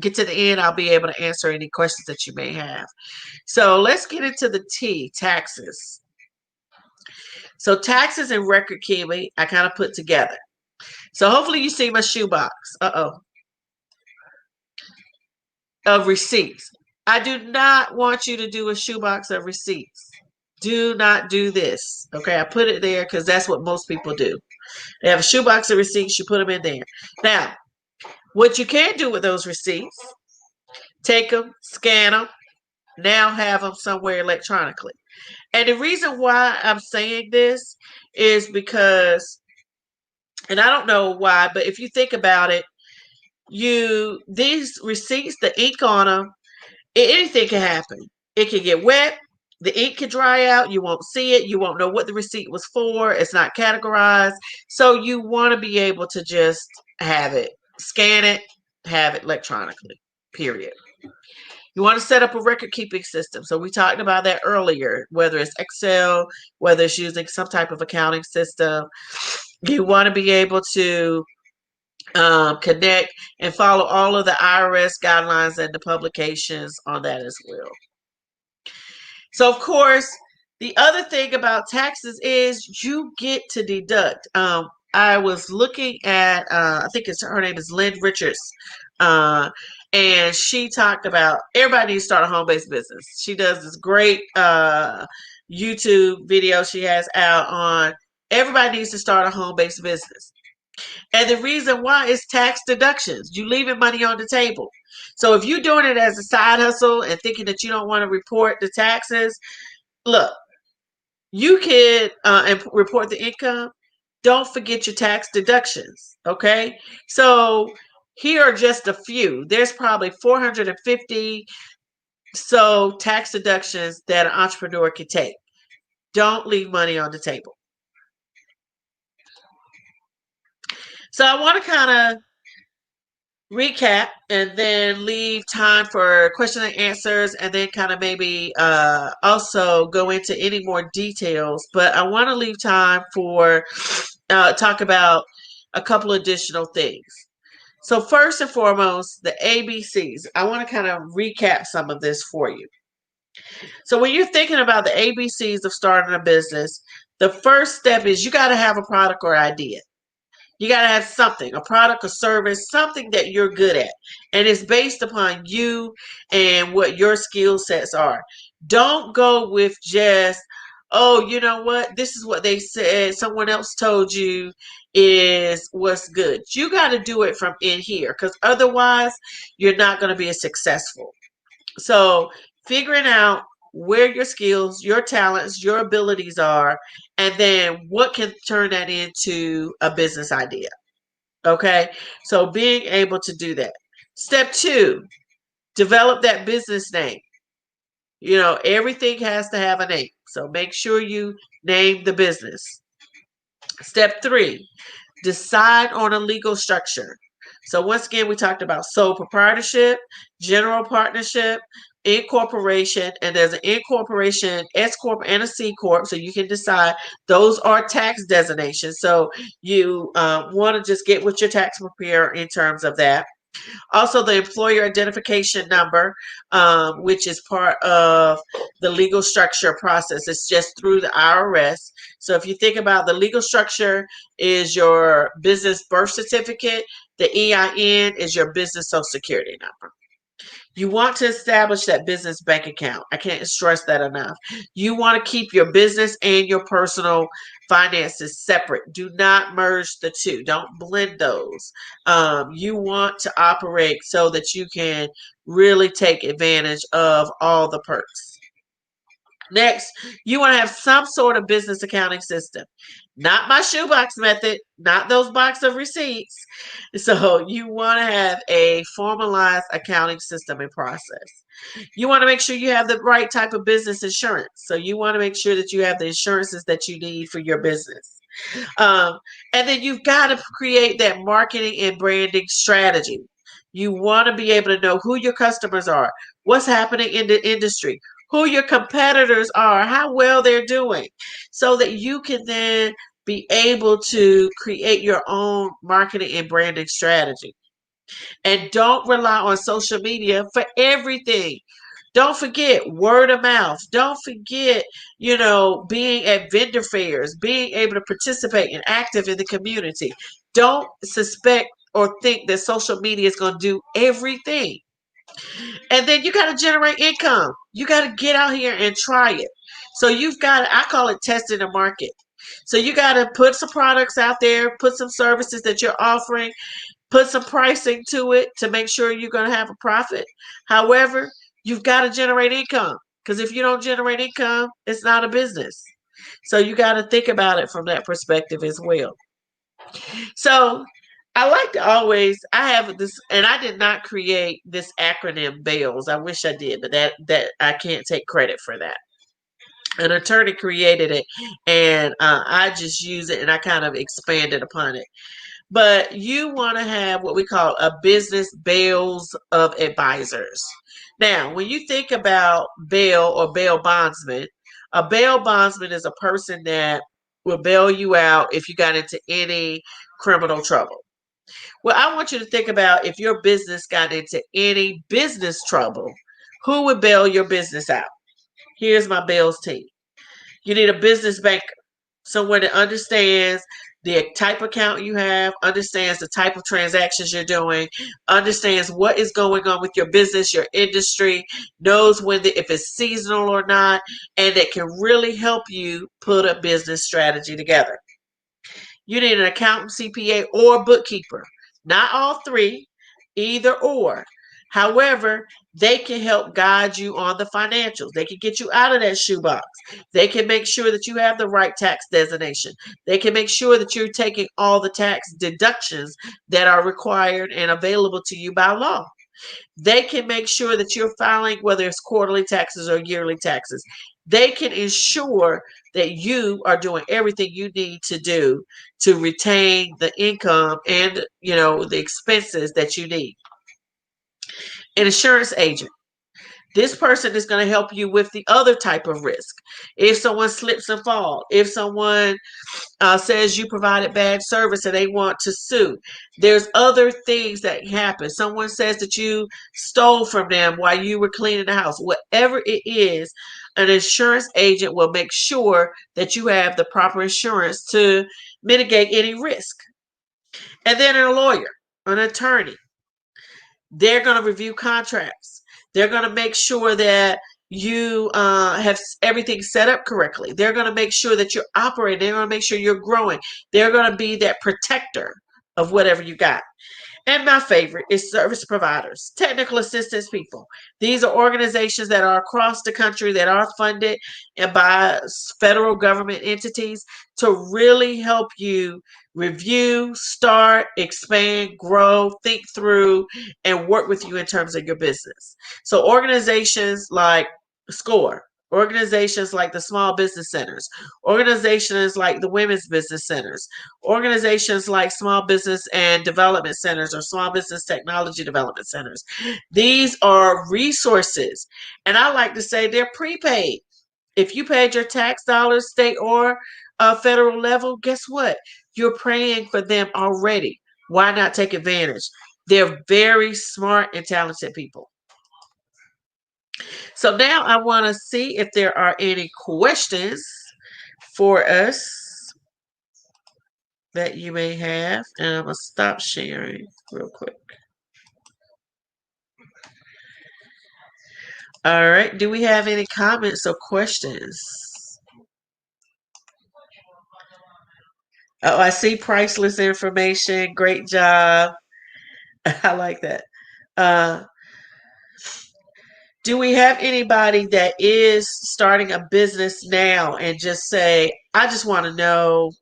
get to the end, I'll be able to answer any questions that you may have. So let's get into the taxes. So taxes and record keeping, I kind of put together. So hopefully you see my shoebox. Of receipts. I do not want you to do a shoebox of receipts. Do not do this. Okay, I put it there because that's what most people do. They have a shoebox of receipts, you put them in there. Now, what you can do with those receipts, take them, scan them, now have them somewhere electronically. And the reason why I'm saying this is because, and I don't know why, but if you think about it, these receipts, the ink on them, anything can happen. It can get wet. The ink can dry out. You won't see it. You won't know what the receipt was for. It's not categorized. So you want to be able to just have it, scan it, have it electronically, period. You want to set up a record keeping system. So we talked about that earlier, whether it's Excel, whether it's using some type of accounting system. You want to be able to connect and follow all of the IRS guidelines and the publications on that as well. So, of course, the other thing about taxes is you get to deduct. I was looking at, I think her name is Lynn Richards, and she talked about everybody needs to start a home-based business. She does this great YouTube video she has out on everybody needs to start a home-based business. And the reason why is tax deductions. You leaving money on the table. So if you're doing it as a side hustle and thinking that you don't want to report the taxes, look, you can report the income. Don't forget your tax deductions. Okay. So here are just a few. There's probably 450 so tax deductions that an entrepreneur can take. Don't leave money on the table. So I want to kind of recap and then leave time for question and answers, and then kind of maybe also go into any more details. But I want to leave time for talk about a couple additional things. So first and foremost, the ABCs. I want to kind of recap some of this for you. So when you're thinking about the ABCs of starting a business, the first step is you got to have a product or idea. You got to have something, a product, a service, something that you're good at. And it's based upon you and what your skill sets are. Don't go with just, oh, you know what? This is what they said. Someone else told you is what's good. You got to do it from in here because otherwise you're not going to be as successful. So figuring out where your skills, your talents, your abilities are, and then what can turn that into a business idea. Okay. So being able to do that. Step two, develop that business name. You know, everything has to have a name. So make sure you name the business. Step three, decide on a legal structure. So once again, we talked about sole proprietorship, general partnership, incorporation, and there's an incorporation, S corp, and a C corp. So you can decide those are tax designations. So you want to just get with your tax preparer in terms of that. Also, the employer identification number, which is part of the legal structure process. It's just through the IRS. So if you think about the legal structure is your business birth certificate, the EIN is your business social security number. You want to establish that business bank account. I can't stress that enough. You want to keep your business and your personal finances separate. Do not merge the two. Don't blend those. You want to operate so that you can really take advantage of all the perks. Next, you want to have some sort of business accounting system. Not my shoebox method, not those box of receipts. So you want to have a formalized accounting system and process. You want to make sure you have the right type of business insurance. So you want to make sure that you have the insurances that you need for your business. Um, and then you've got to create that marketing and branding strategy. You want to be able to know who your customers are, what's happening in the industry, who your competitors are, how well they're doing, so that you can then be able to create your own marketing and branding strategy. And don't rely on social media for everything. Don't forget word of mouth. Don't forget, being at vendor fairs, being able to participate and active in the community. Don't suspect or think that social media is going to do everything. And then you got to generate income. You got to get out here and try it. So you've got, I call it testing the market. So you got to put some products out there, put some services that you're offering, put some pricing to it to make sure you're going to have a profit. However, you've got to generate income because if you don't generate income, it's not a business. So you got to think about it from that perspective as well. So I like to always I have this, and I did not create this acronym BAILS. I wish I did, but that I can't take credit for that. An attorney created it, and I just use it, and I kind of expanded upon it. But you want to have what we call a business bails of advisors. Now, when you think about bail or bail bondsman, a bail bondsman is a person that will bail you out if you got into any criminal trouble. Well, I want you to think about if your business got into any business trouble, who would bail your business out? Here's my bails team. You need a business banker, someone that understands the type of account you have, understands the type of transactions you're doing, understands what is going on with your business, your industry, knows if it's seasonal or not, and that can really help you put a business strategy together. You need an accountant, CPA, or bookkeeper. Not all three, either or. However, they can help guide you on the financials. They can get you out of that shoebox. They can make sure that you have the right tax designation. They can make sure that you're taking all the tax deductions that are required and available to you by law. They can make sure that you're filing, whether it's quarterly taxes or yearly taxes. They can ensure that you are doing everything you need to do to retain the income and, the expenses that you need. An insurance agent. This person is going to help you with the other type of risk. If someone slips and falls, if someone says you provided bad service and they want to sue, there's other things that happen. Someone says that you stole from them while you were cleaning the house. Whatever it is, an insurance agent will make sure that you have the proper insurance to mitigate any risk. And then a lawyer, an attorney, they're going to review contracts. They're going to make sure that you have everything set up correctly. They're going to make sure that you're operating. They're going to make sure you're growing. They're going to be that protector of whatever you got. And my favorite is service providers, technical assistance people. These are organizations that are across the country that are funded by federal government entities to really help you review, start, expand, grow, think through, and work with you in terms of your business. So organizations like SCORE, organizations like the small business centers, organizations like the women's business centers, organizations like small business and development centers or small business technology development centers. These are resources, and I like to say they're prepaid. If you paid your tax dollars, state or federal level, guess what? You're paying for them already. Why not take advantage? They're very smart and talented people. So now I want to see if there are any questions for us that you may have. And I'm going to stop sharing real quick. All right. Do we have any comments or questions? Oh, I see priceless information. Great job. I like that. Uh, do we have anybody that is starting a business now and just say, I just want to know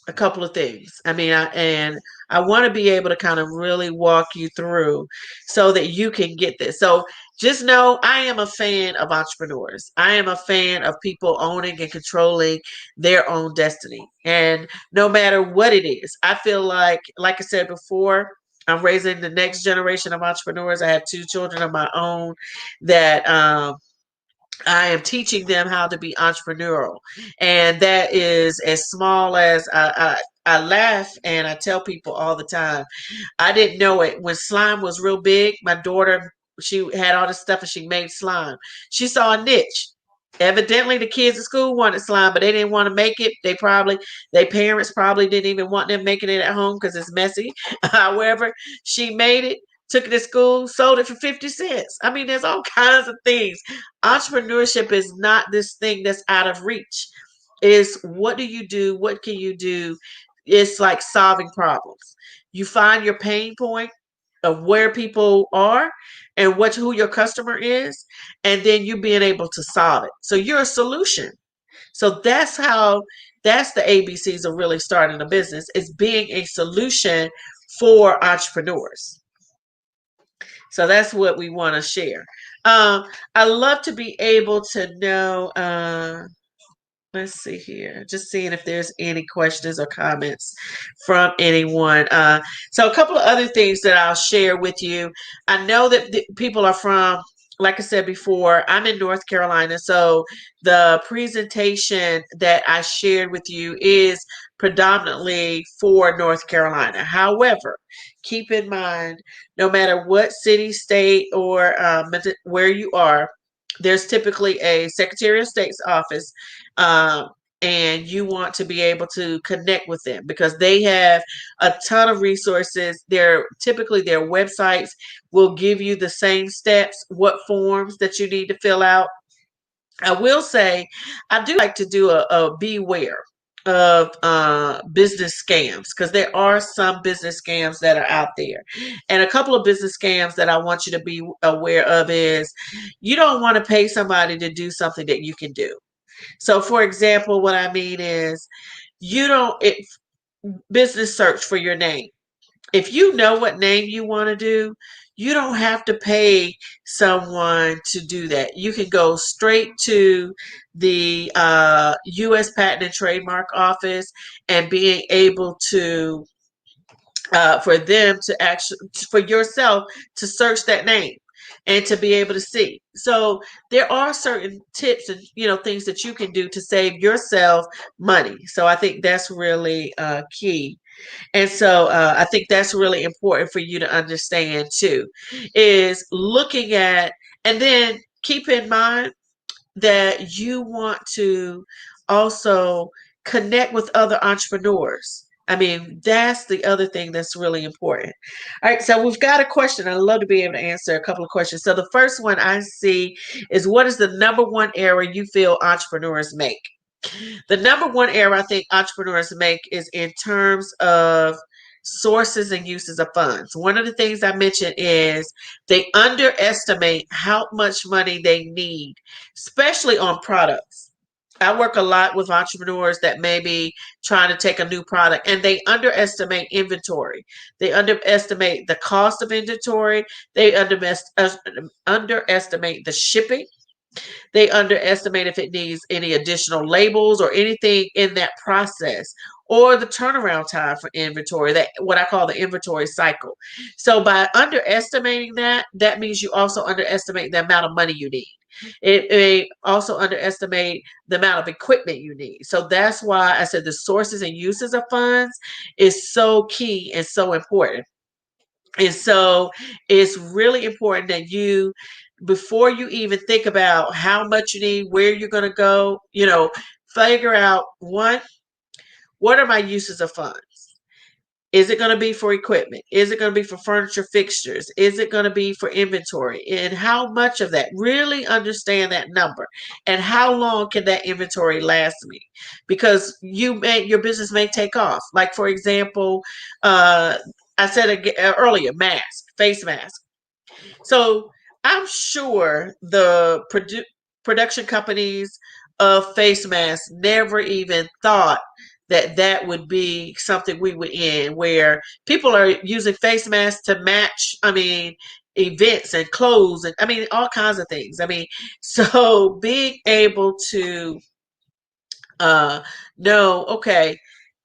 a couple of things? I mean, I want to be able to kind of really walk you through so that you can get this. So just know I am a fan of entrepreneurs. I am a fan of people owning and controlling their own destiny. And no matter what it is, I feel like I said before, I'm raising the next generation of entrepreneurs. I have two children of my own that I am teaching them how to be entrepreneurial. And that is as small as I laugh and I tell people all the time. I didn't know it. When slime was real big, my daughter, she had all this stuff and she made slime. She saw a niche. Evidently, the kids at school wanted slime, but they didn't want to make it. Their parents probably didn't even want them making it at home because it's messy. However, she made it, took it to school, sold it for 50 cents. I mean, there's all kinds of things. Entrepreneurship is not this thing that's out of reach. Is what do you do? What can you do? It's like solving problems. You find your pain point of where people are and who your customer is, and then you being able to solve it. So you're a solution. So that's the ABCs of really starting a business, is being a solution for entrepreneurs. So that's what we want to share. I love to be able to know. Let's see here. Just seeing if there's any questions or comments from anyone. So a couple of other things that I'll share with you. I know that people are from, like I said before, I'm in North Carolina. So the presentation that I shared with you is predominantly for North Carolina. However, keep in mind, no matter what city, state, or where you are, there's typically a Secretary of State's office, um, and you want to be able to connect with them because they have a ton of resources. Typically their websites will give you the same steps, what forms that you need to fill out. I will say I do like to do a beware of business scams, because there are some business scams that are out there. And a couple of business scams that I want you to be aware of is you don't want to pay somebody to do something that you can do. So for example, what I mean is you don't it, business search for your name. If you know what name you want to do, you don't have to pay someone to do that. You can go straight to the U.S. Patent and Trademark Office and being able to for them to actually, for yourself to search that name and to be able to see. So there are certain tips and things that you can do to save yourself money. So I think that's really key. And so I think that's really important for you to understand too, is looking at, and then keep in mind that you want to also connect with other entrepreneurs. I mean, that's the other thing that's really important. All right, so we've got a question. I'd love to be able to answer a couple of questions. So the first one I see is, what is the number one error you feel entrepreneurs make? The number one error I think entrepreneurs make is in terms of sources and uses of funds. One of the things I mentioned is they underestimate how much money they need, especially on products. I work a lot with entrepreneurs that may be trying to take a new product and they underestimate inventory. They underestimate the cost of inventory. They underestimate the shipping. They underestimate if it needs any additional labels or anything in that process, or the turnaround time for inventory, that what I call the inventory cycle. So by underestimating that, that means you also underestimate the amount of money you need. It may also underestimate the amount of equipment you need. So that's why I said the sources and uses of funds is so key and so important. And so it's really important that you, before you even think about how much you need, where you're going to go, figure out, one, what are my uses of funds? Is it going to be for equipment? Is it going to be for furniture fixtures? Is it going to be for inventory? And how much of that? Really understand that number. And how long can that inventory last me? Because your business may take off. Like, for example, I said earlier, face mask. So I'm sure the production companies of face masks never even thought that that would be something we would end, where people are using face masks to match, I mean, events and clothes, and I mean, all kinds of things. I mean, so being able to uh, know, okay,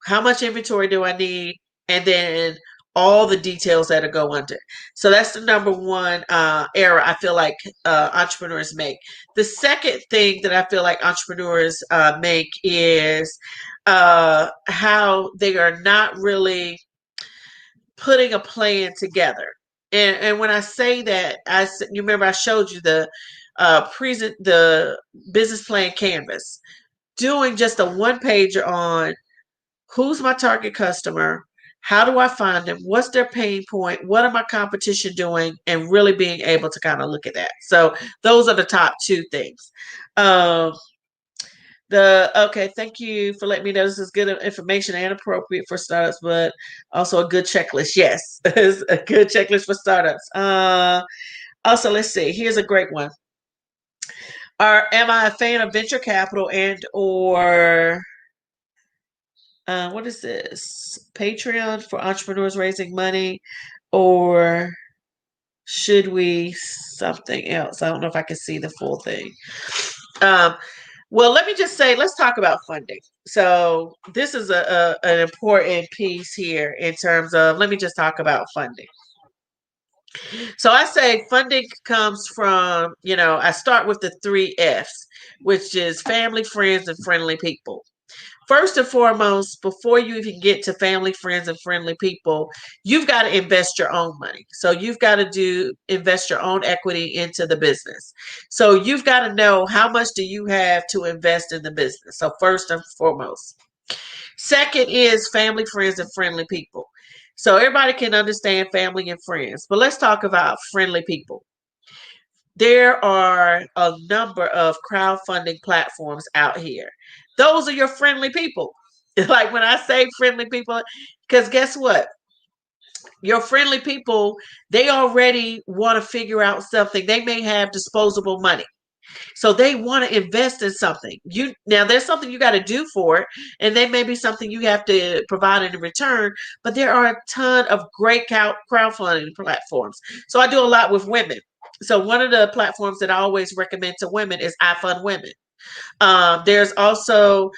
how much inventory do I need? And then all the details that go under. So that's the number one error I feel like entrepreneurs make. The second thing that I feel like entrepreneurs make is how they are not really putting a plan together. And when I say that, you remember I showed you the the business plan canvas, doing just a one pager on who's my target customer, how do I find them, what's their pain point, what are my competition doing, and really being able to kind of look at that. So those are the top two things. Okay, thank you for letting me know this is good information and appropriate for startups, but also a good checklist. Yes, it's a good checklist for startups. Also, let's see. Here's a great one. Am I a fan of venture capital and or what is this? Patreon for entrepreneurs raising money, or should we something else? I don't know if I can see the full thing. Um, well, let me just say, let's talk about funding. So this is an important piece here in terms of, let me just talk about funding. So I say funding comes from, I start with the 3 F's, which is family, friends, and friendly people. First and foremost, before you even get to family, friends, and friendly people, you've got to invest your own money. So you've got to invest your own equity into the business. So you've got to know, how much do you have to invest in the business? So first and foremost. Second is family, friends, and friendly people. So everybody can understand family and friends, but let's talk about friendly people. There are a number of crowdfunding platforms out here. Those are your friendly people. Like when I say friendly people, because guess what? Your friendly people, they already want to figure out something. They may have disposable money. So they want to invest in something. Now there's something you got to do for it, and there may be something you have to provide in return, but there are a ton of great crowdfunding platforms. So I do a lot with women. So one of the platforms that I always recommend to women is I Fund Women. There's also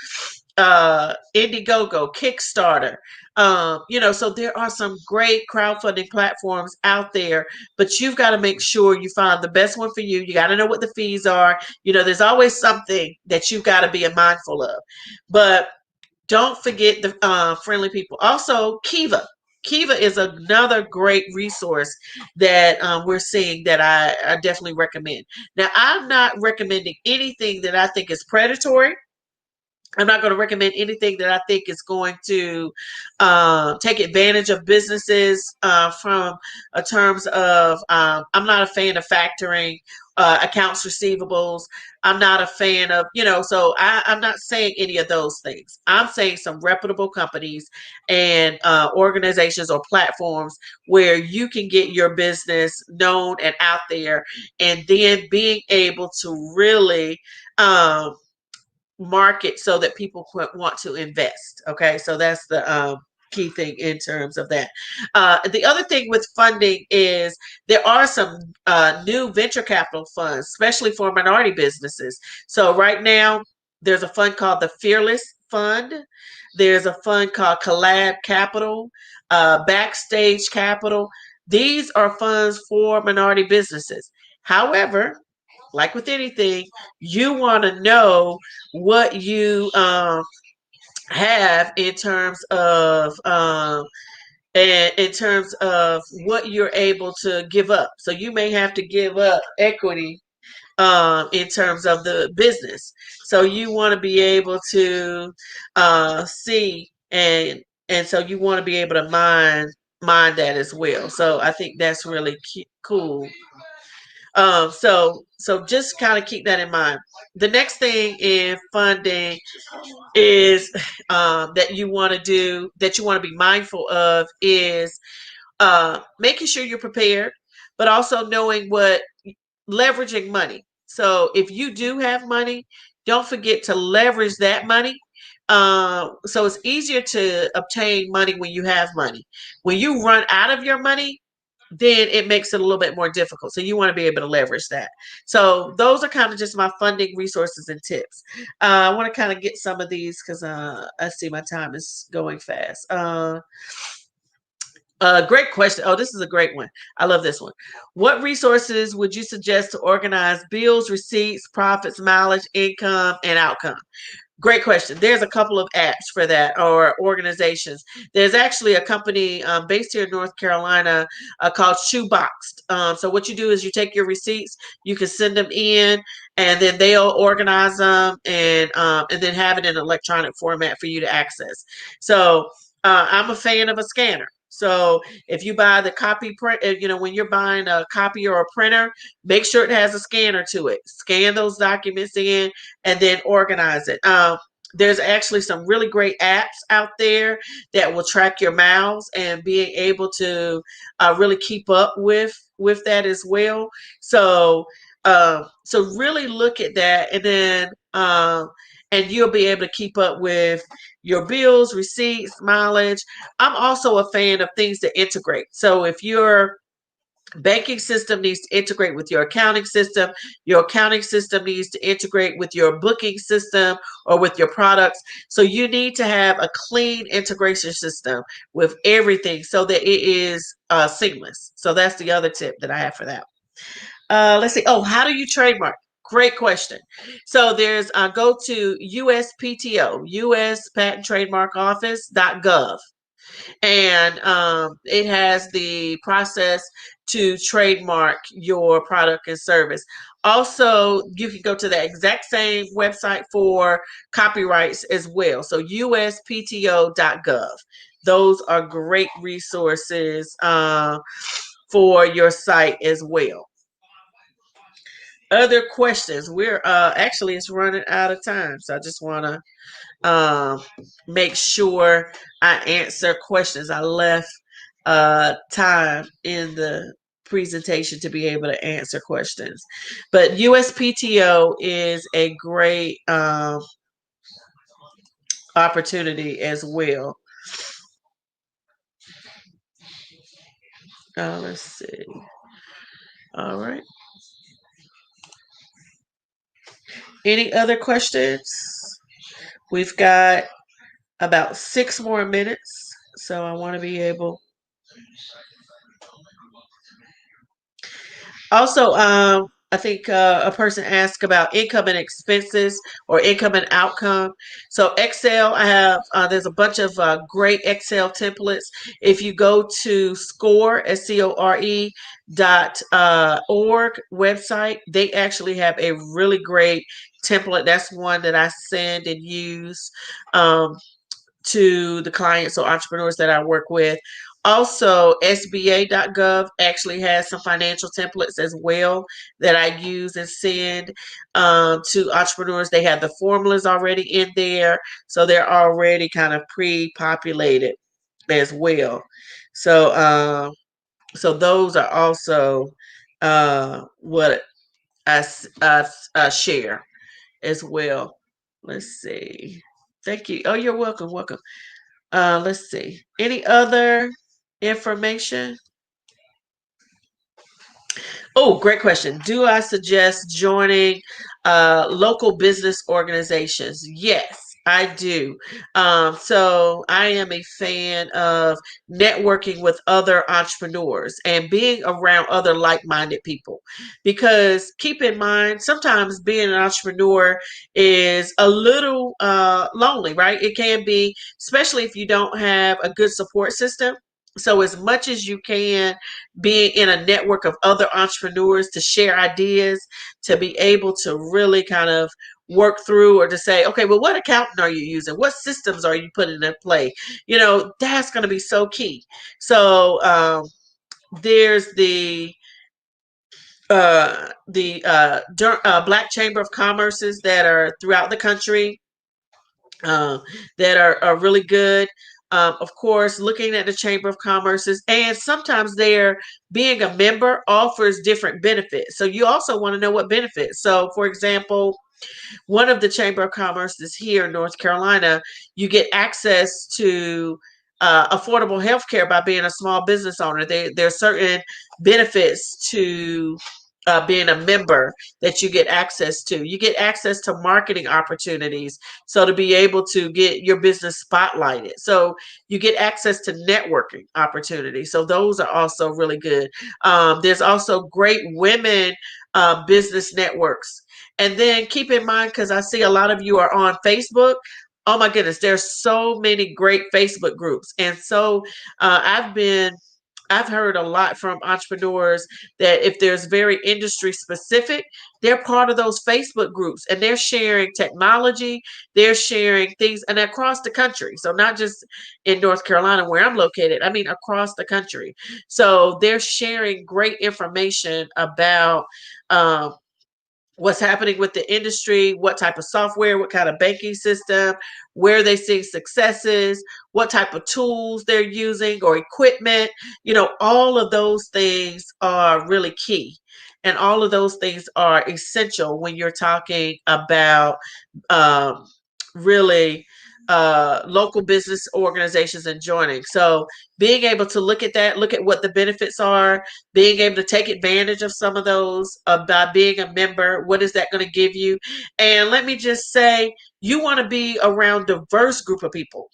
Indiegogo, Kickstarter. So there are some great crowdfunding platforms out there, but you've got to make sure you find the best one for you. You got to know what the fees are. There's always something that you've got to be mindful of. But don't forget the friendly people. Also, Kiva. Kiva is another great resource that we're seeing that I definitely recommend. Now, I'm not recommending anything that I think is predatory. I'm not going to recommend anything that I think is going to take advantage of businesses from a terms of, I'm not a fan of factoring accounts receivables. I'm not a fan of, so I'm not saying any of those things. I'm saying some reputable companies and organizations or platforms where you can get your business known and out there, and then being able to really market so that people want to invest. Okay, so that's the key thing in terms of that. The other thing with funding is there are some new venture capital funds, especially for minority businesses. So right now, there's a fund called the Fearless Fund. There's a fund called Collab Capital, Backstage Capital. These are funds for minority businesses. However, like with anything, you want to know what you have in terms of and in terms of what you're able to give up. So you may have to give up equity in terms of the business. So you want to be able to see and so you want to be able to mind that as well. So I think that's really cool. So just kind of keep that in mind. The next thing in funding is that you want to do, that you want to be mindful of, is making sure you're prepared, but also knowing what leveraging money. So if you do have money, don't forget to leverage that money. So it's easier to obtain money when you have money. When you run out of your money, then it makes it a little bit more difficult. So you want to be able to leverage that. So those are kind of just my funding resources and tips. I want to kind of get some of these because I see my time is going fast. Great question. Oh, this is a great one. I love this one. What resources would you suggest to organize bills, receipts, profits, mileage, income, and outcome? Great question. There's a couple of apps for that, or organizations. There's actually a company based here in North Carolina called Shoeboxed. So what you do is you take your receipts, you can send them in, and then they'll organize them and then have it in electronic format for you to access. So I'm a fan of a scanner. So if you buy the copy print, when you're buying a copy or a printer, make sure it has a scanner to it. Scan those documents in and then organize it. There's actually some really great apps out there that will track your miles and being able to really keep up with that as well. So really look at that, and then and you'll be able to keep up with your bills, receipts, mileage. I'm also a fan of things that integrate. So if your banking system needs to integrate with your accounting system needs to integrate with your booking system or with your products. So you need to have a clean integration system with everything so that it is seamless. So that's the other tip that I have for that. Let's see. Oh, how do you trademark? Great question. So there's go to USPTO, US Patent Trademark Office.gov, and it has the process to trademark your product and service. Also, you can go to the exact same website for copyrights as well. So uspto.gov. Those are great resources for your site as well. Other questions? We're actually it's running out of time, so I just want to make sure I answer questions. I left time in the presentation to be able to answer questions. But USPTO is a great opportunity as well. Let's see. All right. Any other questions? We've got about 6 more minutes, so I want to be able. Also, I think a person asked about income and expenses or income and outcome. So Excel, I have, there's a bunch of great Excel templates. If you go to score, SCORE .org website, they actually have a really great template. That's one that I send and use um, to the clients or entrepreneurs that I work with. Also, SBA.gov actually has some financial templates as well that I use and send to entrepreneurs. They have the formulas already in there, so they're already kind of pre-populated as well. So, so those are also what I share as well. Let's see. Thank you. Oh, you're welcome. Welcome. Let's see. Any other information? Oh, great question. Do I suggest joining local business organizations? Yes, I do. So I am a fan of networking with other entrepreneurs and being around other like-minded people. Because keep in mind, sometimes being an entrepreneur is a little lonely, right? It can be, especially if you don't have a good support system. So as much as you can, being in a network of other entrepreneurs to share ideas, to be able to really kind of work through or to say, okay, well, what accountant are you using? What systems are you putting in play? You know, that's going to be so key. So there's Black Chamber of Commerces that are throughout the country uh, that are really good. Of course, looking at the Chamber of Commerce's, and sometimes their being a member offers different benefits. So you also want to know what benefits. So, for example, one of the Chamber of Commerce is here in North Carolina. You get access to affordable health care by being a small business owner. There are certain benefits to being a member that you get access to. You get access to marketing opportunities. So to be able to get your business spotlighted. So you get access to networking opportunities. So those are also really good. There's also great women business networks. And then keep in mind, because I see a lot of you are on Facebook. Oh my goodness, there's so many great Facebook groups. And so I've heard a lot from entrepreneurs that if there's very industry specific, they're part of those Facebook groups and they're sharing technology, they're sharing things and across the country. So not just in North Carolina where I'm located, I mean across the country. So they're sharing great information about um, what's happening with the industry, what type of software, what kind of banking system, where they see successes, what type of tools they're using or equipment. You know, all of those things are really key. And all of those things are essential when you're talking about um, really local business organizations and joining. So being able to look at that, look at what the benefits are, being able to take advantage of some of those by being a member, what is that going to give you? And let me just say, you want to be around diverse group of people.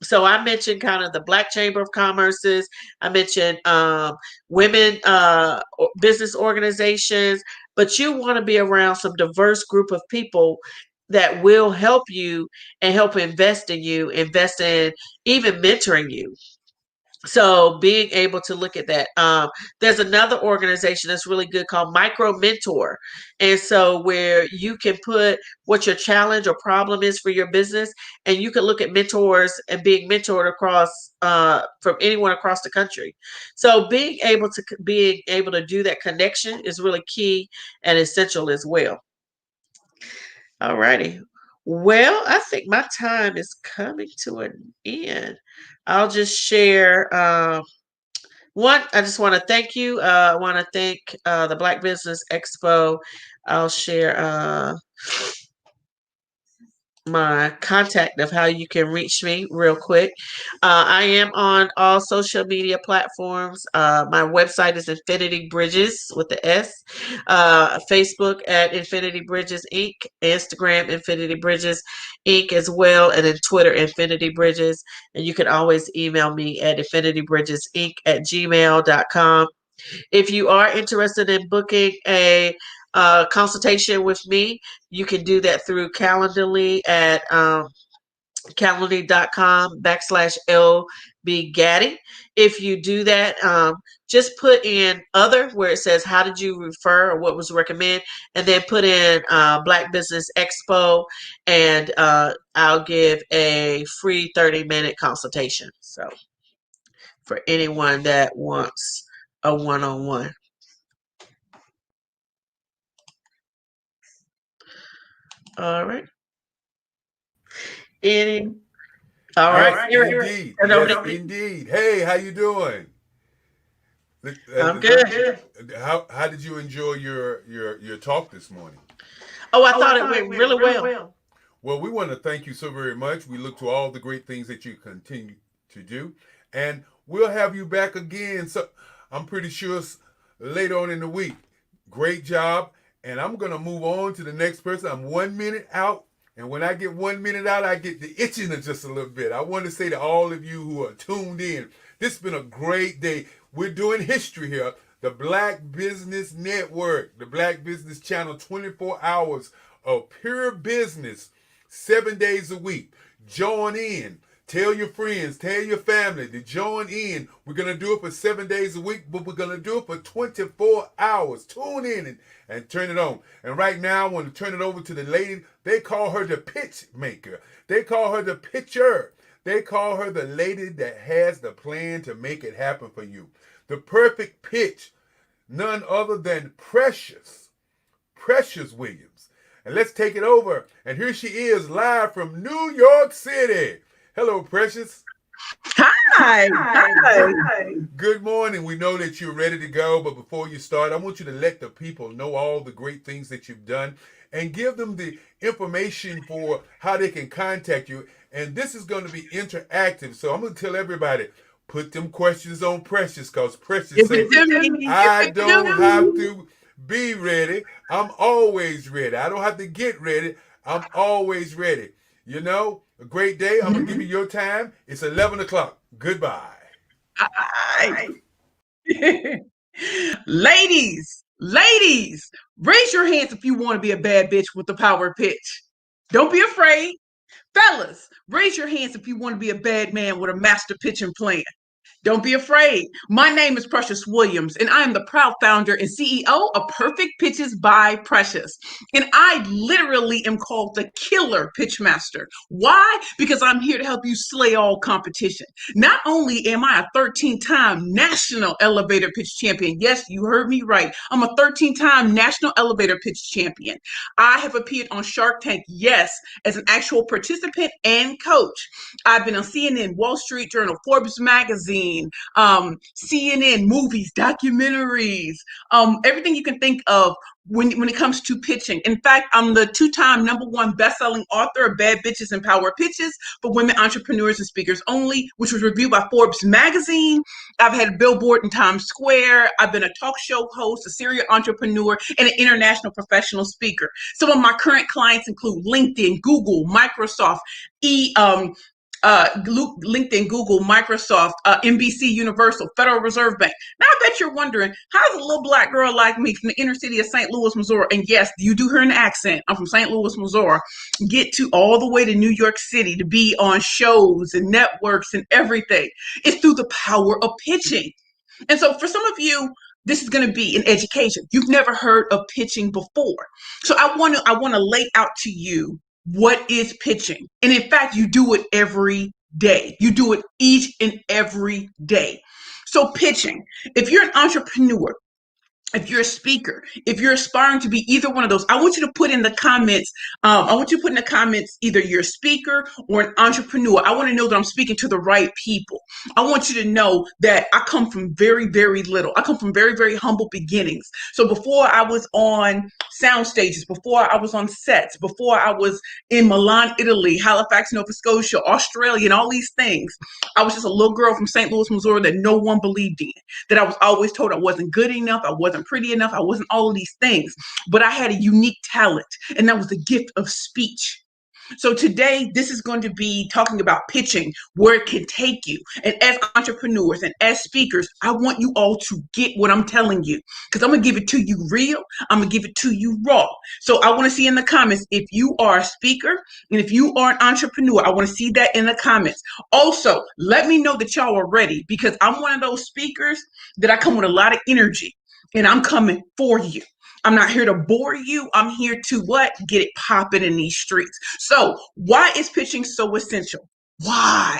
So I mentioned kind of the Black Chamber of Commerce's. I mentioned women business organizations, but you want to be around some diverse group of people that will help you and help invest in even mentoring you. So being able to look at that, there's another organization that's really good called Micro Mentor, and so where you can put what your challenge or problem is for your business, and you can look at mentors and being mentored across from anyone across the country. So being able to do that connection is really key and essential as well. All righty. Well, I think my time is coming to an end. I'll just share. One, I just want to thank you. I want to thank the Black Business Expo. I'll share my contact of how you can reach me real quick. I am on all social media platforms. My website is Infinity Bridges with the S. Facebook at Infinity Bridges Inc. Instagram Infinity Bridges Inc. as well, and then Twitter Infinity Bridges. And you can always email me at infinitybridgesinc at gmail.com. If you are interested in booking a consultation with me, you can do that through Calendly at calendly.com/L be Gaddy. If you do that, just put in other where it says how did you refer or what was recommended, and then put in Black Business Expo, and I'll give a free 30-minute consultation. So for anyone that wants a one-on-one. All right. Any all Yes, right. indeed. Yes, indeed. Hey, how you doing? I'm good. How did you enjoy your talk this morning? Oh, I thought it went really well. Well, we want to thank you so very much. We look to all the great things that you continue to do, and we'll have you back again. So I'm pretty sure later on in the week. Great job, and I'm gonna move on to the next person. I'm 1 minute out, and when I get 1 minute out, I get the itching just a little bit. I want to say to all of you who are tuned in, this has been a great day. We're doing history here. The Black Business Network, the Black Business Channel, 24 hours of pure business, 7 days a week. Join in. Tell your friends, tell your family to join in. We're going to do it for 7 days a week, but we're going to do it for 24 hours. Tune in and turn it on. And right now, I want to turn it over to the lady. They call her the pitch maker. They call her the pitcher. They call her the lady that has the plan to make it happen for you. The perfect pitch, none other than Precious Williams. And let's take it over. And here she is live from New York City. Hello, Precious. Hi. Good morning. We know that you're ready to go, but before you start, I want you to let the people know all the great things that you've done and give them the information for how they can contact you. And this is going to be interactive, so I'm going to tell everybody, put them questions on Precious, because Precious said, I don't have to be ready. I'm always ready. I don't have to get ready. I'm always ready. You know, a great day. I'm going to give you your time. It's 11 o'clock. Goodbye. Hi. Ladies, raise your hands if you want to be a bad bitch with the power pitch. Don't be afraid. Fellas, raise your hands if you want to be a bad man with a master pitching plan. Don't be afraid. My name is Precious Williams, and I am the proud founder and CEO of Perfect Pitches by Precious. And I literally am called the Killer Pitchmaster. Why? Because I'm here to help you slay all competition. Not only am I a 13-time national elevator pitch champion, yes, you heard me right. I'm a 13-time national elevator pitch champion. I have appeared on Shark Tank, yes, as an actual participant and coach. I've been on CNN, Wall Street Journal, Forbes magazine, CNN, movies, documentaries, everything you can think of when it comes to pitching. In fact, I'm the 2-time #1 best-selling author of Bad Bitches and Power Pitches for Women Entrepreneurs and Speakers Only, which was reviewed by Forbes magazine. I've had a billboard in Times Square. I've been a talk show host, a serial entrepreneur, and an international professional speaker. Some of my current clients include LinkedIn, Google, Microsoft, LinkedIn, Google, Microsoft, NBC, Universal, Federal Reserve Bank. Now, I bet you're wondering, how does a little black girl like me from the inner city of St. Louis, Missouri, and yes, you do hear an accent, I'm from St. Louis, Missouri, get to all the way to New York City to be on shows and networks and everything? It's through the power of pitching. And so for some of you, this is going to be an education. You've never heard of pitching before. So I want to lay out to you what is pitching. And in fact, you do it every day. You do it each and every day. So pitching, if you're an entrepreneur, if you're a speaker, if you're aspiring to be either one of those, I want you to put in the comments. I want you to put in the comments either you're a speaker or an entrepreneur. I want to know that I'm speaking to the right people. I want you to know that I come from very, very little. I come from very, very humble beginnings. So before I was on sound stages, before I was on sets, before I was in Milan, Italy, Halifax, Nova Scotia, Australia, and all these things, I was just a little girl from St. Louis, Missouri that no one believed in, that I was always told I wasn't good enough, I wasn't pretty enough, I wasn't all of these things. But I had a unique talent, and that was the gift of speech. So today, this is going to be talking about pitching, where it can take you. And as entrepreneurs and as speakers, I want you all to get what I'm telling you, because I'm going to give it to you real. I'm going to give it to you raw. So I want to see in the comments if you are a speaker and if you are an entrepreneur. I want to see that in the comments. Also, let me know that y'all are ready, because I'm one of those speakers that I come with a lot of energy, and I'm coming for you. I'm not here to bore you. I'm here to what? Get it popping in these streets. So why is pitching so essential? Why?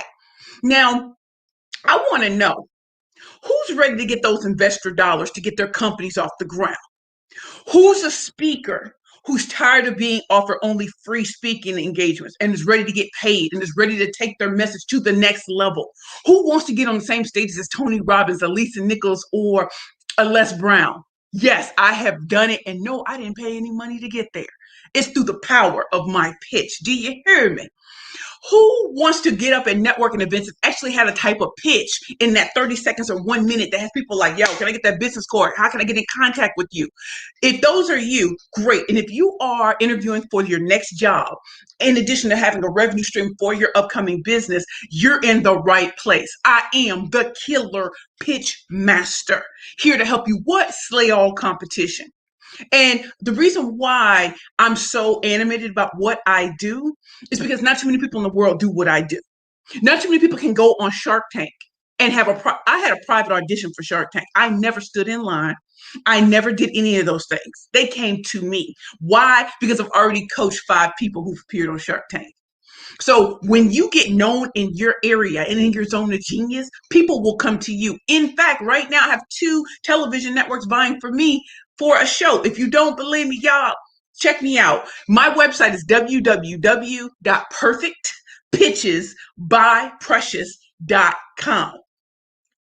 Now, I want to know who's ready to get those investor dollars to get their companies off the ground? Who's a speaker who's tired of being offered only free speaking engagements and is ready to get paid and is ready to take their message to the next level? Who wants to get on the same stages as Tony Robbins, Elisa Nichols, or Les Brown? Yes, I have done it, and no, I didn't pay any money to get there. It's through the power of my pitch. Do you hear me? Who wants to get up at networking events and actually have a type of pitch in that 30 seconds or 1 minute that has people like, yo, can I get that business card? How can I get in contact with you? If those are you, great. And if you are interviewing for your next job, in addition to having a revenue stream for your upcoming business, you're in the right place. I am the killer pitch master, here to help you what? Slay all competition. And the reason why I'm so animated about what I do is because not too many people in the world do what I do. Not too many people can go on Shark Tank and have I had a private audition for Shark Tank. I never stood in line. I never did any of those things. They came to me. Why? Because I've already coached 5 people who've appeared on Shark Tank. So when you get known in your area and in your zone of genius, people will come to you. In fact, right now I have 2 television networks vying for me for a show. If you don't believe me, y'all, check me out. My website is www.perfectpitchesbyprecious.com.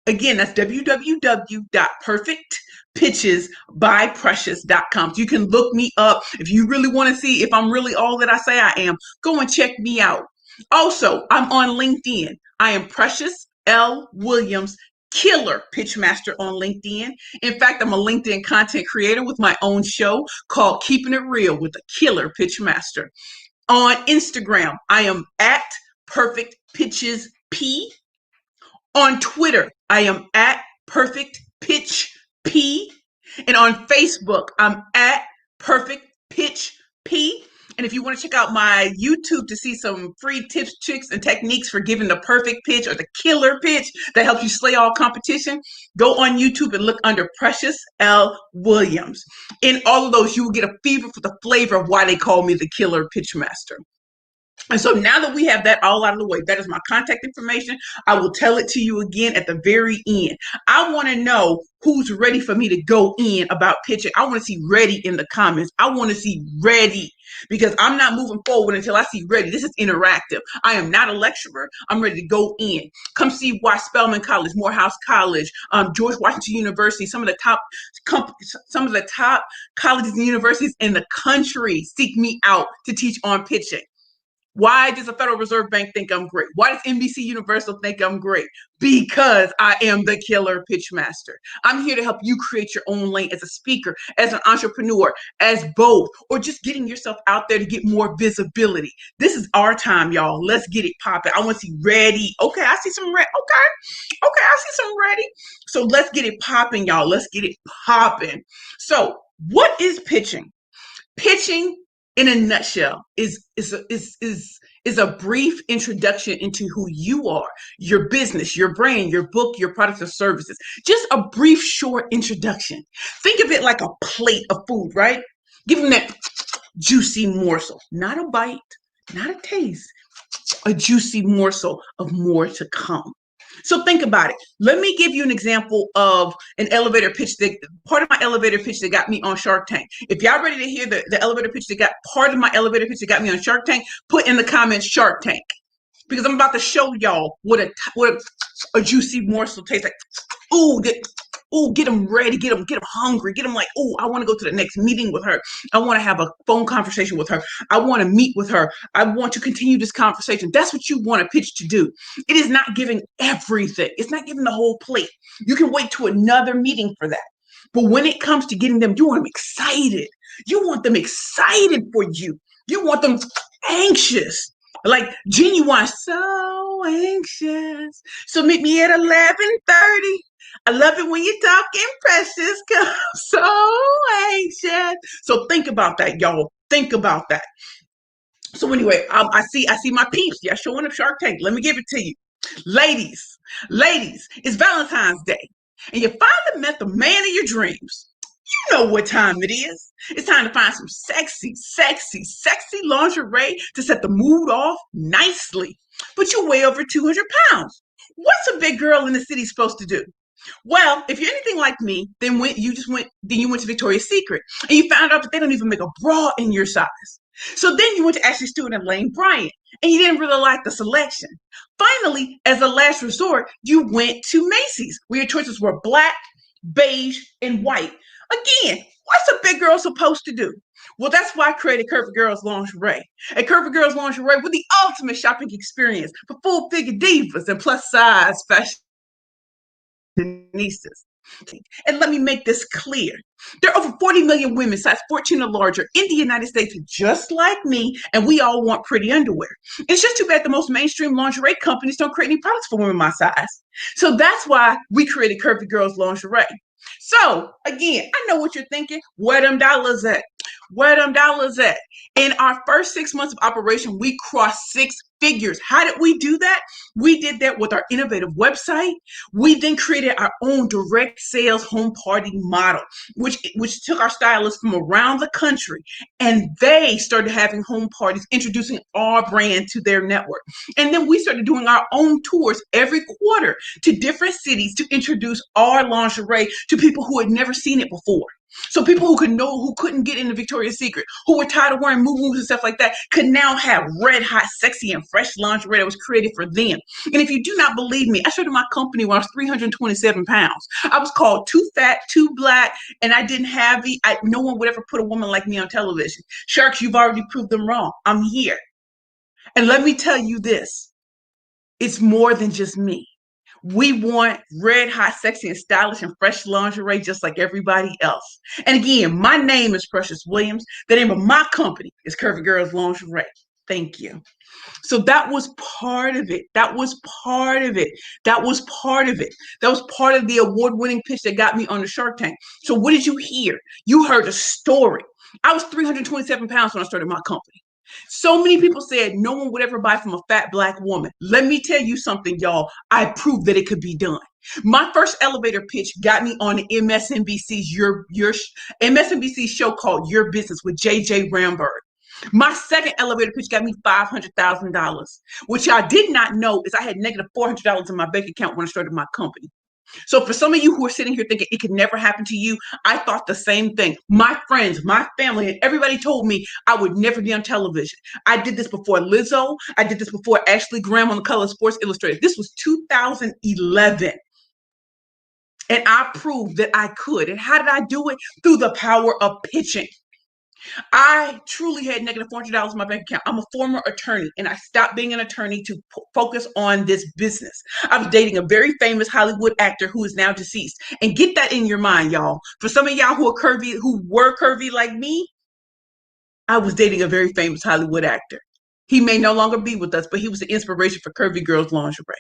Again, that's www.perfectpitchesbyprecious.com. So you can look me up. If you really want to see if I'm really all that I say I am, go and check me out. Also, I'm on LinkedIn. I am Precious L. Williams, killer pitchmaster on LinkedIn. In fact, I'm a LinkedIn content creator with my own show called Keeping It Real with a Killer Pitchmaster. On Instagram, I am at Perfect Pitches P. On Twitter, I am at Perfect Pitch P. And on Facebook, I'm at Perfect Pitch P. And if you want to check out my YouTube to see some free tips, tricks, and techniques for giving the perfect pitch or the killer pitch that helps you slay all competition, go on YouTube and look under Precious L. Williams. In all of those, you will get a fever for the flavor of why they call me the killer pitch master. And so now that we have that all out of the way, that is my contact information. I will tell it to you again at the very end. I want to know who's ready for me to go in about pitching. I want to see ready in the comments. I want to see ready, because I'm not moving forward until I see ready. This is interactive. I am not a lecturer. I'm ready to go in. Come see why Spelman College, Morehouse College, George Washington University, some of the top colleges and universities in the country seek me out to teach on pitching. Why does the Federal Reserve Bank think I'm great? Why does NBC Universal think I'm great? Because I am the killer pitch master. I'm here to help you create your own lane as a speaker, as an entrepreneur, as both, or just getting yourself out there to get more visibility. This is our time, y'all. Let's get it popping. I want to see ready. Okay, I see some ready. Okay, I see some ready. So let's get it popping, y'all. Let's get it popping. So what is pitching? Pitching, in a nutshell, is a brief introduction into who you are, your business, your brand, your book, your products or services. Just a brief, short introduction. Think of it like a plate of food, right? Give them that juicy morsel, not a bite, not a taste, a juicy morsel of more to come. So think about it. Let me give you an example of an elevator pitch part of my elevator pitch that got me on Shark Tank. If y'all ready to hear the elevator pitch that got part of my elevator pitch that got me on Shark Tank, put in the comments Shark Tank, because I'm about to show y'all what a juicy morsel tastes like. Get them ready, get them hungry, get them like, I want to go to the next meeting with her. I want to have a phone conversation with her. I want to meet with her. I want to continue this conversation. That's what you want a pitch to do. It is not giving everything. It's not giving the whole plate. You can wait to another meeting for that. But when it comes to getting them, you want them excited. You want them excited for you. You want them anxious, like genuine, so anxious. So meet me at 11:30. I love it when you're talking precious, cause I'm so anxious. So think about that, y'all. Think about that. So anyway, I see my peeps. Y'all showing up Shark Tank. Let me give it to you. Ladies, ladies, it's Valentine's Day. And you finally met the man of your dreams. You know what time it is. It's time to find some sexy, sexy, sexy lingerie to set the mood off nicely. But you weigh over 200 pounds. What's a big girl in the city supposed to do? Well, if you're anything like me, then you went to Victoria's Secret and you found out that they don't even make a bra in your size. So then you went to Ashley Stewart and Lane Bryant, and you didn't really like the selection. Finally, as a last resort, you went to Macy's, where your choices were black, beige, and white. Again, what's a big girl supposed to do? Well, that's why I created Curvy Girls Lingerie. At Curvy Girls Lingerie, with the ultimate shopping experience for full-figure divas and plus-size fashionistas. And let me make this clear. There are over 40 million women size 14 or larger in the United States just like me, and we all want pretty underwear. It's just too bad the most mainstream lingerie companies don't create any products for women my size. So that's why we created Curvy Girls Lingerie. So again, I know what you're thinking. Where them dollars at? Where them dollars at? In our first 6 months of operation, we crossed six figures. How did we do that? We did that with our innovative website. We then created our own direct sales home party model, which took our stylists from around the country, and they started having home parties, introducing our brand to their network. And then we started doing our own tours every quarter to different cities to introduce our lingerie to people who had never seen it before. So people who couldn't get into Victoria's Secret, who were tired of wearing moo-moos and stuff like that, could now have red hot, sexy, and fresh lingerie that was created for them. And if you do not believe me, I started my company when I was 327 pounds. I was called too fat, too black, and I didn't have no one would ever put a woman like me on television. Sharks, you've already proved them wrong. I'm here. And let me tell you this, it's more than just me. We want red hot, sexy, and stylish and fresh lingerie just like everybody else. And again, my name is Precious Williams. The name of my company is Curvy Girls Lingerie. Thank you. So that was part of it. That was part of it. That was part of it. That was part of the award-winning pitch that got me on the Shark Tank. So what did you hear? You heard a story. I was 327 pounds when I started my company. So many people said no one would ever buy from a fat black woman. Let me tell you something, y'all. I proved that it could be done. My first elevator pitch got me on MSNBC's MSNBC show called Your Business with JJ Ramberg. My second elevator pitch got me $500,000, which I did not know is I had negative $400 in my bank account when I started my company. So for some of you who are sitting here thinking it could never happen to you, I thought the same thing. My friends, my family, and everybody told me I would never be on television. I did this before Lizzo. I did this before Ashley Graham on the cover of Sports Illustrated. This was 2011. And I proved that I could. And how did I do it? Through the power of pitching. I truly had negative $400 in my bank account. I'm a former attorney, and I stopped being an attorney to focus on this business. I was dating a very famous Hollywood actor who is now deceased. And get that in your mind, y'all. For some of y'all who were curvy like me, I was dating a very famous Hollywood actor. He may no longer be with us, but he was the inspiration for Curvy Girls Lingerie.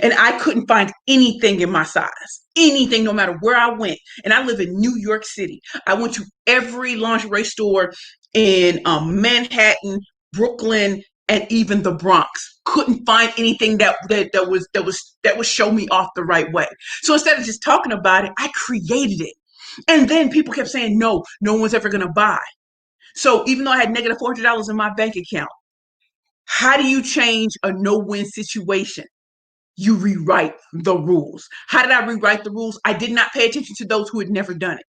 And I couldn't find anything in my size, anything, no matter where I went. And I live in New York City. I went to every lingerie store in Manhattan, Brooklyn, and even the Bronx. Couldn't find anything that would show me off the right way. So instead of just talking about it, I created it. And then people kept saying, no one's ever going to buy. So even though I had negative $400 in my bank account, how do you change a no-win situation? You rewrite the rules. How did I rewrite the rules? I did not pay attention to those who had never done it.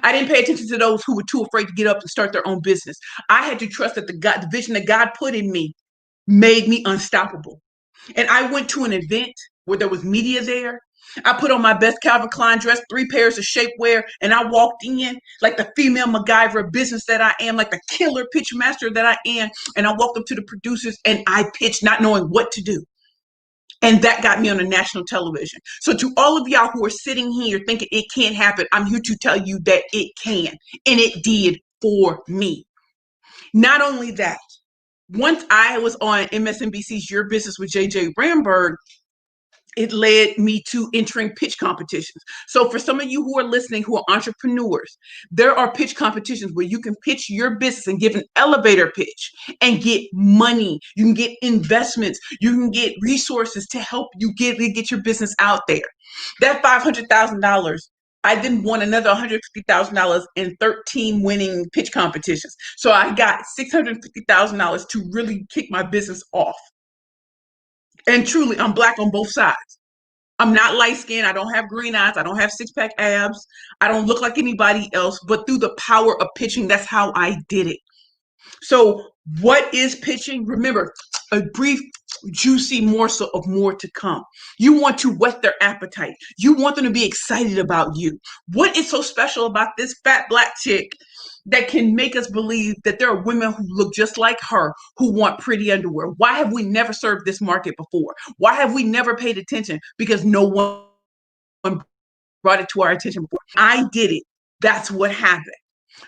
I didn't pay attention to those who were too afraid to get up and start their own business. I had to trust that the vision that God put in me made me unstoppable. And I went to an event where there was media there. I put on my best Calvin Klein dress, 3 pairs of shapewear, and I walked in like the female MacGyver business that I am, like the killer pitch master that I am. And I walked up to the producers and I pitched not knowing what to do. And that got me on a national television. So to all of y'all who are sitting here thinking it can't happen, I'm here to tell you that it can. And it did for me. Not only that, once I was on MSNBC's Your Business with JJ Ramberg, it led me to entering pitch competitions. So for some of you who are listening who are entrepreneurs, there are pitch competitions where you can pitch your business and give an elevator pitch and get money. You can get investments. You can get resources to help you get your business out there. That $500,000, I then won another $150,000 in 13 winning pitch competitions. So I got $650,000 to really kick my business off. And truly, I'm Black on both sides. I'm not light skinned. I don't have green eyes. I don't have six pack abs. I don't look like anybody else. But through the power of pitching, that's how I did it. So, what is pitching? Remember, a brief, juicy morsel of more to come. You want to whet their appetite. You want them to be excited about you. What is so special about this fat Black chick that can make us believe that there are women who look just like her who want pretty underwear? Why have we never served this market before? Why have we never paid attention? Because no one brought it to our attention before. I did it. That's what happened.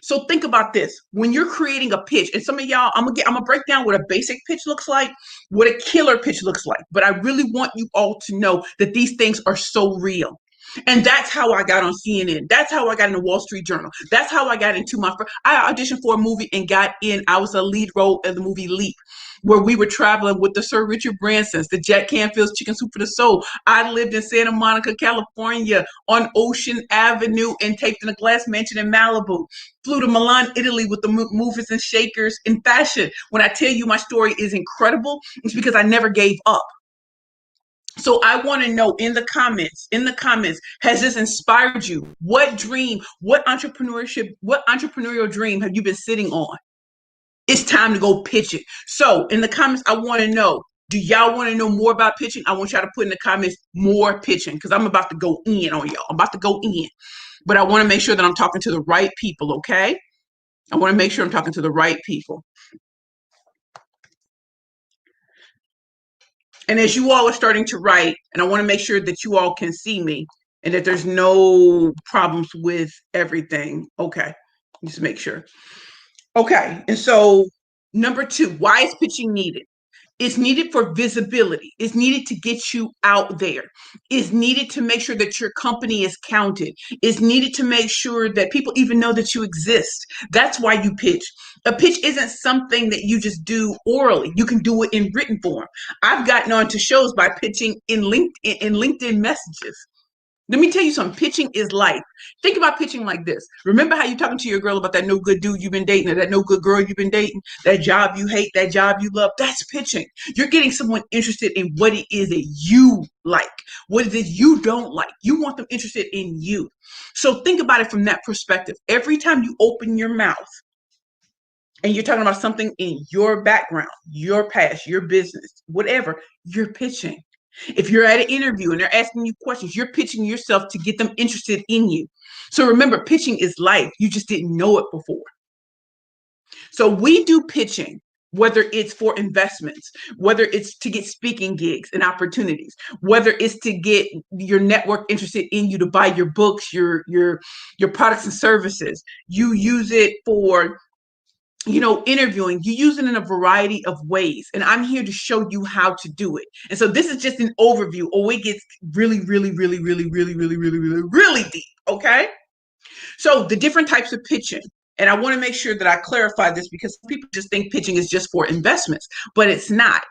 So think about this. When you're creating a pitch, and some of y'all, I'm gonna break down what a basic pitch looks like, what a killer pitch looks like. But I really want you all to know that these things are so real. And that's how I got on CNN. That's how I got in the Wall Street Journal. That's how I got into I auditioned for a movie and got in. I was a lead role in the movie Leap, where we were traveling with the Sir Richard Bransons, the Jack Canfield's Chicken Soup for the Soul. I lived in Santa Monica, California, on Ocean Avenue, and taped in a glass mansion in Malibu. Flew to Milan, Italy, with the movers and shakers in fashion. When I tell you my story is incredible, it's because I never gave up. So I want to know in the comments, has this inspired you? What dream, what entrepreneurial dream have you been sitting on? It's time to go pitch it. So in the comments, I want to know, do y'all want to know more about pitching? I want y'all to put in the comments more pitching, because I'm about to go in on y'all. I'm about to go in. But I want to make sure that I'm talking to the right people, okay? I want to make sure I'm talking to the right people. And as you all are starting to write, and I want to make sure that you all can see me and that there's no problems with everything. Okay, just make sure. Okay, and so number 2, why is pitching needed? It's needed for visibility. It's needed to get you out there. It's needed to make sure that your company is counted. It's needed to make sure that people even know that you exist. That's why you pitch. A pitch isn't something that you just do orally. You can do it in written form. I've gotten onto shows by pitching in LinkedIn messages. Let me tell you something. Pitching is life. Think about pitching like this. Remember how you're talking to your girl about that no good dude you've been dating, or that no good girl you've been dating, that job you hate, that job you love? That's pitching. You're getting someone interested in what it is that you like, what it is you don't like. You want them interested in you. So think about it from that perspective. Every time you open your mouth and you're talking about something in your background, your past, your business, whatever, you're pitching. If you're at an interview and they're asking you questions, you're pitching yourself to get them interested in you. So remember, pitching is life. You just didn't know it before. So we do pitching, whether it's for investments, whether it's to get speaking gigs and opportunities, whether it's to get your network interested in you to buy your books, your products and services. You use it for interviewing. You use it in a variety of ways. And I'm here to show you how to do it. And so this is just an overview. Oh, it gets really, really, really, really, really, really, really, really, really deep. Okay. So the different types of pitching. And I want to make sure that I clarify this, because people just think pitching is just for investments, but it's not.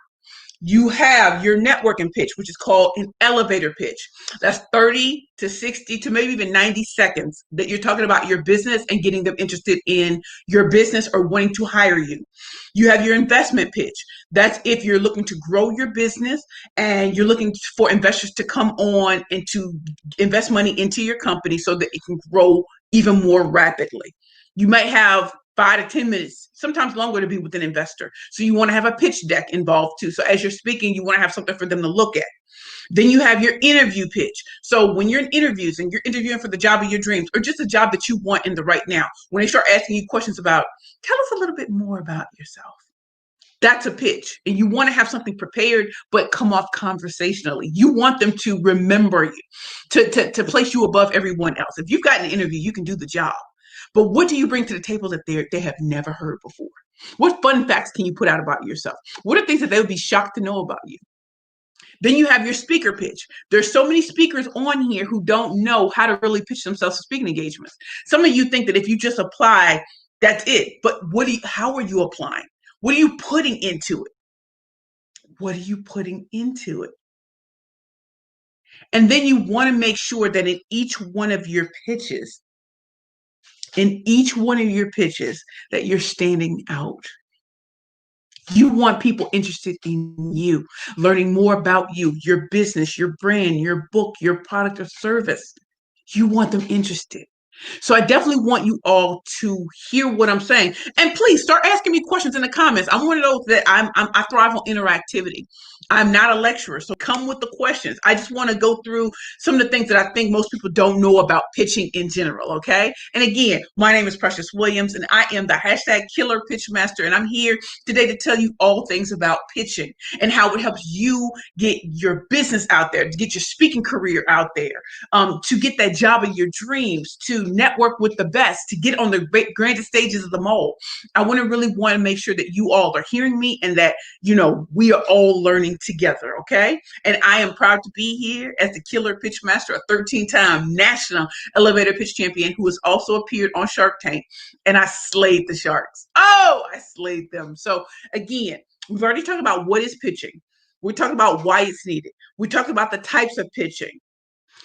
You have your networking pitch, which is called an elevator pitch. That's 30 to 60 to maybe even 90 seconds that you're talking about your business and getting them interested in your business or wanting to hire you. You have your investment pitch. That's if you're looking to grow your business and you're looking for investors to come on and to invest money into your company so that it can grow even more rapidly. You might have 5 to 10 minutes, sometimes longer, to be with an investor. So you want to have a pitch deck involved too. So as you're speaking, you want to have something for them to look at. Then you have your interview pitch. So when you're in interviews and you're interviewing for the job of your dreams, or just a job that you want in the right now, when they start asking you questions about, tell us a little bit more about yourself. That's a pitch. And you want to have something prepared, but come off conversationally. You want them to remember you, to place you above everyone else. If you've got an interview, you can do the job. But what do you bring to the table that they have never heard before? What fun facts can you put out about yourself? What are things that they would be shocked to know about you? Then you have your speaker pitch. There's so many speakers on here who don't know how to really pitch themselves to speaking engagements. Some of you think that if you just apply, that's it. But how are you applying? What are you putting into it? What are you putting into it? And then you want to make sure that in each one of your pitches, that you're standing out. You want people interested in you, learning more about you, your business, your brand, your book, your product or service. You want them interested. So I definitely want you all to hear what I'm saying. And please start asking me questions in the comments. I'm one of those that I thrive on interactivity. I'm not a lecturer, so come with the questions. I just want to go through some of the things that I think most people don't know about pitching in general, okay? And again, my name is Precious Williams, and I am the #Killer Pitch Master, and I'm here today to tell you all things about pitching and how it helps you get your business out there, to get your speaking career out there, to get that job of your dreams, to network with the best, to get on the grandest stages of them all. I want to make sure that you all are hearing me and that, we are all learning together, okay? And I am proud to be here as the Killer Pitch Master, a 13-time national elevator pitch champion who has also appeared on Shark Tank. And I slayed the sharks. Oh, I slayed them. So again, we've already talked about what is pitching. We talked about why it's needed. We talked about the types of pitching.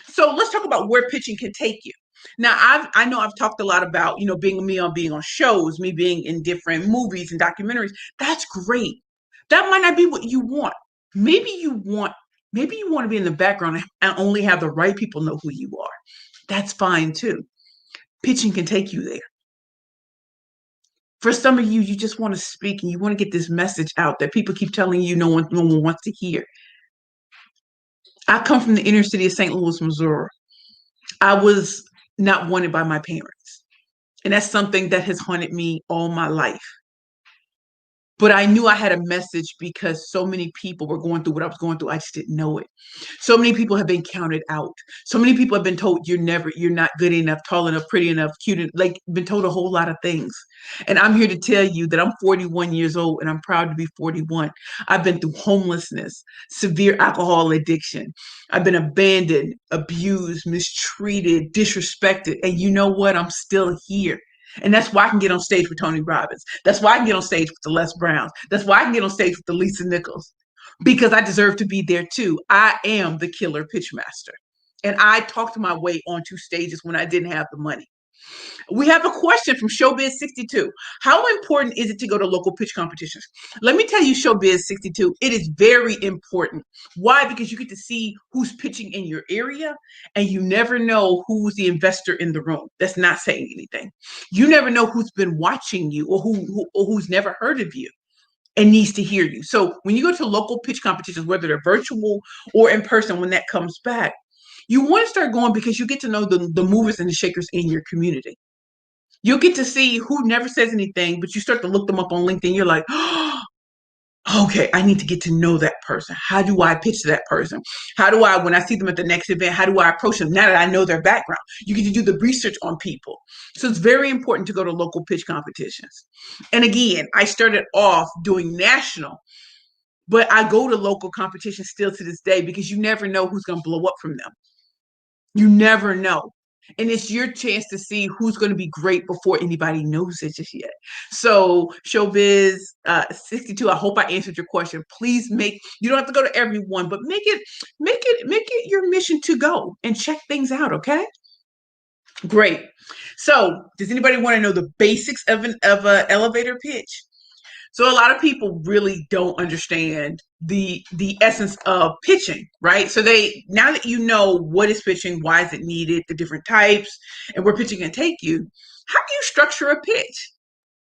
So let's talk about where pitching can take you. Now, I know I've talked a lot about, being on shows, me being in different movies and documentaries. That's great. That might not be what you want. Maybe you want to be in the background and only have the right people know who you are. That's fine too. Pitching can take you there. For some of you, you just want to speak and you want to get this message out that people keep telling you no one wants to hear. I come from the inner city of St. Louis, Missouri. I was not wanted by my parents. And that's something that has haunted me all my life. But I knew I had a message because so many people were going through what I was going through. I just didn't know it. So many people have been counted out. So many people have been told you're not good enough, tall enough, pretty enough, cute, been told a whole lot of things. And I'm here to tell you that I'm 41 years old and I'm proud to be 41. I've been through homelessness, severe alcohol addiction. I've been abandoned, abused, mistreated, disrespected. And you know what? I'm still here. And that's why I can get on stage with Tony Robbins. That's why I can get on stage with the Les Browns. That's why I can get on stage with the Lisa Nichols, because I deserve to be there too. I am the Killer Pitch Master. And I talked my way onto stages when I didn't have the money. We have a question from Showbiz 62. How important is it to go to local pitch competitions? Let me tell you, Showbiz 62, it is very important. Why? Because you get to see who's pitching in your area, and you never know who's the investor in the room. That's not saying anything. You never know who's been watching you or who's never heard of you and needs to hear you. So when you go to local pitch competitions, whether they're virtual or in person, when that comes back, you want to start going because you get to know the movers and the shakers in your community. You'll get to see who never says anything, but you start to look them up on LinkedIn. You're like, oh, okay, I need to get to know that person. How do I pitch to that person? How do I, when I see them at the next event, how do I approach them now that I know their background? You get to do the research on people. So it's very important to go to local pitch competitions. And again, I started off doing national, but I go to local competitions still to this day because you never know who's going to blow up from them. You never know. And it's your chance to see who's going to be great before anybody knows it just yet. So Showbiz 62, I hope I answered your question. Please you don't have to go to everyone, but make it your mission to go and check things out, okay? Great. So does anybody want to know the basics of an elevator pitch? So a lot of people really don't understand the essence of pitching, right? So now that you know what is pitching, why is it needed, the different types, and where pitching can take you, how do you structure a pitch?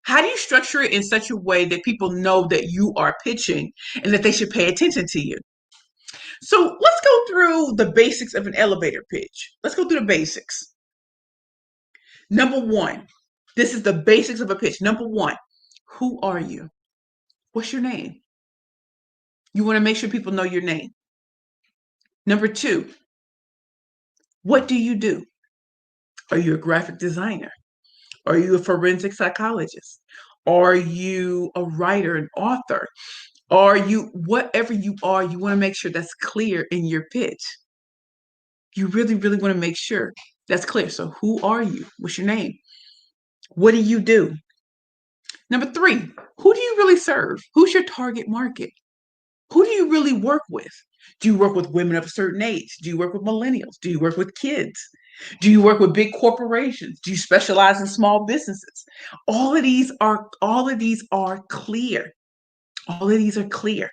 How do you structure it in such a way that people know that you are pitching and that they should pay attention to you? So let's go through the basics of an elevator pitch. Let's go through the basics. Number one, this is the basics of a pitch. Number one, who are you? What's your name? You want to make sure people know your name. Number two, what do you do? Are you a graphic designer? Are you a forensic psychologist? Are you a writer, an author? Are you whatever you are? You want to make sure that's clear in your pitch. You really, really want to make sure that's clear. So, who are you? What's your name? What do you do? Number 3, who do you really serve? Who's your target market? Who do you really work with? Do you work with women of a certain age? Do you work with millennials? Do you work with kids? Do you work with big corporations? Do you specialize in small businesses? All of these are clear. All of these are clear.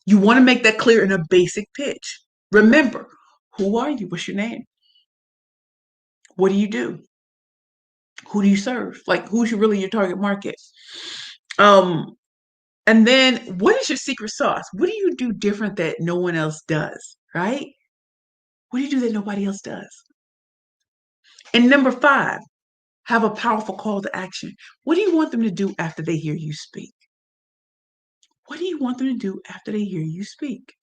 You want to make that clear in a basic pitch. Remember, who are you? What's your name? What do you do? Who do you serve? Like, who's really your target market? And then what is your secret sauce? What do you do different that no one else does, right? What do you do that nobody else does? And number 5, have a powerful call to action. What do you want them to do after they hear you speak? What do you want them to do after they hear you speak?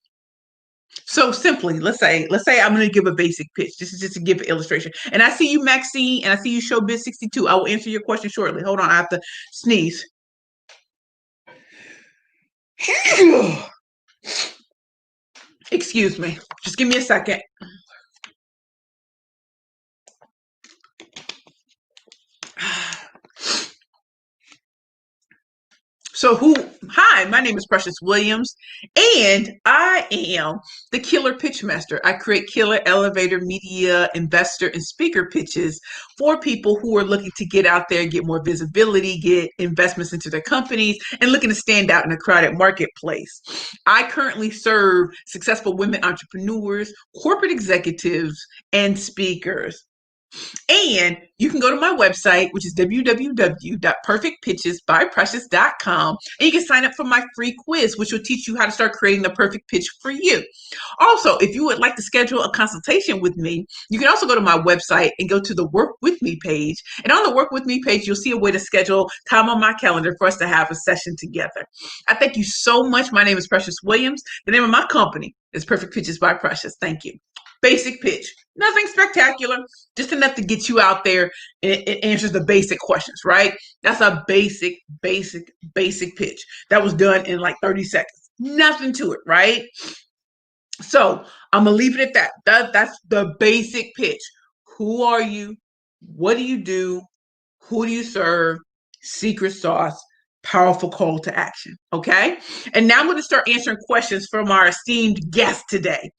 So simply, let's say I'm going to give a basic pitch. This is just to give an illustration. And I see you, Maxine, and I see you, Showbiz 62. I will answer your question shortly. Hold on, I have to sneeze. Excuse me. Just give me a second. Hi, my name is Precious Williams, and I am the Killer Pitch Master. I create killer elevator media, investor, and speaker pitches for people who are looking to get out there, get more visibility, get investments into their companies, and looking to stand out in a crowded marketplace. I currently serve successful women entrepreneurs, corporate executives, and speakers. And you can go to my website, which is www.perfectpitchesbyprecious.com, and you can sign up for my free quiz, which will teach you how to start creating the perfect pitch for you. Also, if you would like to schedule a consultation with me, you can also go to my website and go to the Work With Me page. And on the Work With Me page, you'll see a way to schedule time on my calendar for us to have a session together. I thank you so much. My name is Precious Williams. The name of my company is Perfect Pitches by Precious. Thank you. Basic pitch. Nothing spectacular, just enough to get you out there and it answers the basic questions, right? That's a basic pitch. That was done in like 30 seconds. Nothing to it, right? So I'm going to leave it at that. That's the basic pitch. Who are you? What do you do? Who do you serve? Secret sauce. Powerful call to action. Okay. And now I'm going to start answering questions from our esteemed guest today.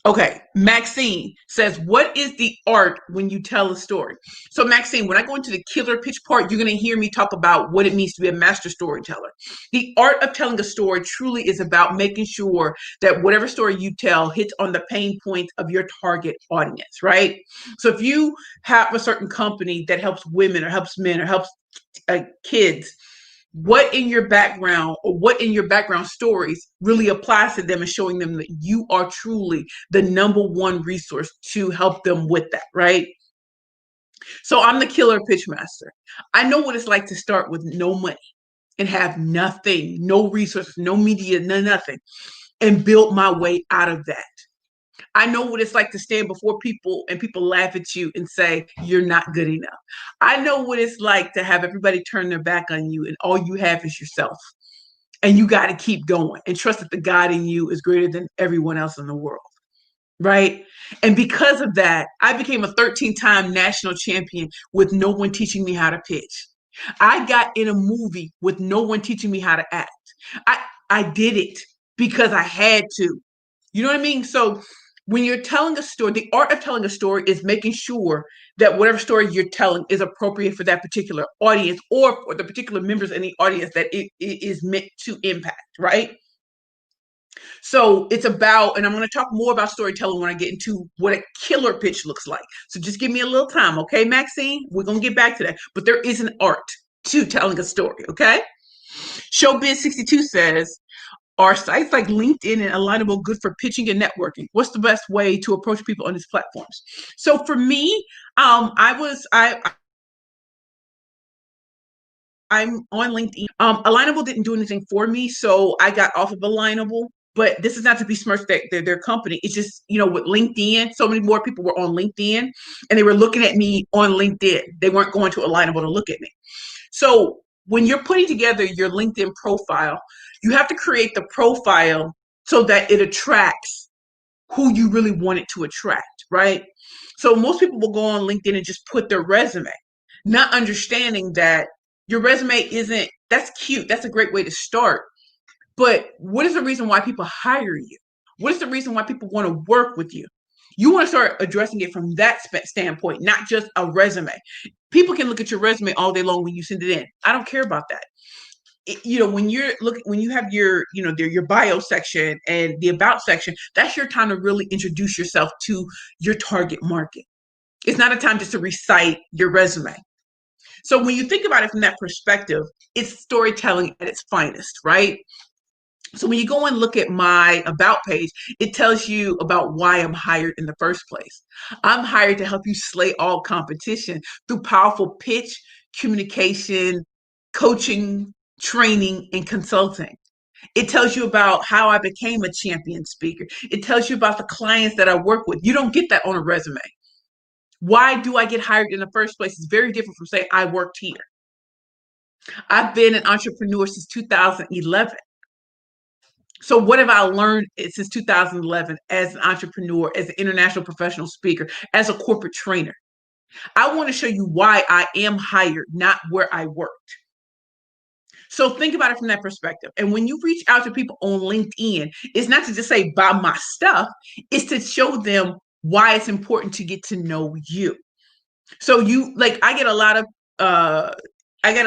Okay, Maxine says, what is the art when you tell a story? So Maxine, when I go into the killer pitch part, you're going to hear me talk about what it means to be a master storyteller. The art of telling a story truly is about making sure that whatever story you tell hits on the pain points of your target audience, right? So if you have a certain company that helps women or helps men or helps kids, what in your background or what in your background stories really applies to them and showing them that you are truly the number one resource to help them with that, right? So I'm the killer pitch master. I know what it's like to start with no money and have nothing, no resources, no media, nothing, and build my way out of that. I know what it's like to stand before people and people laugh at you and say, you're not good enough. I know what it's like to have everybody turn their back on you and all you have is yourself. And you got to keep going and trust that the God in you is greater than everyone else in the world. Right. And because of that, I became a 13-time national champion with no one teaching me how to pitch. I got in a movie with no one teaching me how to act. I did it because I had to. You know what I mean? So when you're telling a story, the art of telling a story is making sure that whatever story you're telling is appropriate for that particular audience or for the particular members in the audience that it is meant to impact, right? So it's about, and I'm going to talk more about storytelling when I get into what a killer pitch looks like. So just give me a little time, okay, Maxine? We're going to get back to that. But there is an art to telling a story, okay? Showbiz 62 says, are sites like LinkedIn and Alignable good for pitching and networking? What's the best way to approach people on these platforms? So for me, I'm on LinkedIn. Alignable didn't do anything for me, so I got off of Alignable. But this is not to besmirch their company. It's just, with LinkedIn, so many more people were on LinkedIn and they were looking at me on LinkedIn. They weren't going to Alignable to look at me. So when you're putting together your LinkedIn profile, you have to create the profile so that it attracts who you really want it to attract, right? So most people will go on LinkedIn and just put their resume, not understanding that your resume isn't, that's cute. That's a great way to start. But what is the reason why people hire you? What is the reason why people want to work with you? You want to start addressing it from that standpoint, not just a resume. People can look at your resume all day long when you send it in. I don't care about that. When you're looking, when you have your, your bio section and the about section, that's your time to really introduce yourself to your target market. It's not a time just to recite your resume. So when you think about it from that perspective, it's storytelling at its finest, right? So when you go and look at my about page, it tells you about why I'm hired in the first place. I'm hired to help you slay all competition through powerful pitch, communication, coaching, training, and consulting. It tells you about how I became a champion speaker. It tells you about the clients that I work with. You don't get that on a resume. Why do I get hired in the first place? It's very different from saying I worked here. I've been an entrepreneur since 2011. So what have I learned since 2011 as an entrepreneur, as an international professional speaker, as a corporate trainer? I want to show you why I am hired, not where I worked. So think about it from that perspective. And when you reach out to people on LinkedIn, it's not to just say buy my stuff, it's to show them why it's important to get to know you. So I get a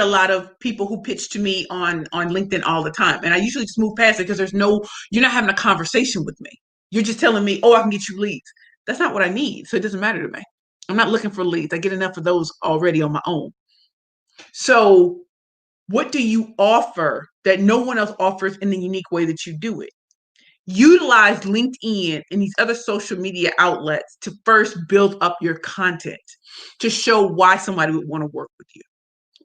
lot of people who pitch to me on LinkedIn all the time. And I usually just move past it because you're not having a conversation with me. You're just telling me, oh, I can get you leads. That's not what I need. So it doesn't matter to me. I'm not looking for leads. I get enough of those already on my own. So what do you offer that no one else offers in the unique way that you do it? Utilize LinkedIn and these other social media outlets to first build up your content, to show why somebody would want to work with you.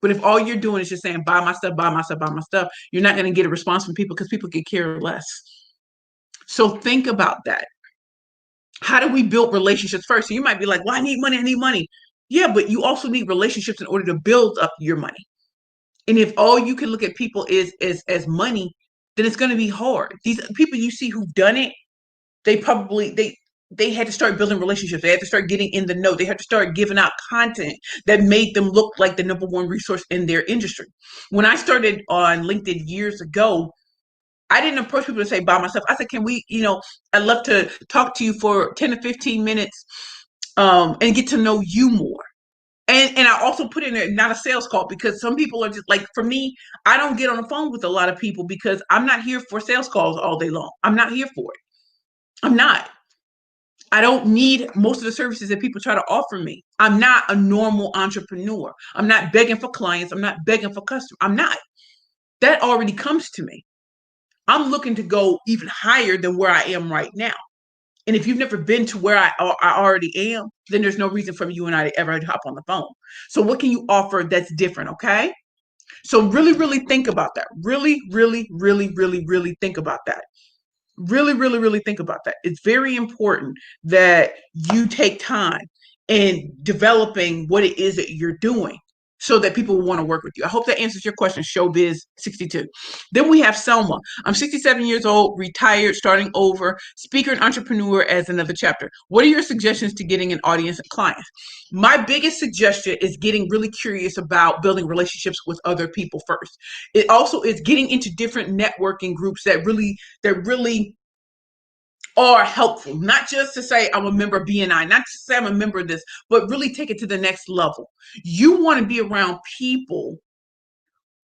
But if all you're doing is just saying, buy my stuff, buy my stuff, buy my stuff, you're not going to get a response from people because people could care less. So think about that. How do we build relationships first? So you might be like, well, I need money. Yeah, but you also need relationships in order to build up your money. And if all you can look at people is as money, then it's going to be hard. These people you see who've done it, they had to start building relationships. They had to start getting in the know. They had to start giving out content that made them look like the number one resource in their industry. When I started on LinkedIn years ago, I didn't approach people to say buy myself. I said, can we, I'd love to talk to you for 10 to 15 minutes and get to know you more. And I also put in there, not a sales call, because some people are just like, for me, I don't get on the phone with a lot of people because I'm not here for sales calls all day long. I'm not here for it. I'm not. I don't need most of the services that people try to offer me. I'm not a normal entrepreneur. I'm not begging for clients. I'm not begging for customers. I'm not. That already comes to me. I'm looking to go even higher than where I am right now. And if you've never been to where I already am, then there's no reason for you and I to ever hop on the phone. So what can you offer that's different, okay? So really, really think about that. Really, really, really, really, really think about that. Really, really, really think about that. It's very important that you take time in developing what it is that you're doing so that people will want to work with you. I hope that answers your question, Showbiz 62. Then we have Selma. I'm 67 years old, retired, starting over, speaker and entrepreneur as another chapter. What are your suggestions to getting an audience and clients? My biggest suggestion is getting really curious about building relationships with other people first. It also is getting into different networking groups that really are helpful, not just to say I'm a member of BNI, not just to say I'm a member of this, but really take it to the next level. You want to be around people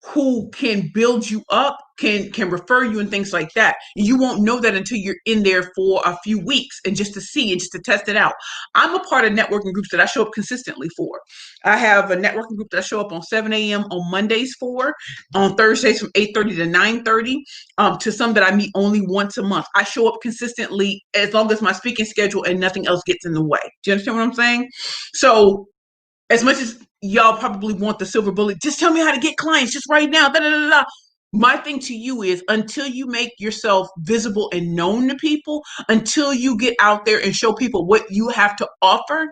who can build you up, can refer you and things like that. And you won't know that until you're in there for a few weeks and just to see and just to test it out. I'm a part of networking groups that I show up consistently for. I have a networking group that I show up on 7 a.m. on Mondays for, on Thursdays from 8:30 to 9:30, to some that I meet only once a month. I show up consistently as long as my speaking schedule and nothing else gets in the way. Do you understand what I'm saying? So as much as y'all probably want the silver bullet, just tell me how to get clients just right now. Da, da, da, da. My thing to you is, until you make yourself visible and known to people, until you get out there and show people what you have to offer,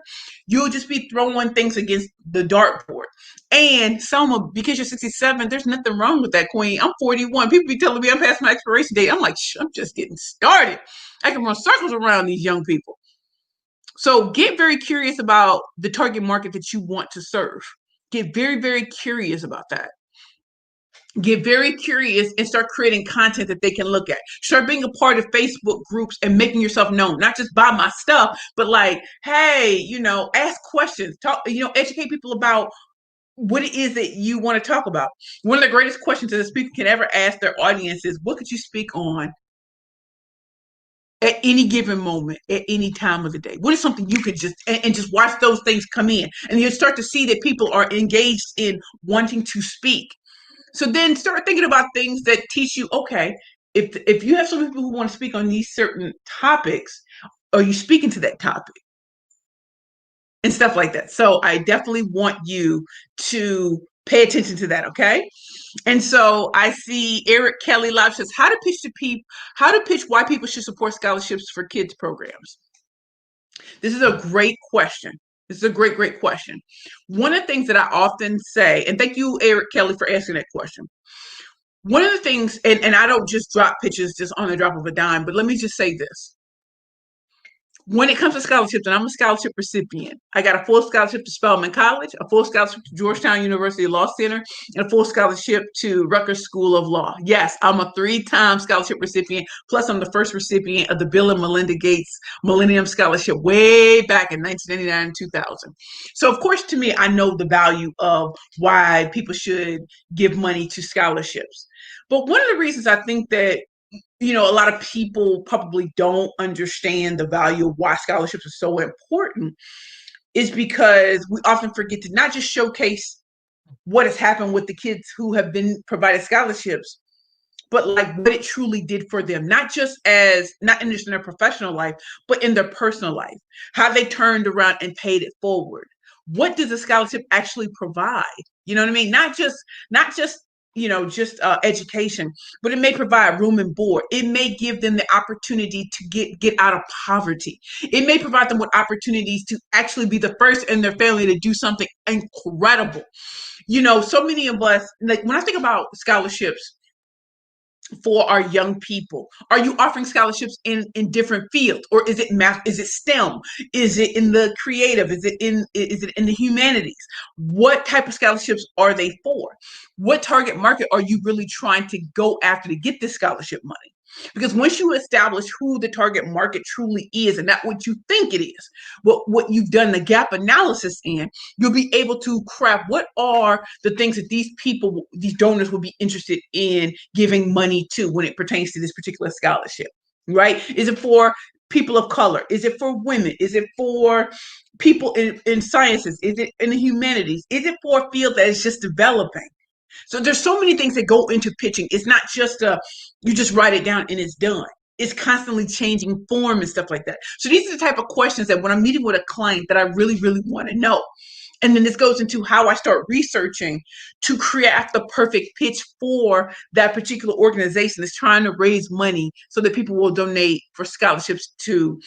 you'll just be throwing things against the dartboard. And Selma, because you're 67, there's nothing wrong with that, queen. I'm 41. People be telling me I'm past my expiration date. I'm like, I'm just getting started. I can run circles around these young people. So get very curious about the target market that you want to serve. Get very, very curious about that. Get very curious and start creating content that they can look at. Start being a part of Facebook groups and making yourself known, not just buy my stuff, but like, hey, ask questions, talk, educate people about what it is that you want to talk about. One of the greatest questions that a speaker can ever ask their audience is, what could you speak on at any given moment, at any time of the day? What is something you could and just watch those things come in? And you start to see that people are engaged in wanting to speak. So then start thinking about things that teach you, okay, if you have some people who want to speak on these certain topics, are you speaking to that topic? And stuff like that. So I definitely want you to pay attention to that, okay? And so I see Eric Kelly Live says, how to pitch why people should support scholarships for kids programs. This is a great question. This is a great, great question. One of the things that I often say, and thank you, Eric Kelly, for asking that question. One of the things, and I don't just drop pitches just on the drop of a dime, but let me just say this. When it comes to scholarships, and I'm a scholarship recipient, I got a full scholarship to Spelman College, a full scholarship to Georgetown University Law Center, and a full scholarship to Rutgers School of Law. Yes, I'm a 3-time scholarship recipient, plus I'm the first recipient of the Bill and Melinda Gates Millennium Scholarship way back in 1999 and 2000. So, of course, to me, I know the value of why people should give money to scholarships. But one of the reasons I think that a lot of people probably don't understand the value of why scholarships are so important is because we often forget to not just showcase what has happened with the kids who have been provided scholarships, but like what it truly did for them, not just not in their professional life, but in their personal life, how they turned around and paid it forward. What does a scholarship actually provide? You know what I mean? Not just education, but it may provide room and board. It may give them the opportunity to get out of poverty. It may provide them with opportunities to actually be the first in their family to do something incredible. So many of us, like when I think about scholarships for our young people, are you offering scholarships in different fields, or is it math? Is it STEM? Is it in the creative? Is it in the humanities? What type of scholarships are they for? What target market are you really trying to go after to get this scholarship money? Because once you establish who the target market truly is, and not what you think it is, what you've done the gap analysis in, you'll be able to craft what are the things that these donors will be interested in giving money to when it pertains to this particular scholarship, right? Is it for people of color? Is it for women? Is it for people in sciences? Is it in the humanities? Is it for a field that is just developing? So there's so many things that go into pitching. It's not just you just write it down and it's done. It's constantly changing form and stuff like that. So these are the type of questions that when I'm meeting with a client that I really, really want to know. And then this goes into how I start researching to create the perfect pitch for that particular organization that's trying to raise money so that people will donate for scholarships to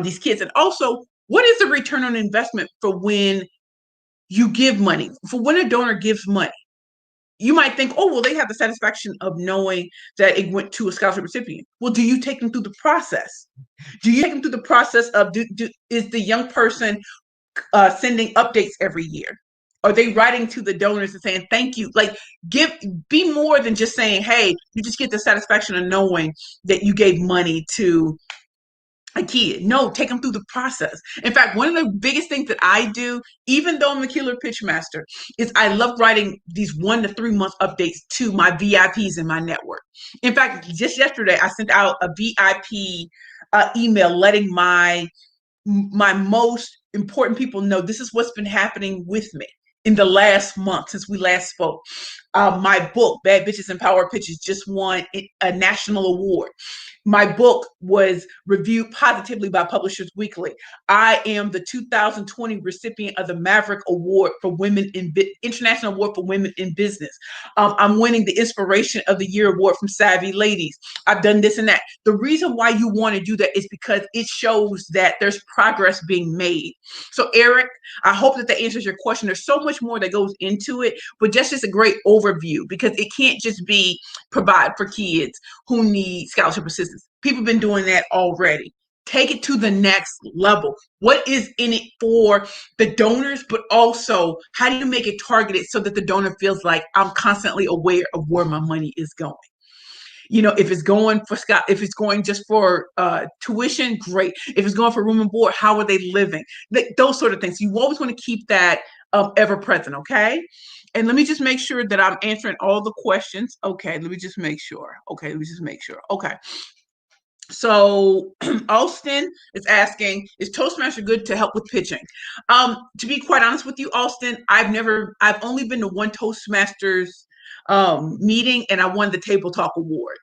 these kids. And also, what is the return on investment for when you give money, for when a donor gives money? You might think, oh, well, they have the satisfaction of knowing that it went to a scholarship recipient. Well, do you take them through the process? Do you take them through the process of, is the young person sending updates every year? Are they writing to the donors and saying, thank you? Like, be more than just saying, hey, you just get the satisfaction of knowing that you gave money to a kid. No, take them through the process. In fact, one of the biggest things that I do, even though I'm a killer pitch master, is I love writing these 1 to 3 month updates to my VIPs in my network. In fact, just yesterday, I sent out a VIP email letting my most important people know this is what's been happening with me in the last month since we last spoke. My book, Bad Bitches and Power Pitches, just won a national award. My book was reviewed positively by Publishers Weekly. I am the 2020 recipient of the Maverick Award for Women in International Award for Women in Business. I'm winning the Inspiration of the Year Award from Savvy Ladies. I've done this and that. The reason why you want to do that is because it shows that there's progress being made. So, Eric, I hope that answers your question. There's so much more that goes into it, but just a great overview, because it can't just be provide for kids who need scholarship assistance. People have been doing that already. Take it to the next level. What is in it for the donors, but also how do you make it targeted so that the donor feels like I'm constantly aware of where my money is going? You know, if it's going for if it's going just for tuition, great. If it's going for room and board, how are they living? Those sort of things. You always want to keep that ever present, okay? And let me just make sure that I'm answering all the questions. Okay, let me just make sure. Okay. So Austin is asking, is Toastmaster good to help with pitching? To be quite honest with you, Austin, I've only been to one Toastmasters meeting, and I won the Table Talk Award.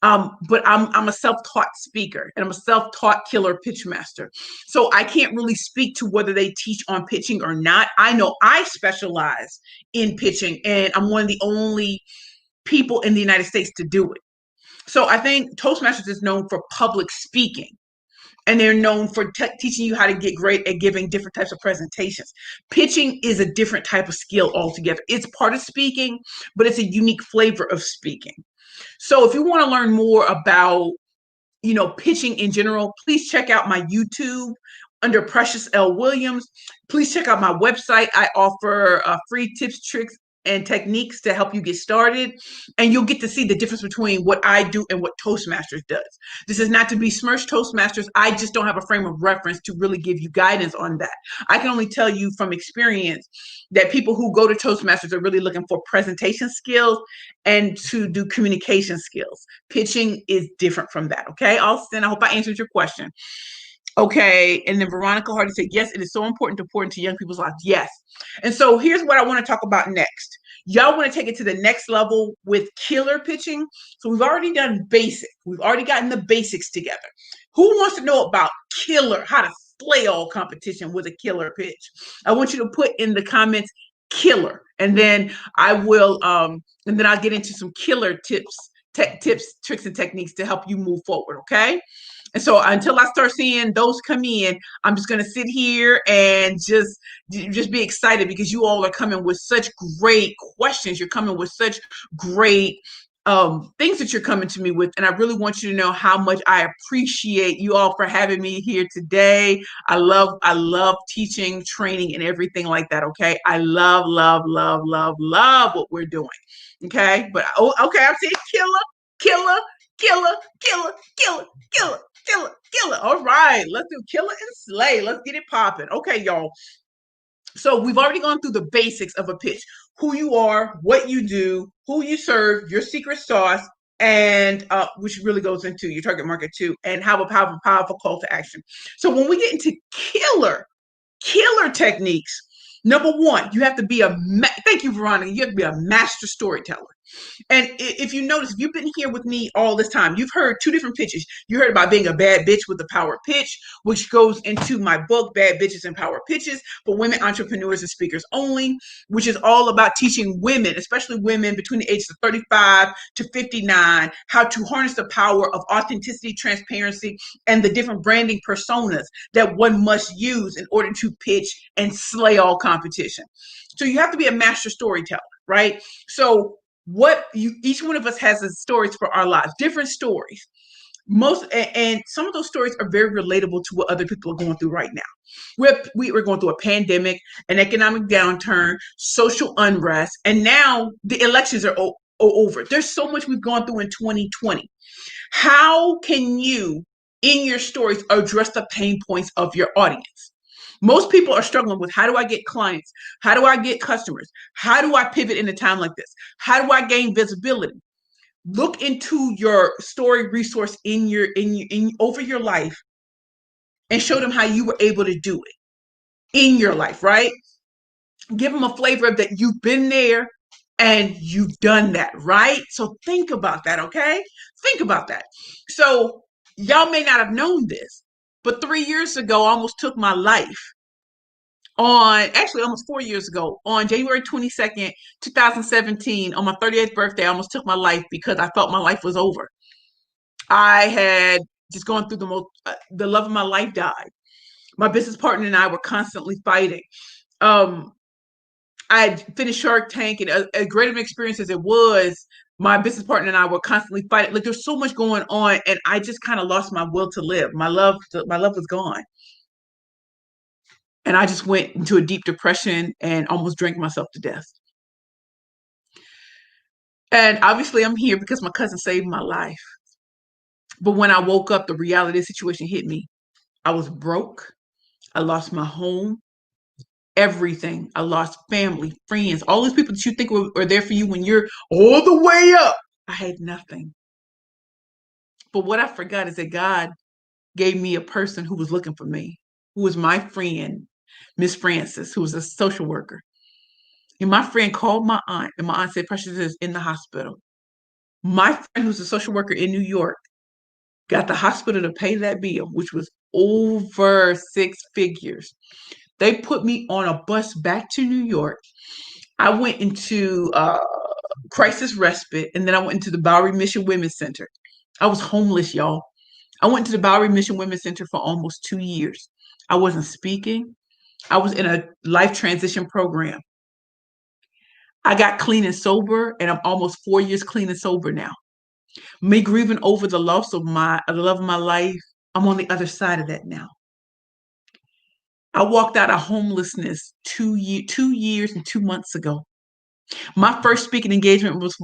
But I'm a self-taught speaker, and I'm a self-taught killer pitch master. So I can't really speak to whether they teach on pitching or not. I know I specialize in pitching, and I'm one of the only people in the United States to do it. So I think Toastmasters is known for public speaking, and they're known for teaching you how to get great at giving different types of presentations. Pitching is a different type of skill altogether. It's part of speaking, but it's a unique flavor of speaking. So if you want to learn more about, pitching in general, please check out my YouTube under Precious L. Williams. Please check out my website. I offer free tips, tricks, and techniques to help you get started. And you'll get to see the difference between what I do and what Toastmasters does. This is not to besmirch Toastmasters. I just don't have a frame of reference to really give you guidance on that. I can only tell you from experience that people who go to Toastmasters are really looking for presentation skills and to do communication skills. Pitching is different from that. Okay, Austin, I hope I answered your question. Okay, and then Veronica Hardy said, yes, it is so important to pour into young people's lives. Yes. And so here's what I want to talk about next. Y'all want to take it to the next level with killer pitching. So we've already done basic. We've already gotten the basics together. Who wants to know about killer, how to slay all competition with a killer pitch? I want you to put in the comments killer, and then I will and then I'll get into some killer tips, tricks, and techniques to help you move forward. Okay. And so until I start seeing those come in, I'm just going to sit here and just be excited, because you all are coming with such great questions. You're coming with such great things that you're coming to me with. And I really want you to know how much I appreciate you all for having me here today. I love teaching, training, and everything like that. Okay. I love what we're doing. Okay. But okay, I'm saying killer. All right, let's do killer and slay. Let's get it popping. Okay, y'all. So we've already gone through the basics of a pitch: who you are, what you do, who you serve, your secret sauce, and which really goes into your target market too, and have a powerful call to action. So when we get into killer techniques, number one, you have to be thank you, Veronica. You have to be a master storyteller. And if you notice, if you've been here with me all this time, you've heard two different pitches. You heard about being a bad bitch with the power pitch, which goes into my book, Bad Bitches and Power Pitches for Women Entrepreneurs and Speakers Only, which is all about teaching women, especially women between the ages of 35 to 59, how to harness the power of authenticity, transparency, and the different branding personas that one must use in order to pitch and slay all competition. So you have to be a master storyteller, right? So each one of us has stories for our lives, different stories. And some of those stories are very relatable to what other people are going through right now. We're going through a pandemic, an economic downturn, social unrest, and now the elections are over. There's so much we've gone through in 2020. How can you, in your stories, address the pain points of your audience? Most people are struggling with, how do I get clients? How do I get customers? How do I pivot in a time like this? How do I gain visibility? Look into your story resource in over your life and show them how you were able to do it in your life, right? Give them a flavor of that you've been there And you've done that, right? So think about that, okay? Think about that. So y'all may not have known this, but 3 years ago, I almost took my life actually almost 4 years ago, on January 22nd, 2017, on my 38th birthday, I almost took my life because I felt my life was over. I had just gone through the love of my life died. My business partner and I were constantly fighting. I had finished Shark Tank, and a great of an experience as it was, my business partner and I were constantly fighting. Like, there's so much going on, and I just kind of lost my will to live. My love was gone. And I just went into a deep depression and almost drank myself to death. And obviously I'm here because my cousin saved my life. But when I woke up, the reality of the situation hit me. I was broke. I lost my home, everything. I lost family, friends, all these people that you think are there for you when you're all the way up. I had nothing. But what I forgot is that God gave me a person who was looking for me, who was my friend, Miss Francis, who was a social worker. And my friend called my aunt, and my aunt said Precious is in the hospital. My friend, who's a social worker in New York, got the hospital to pay that bill, which was over 6 figures. They put me on a bus back to New York. I went into crisis respite, and then I went into the Bowery Mission Women's Center. I was homeless, y'all. I went to the Bowery Mission Women's Center for almost 2 years. I wasn't speaking. I was in a life transition program. I got clean and sober, and I'm almost 4 years clean and sober now. Me grieving over the loss of the love of my life, I'm on the other side of that now. I walked out of homelessness 2 years and 2 months ago. My first speaking engagement was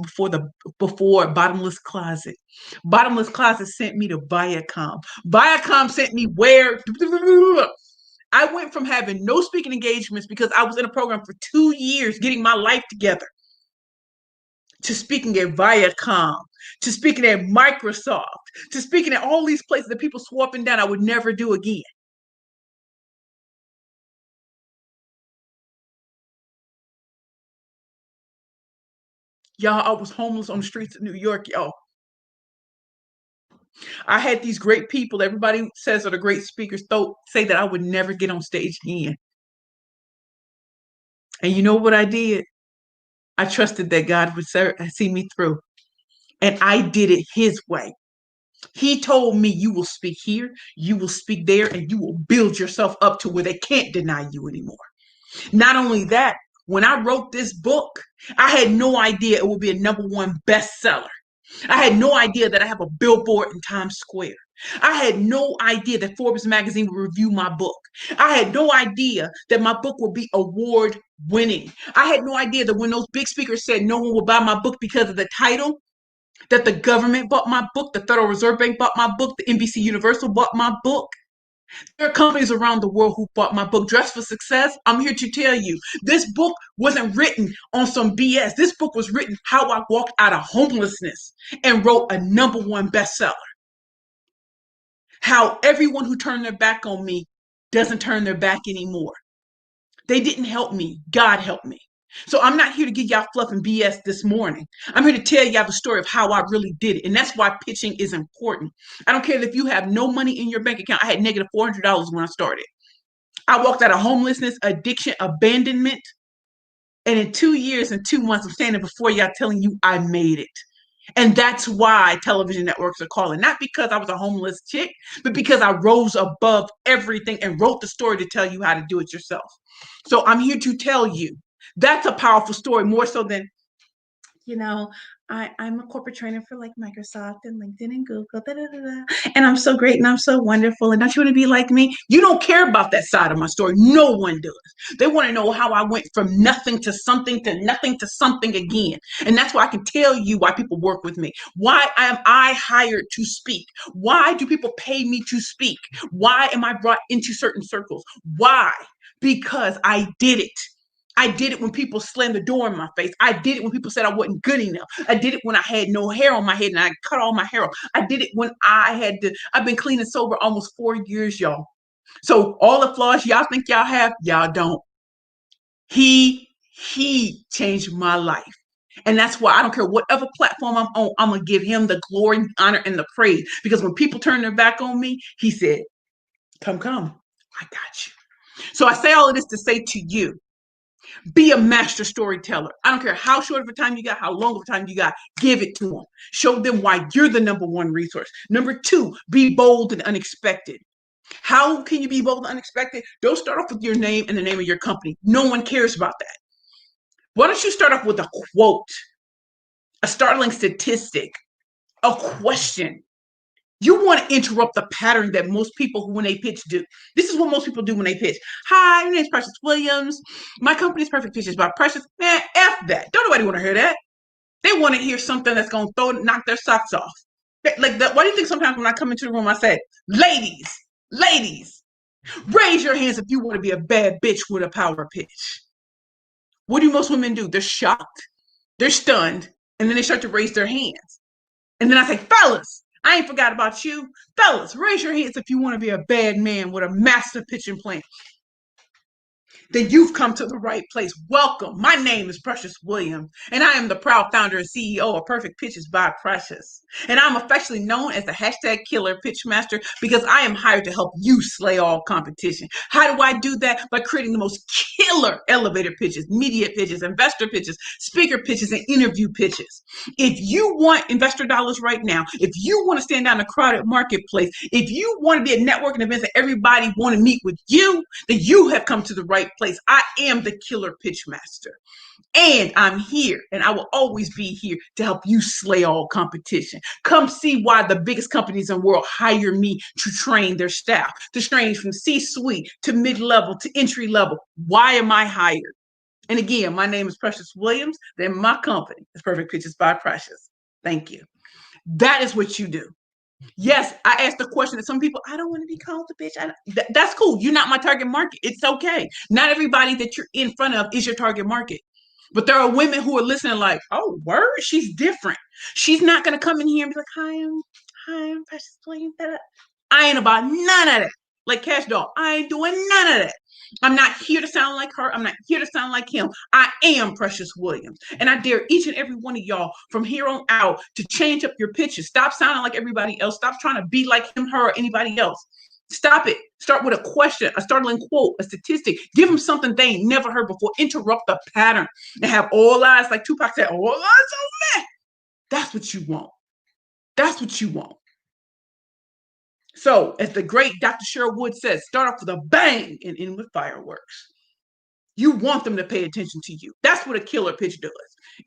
before Bottomless Closet. Bottomless Closet sent me to Viacom. Viacom sent me where? I went from having no speaking engagements because I was in a program for 2 years getting my life together, to speaking at Viacom, to speaking at Microsoft, to speaking at all these places that people swore up and down I would never do again. Y'all, I was homeless on the streets of New York, y'all. I had these great people, everybody says are the great speakers, say that I would never get on stage again. And you know what I did? I trusted that God would see me through. And I did it his way. He told me, you will speak here, you will speak there, and you will build yourself up to where they can't deny you anymore. Not only that, when I wrote this book, I had no idea it would be a #1 bestseller. I had no idea that I have a billboard in Times Square. I had no idea that Forbes magazine would review my book. I had no idea that my book would be award winning. I had no idea that when those big speakers said no one will buy my book because of the title, that the government bought my book, the Federal Reserve Bank bought my book, the NBC Universal bought my book. There are companies around the world who bought my book, Dress for Success. I'm here to tell you, this book wasn't written on some BS. This book was written how I walked out of homelessness and wrote a #1 bestseller. How everyone who turned their back on me doesn't turn their back anymore. They didn't help me. God helped me. So I'm not here to give y'all fluff and BS this morning. I'm here to tell y'all the story of how I really did it. And that's why pitching is important. I don't care if you have no money in your bank account. I had negative $400 when I started. I walked out of homelessness, addiction, abandonment. And in 2 years and 2 months, I'm standing before y'all telling you I made it. And that's why television networks are calling. Not because I was a homeless chick, but because I rose above everything and wrote the story to tell you how to do it yourself. So I'm here to tell you that's a powerful story, more so than, I'm a corporate trainer for like Microsoft and LinkedIn and Google, and I'm so great and I'm so wonderful. And don't you want to be like me? You don't care about that side of my story. No one does. They want to know how I went from nothing to something to nothing to something again. And that's why I can tell you why people work with me. Why am I hired to speak? Why do people pay me to speak? Why am I brought into certain circles? Why? Because I did it. I did it when people slammed the door in my face. I did it when people said I wasn't good enough. I did it when I had no hair on my head and I cut all my hair off. I did it when I've been clean and sober almost 4 years, y'all. So all the flaws y'all think y'all have, y'all don't. He changed my life. And that's why I don't care whatever platform I'm on, I'm going to give him the glory, honor, and the praise. Because when people turn their back on me, he said, come, I got you. So I say all of this to say to you, be a master storyteller. I don't care how short of a time you got, how long of a time you got, give it to them. Show them why you're the number one resource. Number two, be bold and unexpected. How can you be bold and unexpected? Don't start off with your name and the name of your company. No one cares about that. Why don't you start off with a quote, a startling statistic, a question? You want to interrupt the pattern that most people, when they pitch, do. This is what most people do when they pitch. Hi, my name is Precious Williams. My company's Perfect Pitches by Precious. Man, F that. Don't nobody want to hear that. They want to hear something that's going to knock their socks off. Like that. Why do you think sometimes when I come into the room, I say, ladies, raise your hands if you want to be a bad bitch with a power pitch. What do most women do? They're shocked. They're stunned. And then they start to raise their hands. And then I say, fellas, I ain't forgot about you. Fellas, raise your hands if you want to be a bad man with a master pitching plan. Then you've come to the right place. Welcome. My name is Precious Williams, and I am the proud founder and CEO of Perfect Pitches by Precious. And I'm affectionately known as the hashtag killer pitch master because I am hired to help you slay all competition. How do I do that? By creating the most killer elevator pitches, media pitches, investor pitches, speaker pitches, and interview pitches. If you want investor dollars right now, if you want to stand down a crowded marketplace, if you want to be at networking events that everybody want to meet with you, then you have come to the right place. I am the killer pitch master. And I'm here, and I will always be here to help you slay all competition. Come see why the biggest companies in the world hire me to train their staff, to train from C-suite to mid-level to entry level. Why am I hired? And again, my name is Precious Williams. Then my company is Perfect Pitches by Precious. Thank you. That is what you do. Yes, I asked the question that some people, I don't want to be called a bitch. That's cool. You're not my target market. It's okay. Not everybody that you're in front of is your target market. But there are women who are listening like, oh, word, she's different. She's not going to come in here and be like, hi, I'm Precious Williams. I ain't about none of that. Like Cash Doll, I ain't doing none of that. I'm not here to sound like her. I'm not here to sound like him. I am Precious Williams. And I dare each and every one of y'all from here on out to change up your pitches. Stop sounding like everybody else. Stop trying to be like him, her, or anybody else. Stop it. Start with a question, a startling quote, a statistic. Give them something they ain't never heard before. Interrupt the pattern and have all eyes, like Tupac said, all eyes on me. That's what you want. That's what you want. So, as the great Dr. Sherwood says, start off with a bang and end with fireworks. You want them to pay attention to you. That's what a killer pitch does.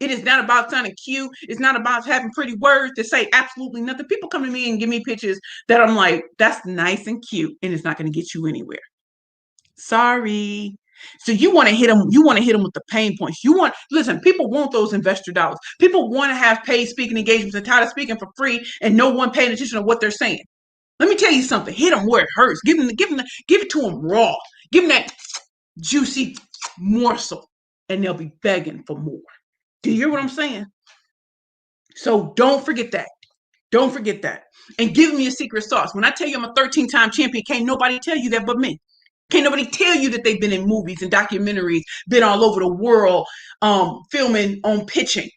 It is not about sounding cute. It's not about having pretty words to say absolutely nothing. People come to me and give me pitches that I'm like, that's nice and cute, and it's not going to get you anywhere. Sorry. So you want to hit them. You want to hit them with the pain points. Listen, people want those investor dollars. People want to have paid speaking engagements and tired of speaking for free and no one paying attention to what they're saying. Let me tell you something. Hit them where it hurts. Give it to them raw. Give them that juicy morsel, and they'll be begging for more. Do you hear what I'm saying? So don't forget that. Don't forget that. And give me a secret sauce. When I tell you I'm a 13-time champion, can't nobody tell you that but me. Can't nobody tell you that they've been in movies and documentaries, been all over the world, filming on pitching.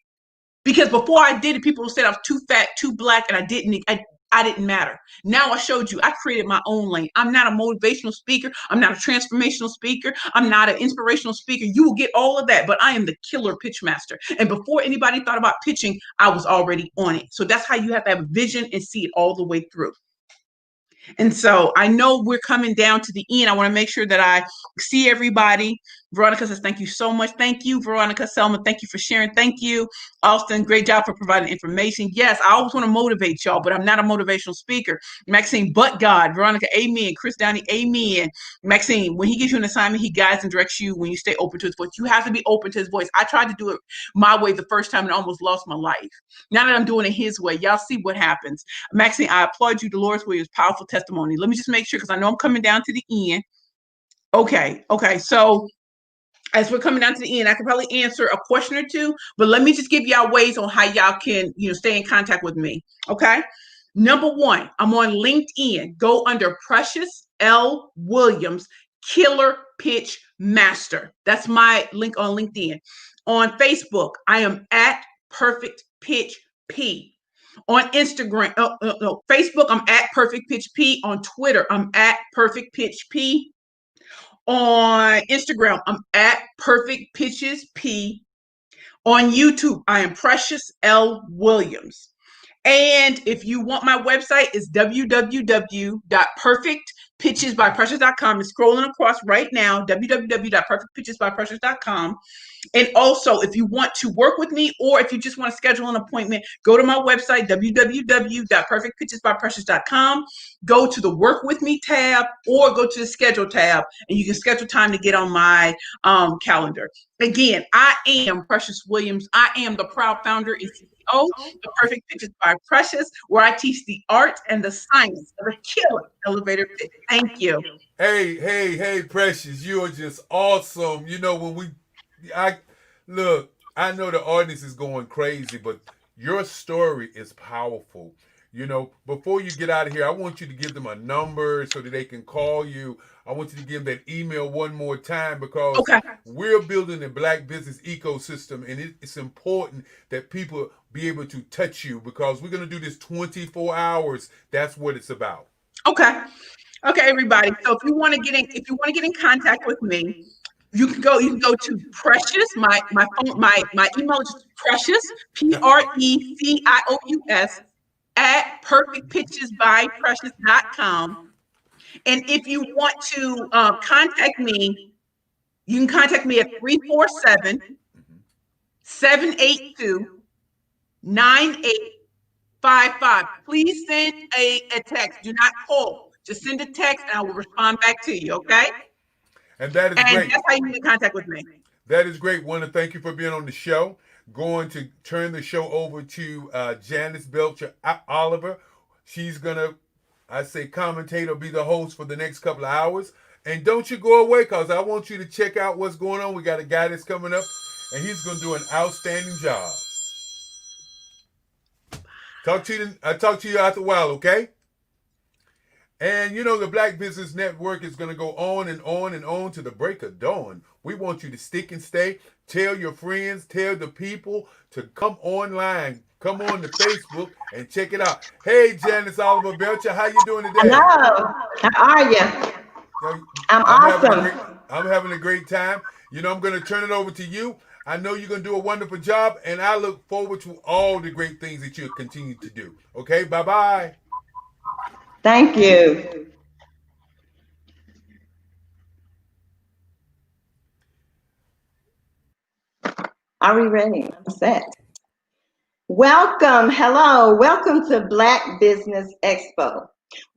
Because before I did it, people said I was too fat, too black, and I didn't matter. Now I showed you, I created my own lane. I'm not a motivational speaker. I'm not a transformational speaker. I'm not an inspirational speaker. You will get all of that, but I am the killer pitch master. And before anybody thought about pitching, I was already on it. So that's how you have to have a vision and see it all the way through. And so I know we're coming down to the end. I want to make sure that I see everybody. Veronica says, thank you so much. Thank you, Veronica. Selma, thank you for sharing. Thank you, Austin. Great job for providing information. Yes, I always want to motivate y'all, but I'm not a motivational speaker. Maxine, but God. Veronica, amen. Chris Downey, amen. Maxine, when he gives you an assignment, he guides and directs you when you stay open to his voice. You have to be open to his voice. I tried to do it my way the first time and almost lost my life. Now that I'm doing it his way, y'all see what happens. Maxine, I applaud you. Dolores Williams, powerful testimony. Let me just make sure, because I know I'm coming down to the end. Okay. So as we're coming down to the end, I can probably answer a question or two, but let me just give y'all ways on how y'all can, stay in contact with me. Okay. Number one, I'm on LinkedIn. Go under Precious L. Williams, Killer Pitch Master. That's my link on LinkedIn. On Facebook, I am at Perfect Pitch P. On Instagram, Facebook, I'm at Perfect Pitch P. On Twitter, I'm at Perfect Pitch P. On Instagram, I'm at Perfect Pitches P. On YouTube, I am Precious L. Williams. And if you want my website, it's www.perfectpitchesbyprecious.com. It's scrolling across right now, www.perfectpitchesbyprecious.com. And also, if you want to work with me or if you just want to schedule an appointment, go to my website, www.perfectpitchesbyprecious.com. Go to the Work With Me tab or go to the Schedule tab, and you can schedule time to get on my calendar. Again, I am Precious Williams. I am the proud founder and CEO of Perfect Pitches by Precious, where I teach the art and the science of a killer elevator pitch. Thank you. Hey, Precious, you are just awesome. You know, I look, I know the audience is going crazy, but your story is powerful. You know, before you get out of here, I want you to give them a number so that they can call you. I want you to give that email one more time because Okay. we're building a black business ecosystem, and it's important that people be able to touch you because we're going to do this 24 hours. That's what it's about. Okay. Okay, everybody. So if you want to get in contact with me, you can go to Precious. My email is Precious, Precious at perfectpitchesbyprecious.com. And if you want to contact me, you can contact me at 347-782-9855. Please send a text. Do not call. Just send a text and I will respond back to you, okay? And that is And great. that's how you get in contact with me. That is great. Want to thank you for being on the show. Going to turn the show over to Janice Belcher Oliver. She's gonna, I say, commentate or be the host for the next couple of hours. And don't you go away, cause I want you to check out what's going on. We got a guy that's coming up, and he's gonna do an outstanding job. I talk to you after a while, okay? And you know, the Black Business Network is going to go on and on and on to the break of dawn. We want you to stick and stay. Tell your friends, tell the people to come online. Come on to Facebook and check it out. Hey, Janice Oliver Belcher, how you doing today? Hello, how are you? I'm awesome. I'm having a great time. You know, I'm going to turn it over to you. I know you're going to do a wonderful job, and I look forward to all the great things that you'll continue to do. Okay, bye-bye. Thank you. Are we ready? I'm set. Welcome, hello, welcome to Black Business Expo,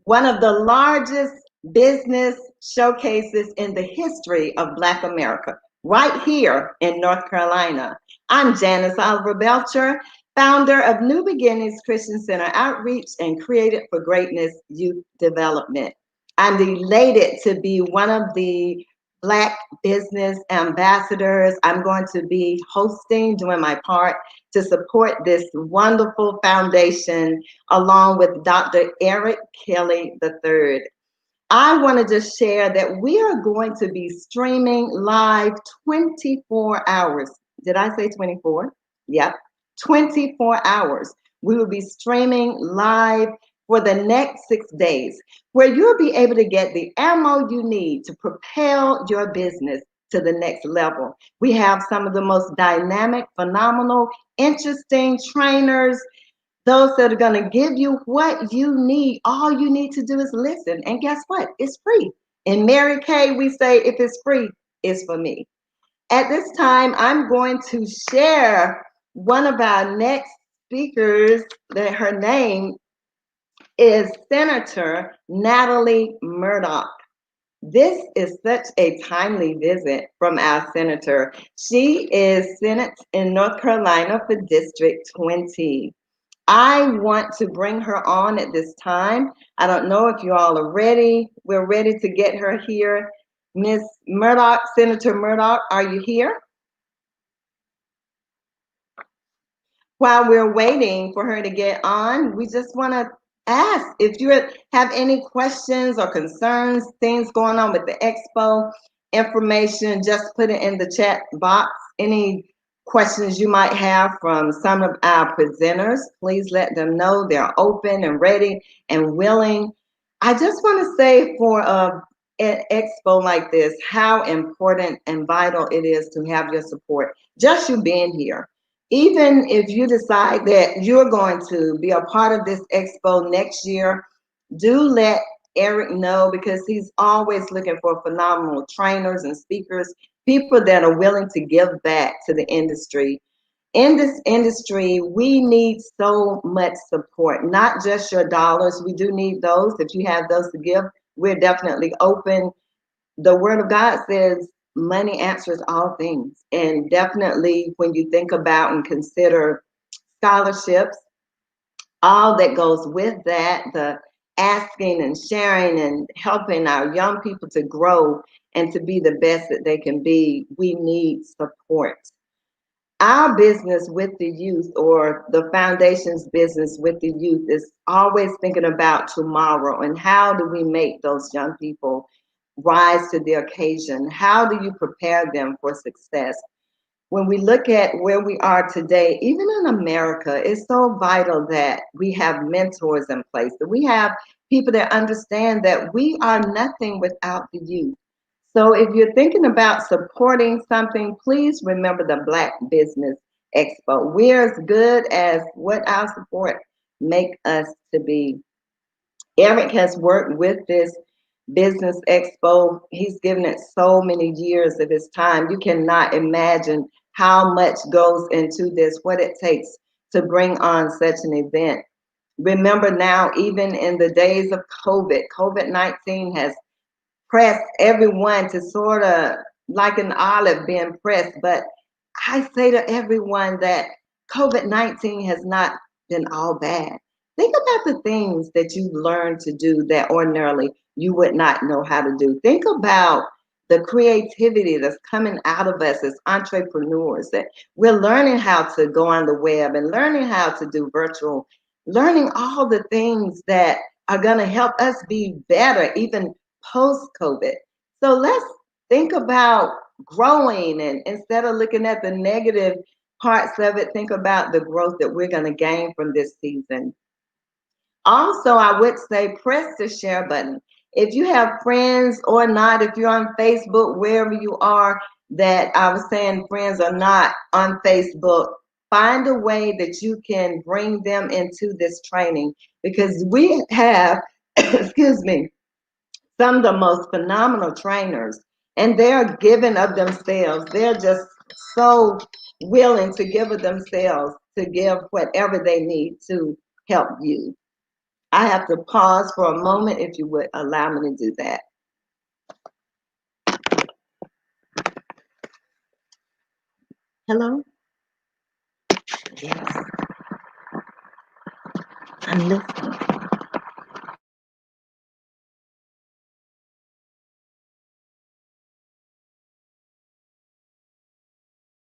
one of the largest business showcases in the history of Black America, right here in North Carolina. I'm Janice Oliver Belcher, founder of New Beginnings Christian Center Outreach and Created for Greatness Youth Development. I'm elated to be one of the Black business ambassadors. I'm going to be hosting, doing my part to support this wonderful foundation along with Dr. Eric Kelly III. I want to just share that we are going to be streaming live 24 hours. Did I say 24? Yep, 24 hours. We will be streaming live for the next 6 days, where you'll be able to get the ammo you need to propel your business to the next level. We have some of the most dynamic, phenomenal, interesting trainers, those that are going to give you what you need. All you need to do is listen. And guess what? It's free. In Mary Kay, we say, if it's free, it's for me. At this time, I'm going to share one of our next speakers, that her name is Senator Natalie Murdoch. This is such a timely visit from our senator. She is Senate in North Carolina for District 20. I want to bring her on at this time. I don't know if you all are ready. We're ready to get her here. Ms. Murdoch, Senator Murdoch, are you here? While we're waiting for her to get on, we just want to ask if you have any questions or concerns, things going on with the expo, information, just put it in the chat box. Any questions you might have from some of our presenters, please let them know they're open and ready and willing. I just want to say for an expo like this, how important and vital it is to have your support. Just you being here. Even if you decide that you're going to be a part of this expo next year, do let Eric know, because he's always looking for phenomenal trainers and speakers, people that are willing to give back to the industry. In this industry, we need so much support, not just your dollars. We do need those. If you have those to give, we're definitely open. The word of God says money answers all things. And definitely when you think about and consider scholarships, all that goes with that, the asking and sharing and helping our young people to grow and to be the best that they can be, we need support. Our business with the youth, or the foundation's business with the youth, is always thinking about tomorrow and how do we make those young people rise to the occasion? How do you prepare them for success? When we look at where we are today, even in America, it's so vital that we have mentors in place, that we have people that understand that we are nothing without the youth. So if you're thinking about supporting something, please remember the Black Business Expo. We're as good as what our support make us to be. Eric has worked with this business expo. He's given it so many years of his time. You cannot imagine how much goes into this, what it takes to bring on such an event. Remember now, even in the days of COVID-19 has press everyone to sort of like an olive being pressed. But I say to everyone that COVID-19 has not been all bad. Think about the things that you learned to do that ordinarily you would not know how to do. Think about the creativity that's coming out of us as entrepreneurs, that we're learning how to go on the web and learning how to do virtual, learning all the things that are going to help us be better, even post-COVID. So let's think about growing, and instead of looking at the negative parts of it, think about the growth that we're going to gain from this season. Also, I would say press the share button. If you have friends or not, if you're on Facebook, wherever you are, that I was saying friends are not on Facebook, find a way that you can bring them into this training, because we have, excuse me, some of the most phenomenal trainers, and they're giving of themselves. They're just so willing to give of themselves, to give whatever they need to help you. I have to pause for a moment if you would allow me to do that. Hello? Yes. I'm listening.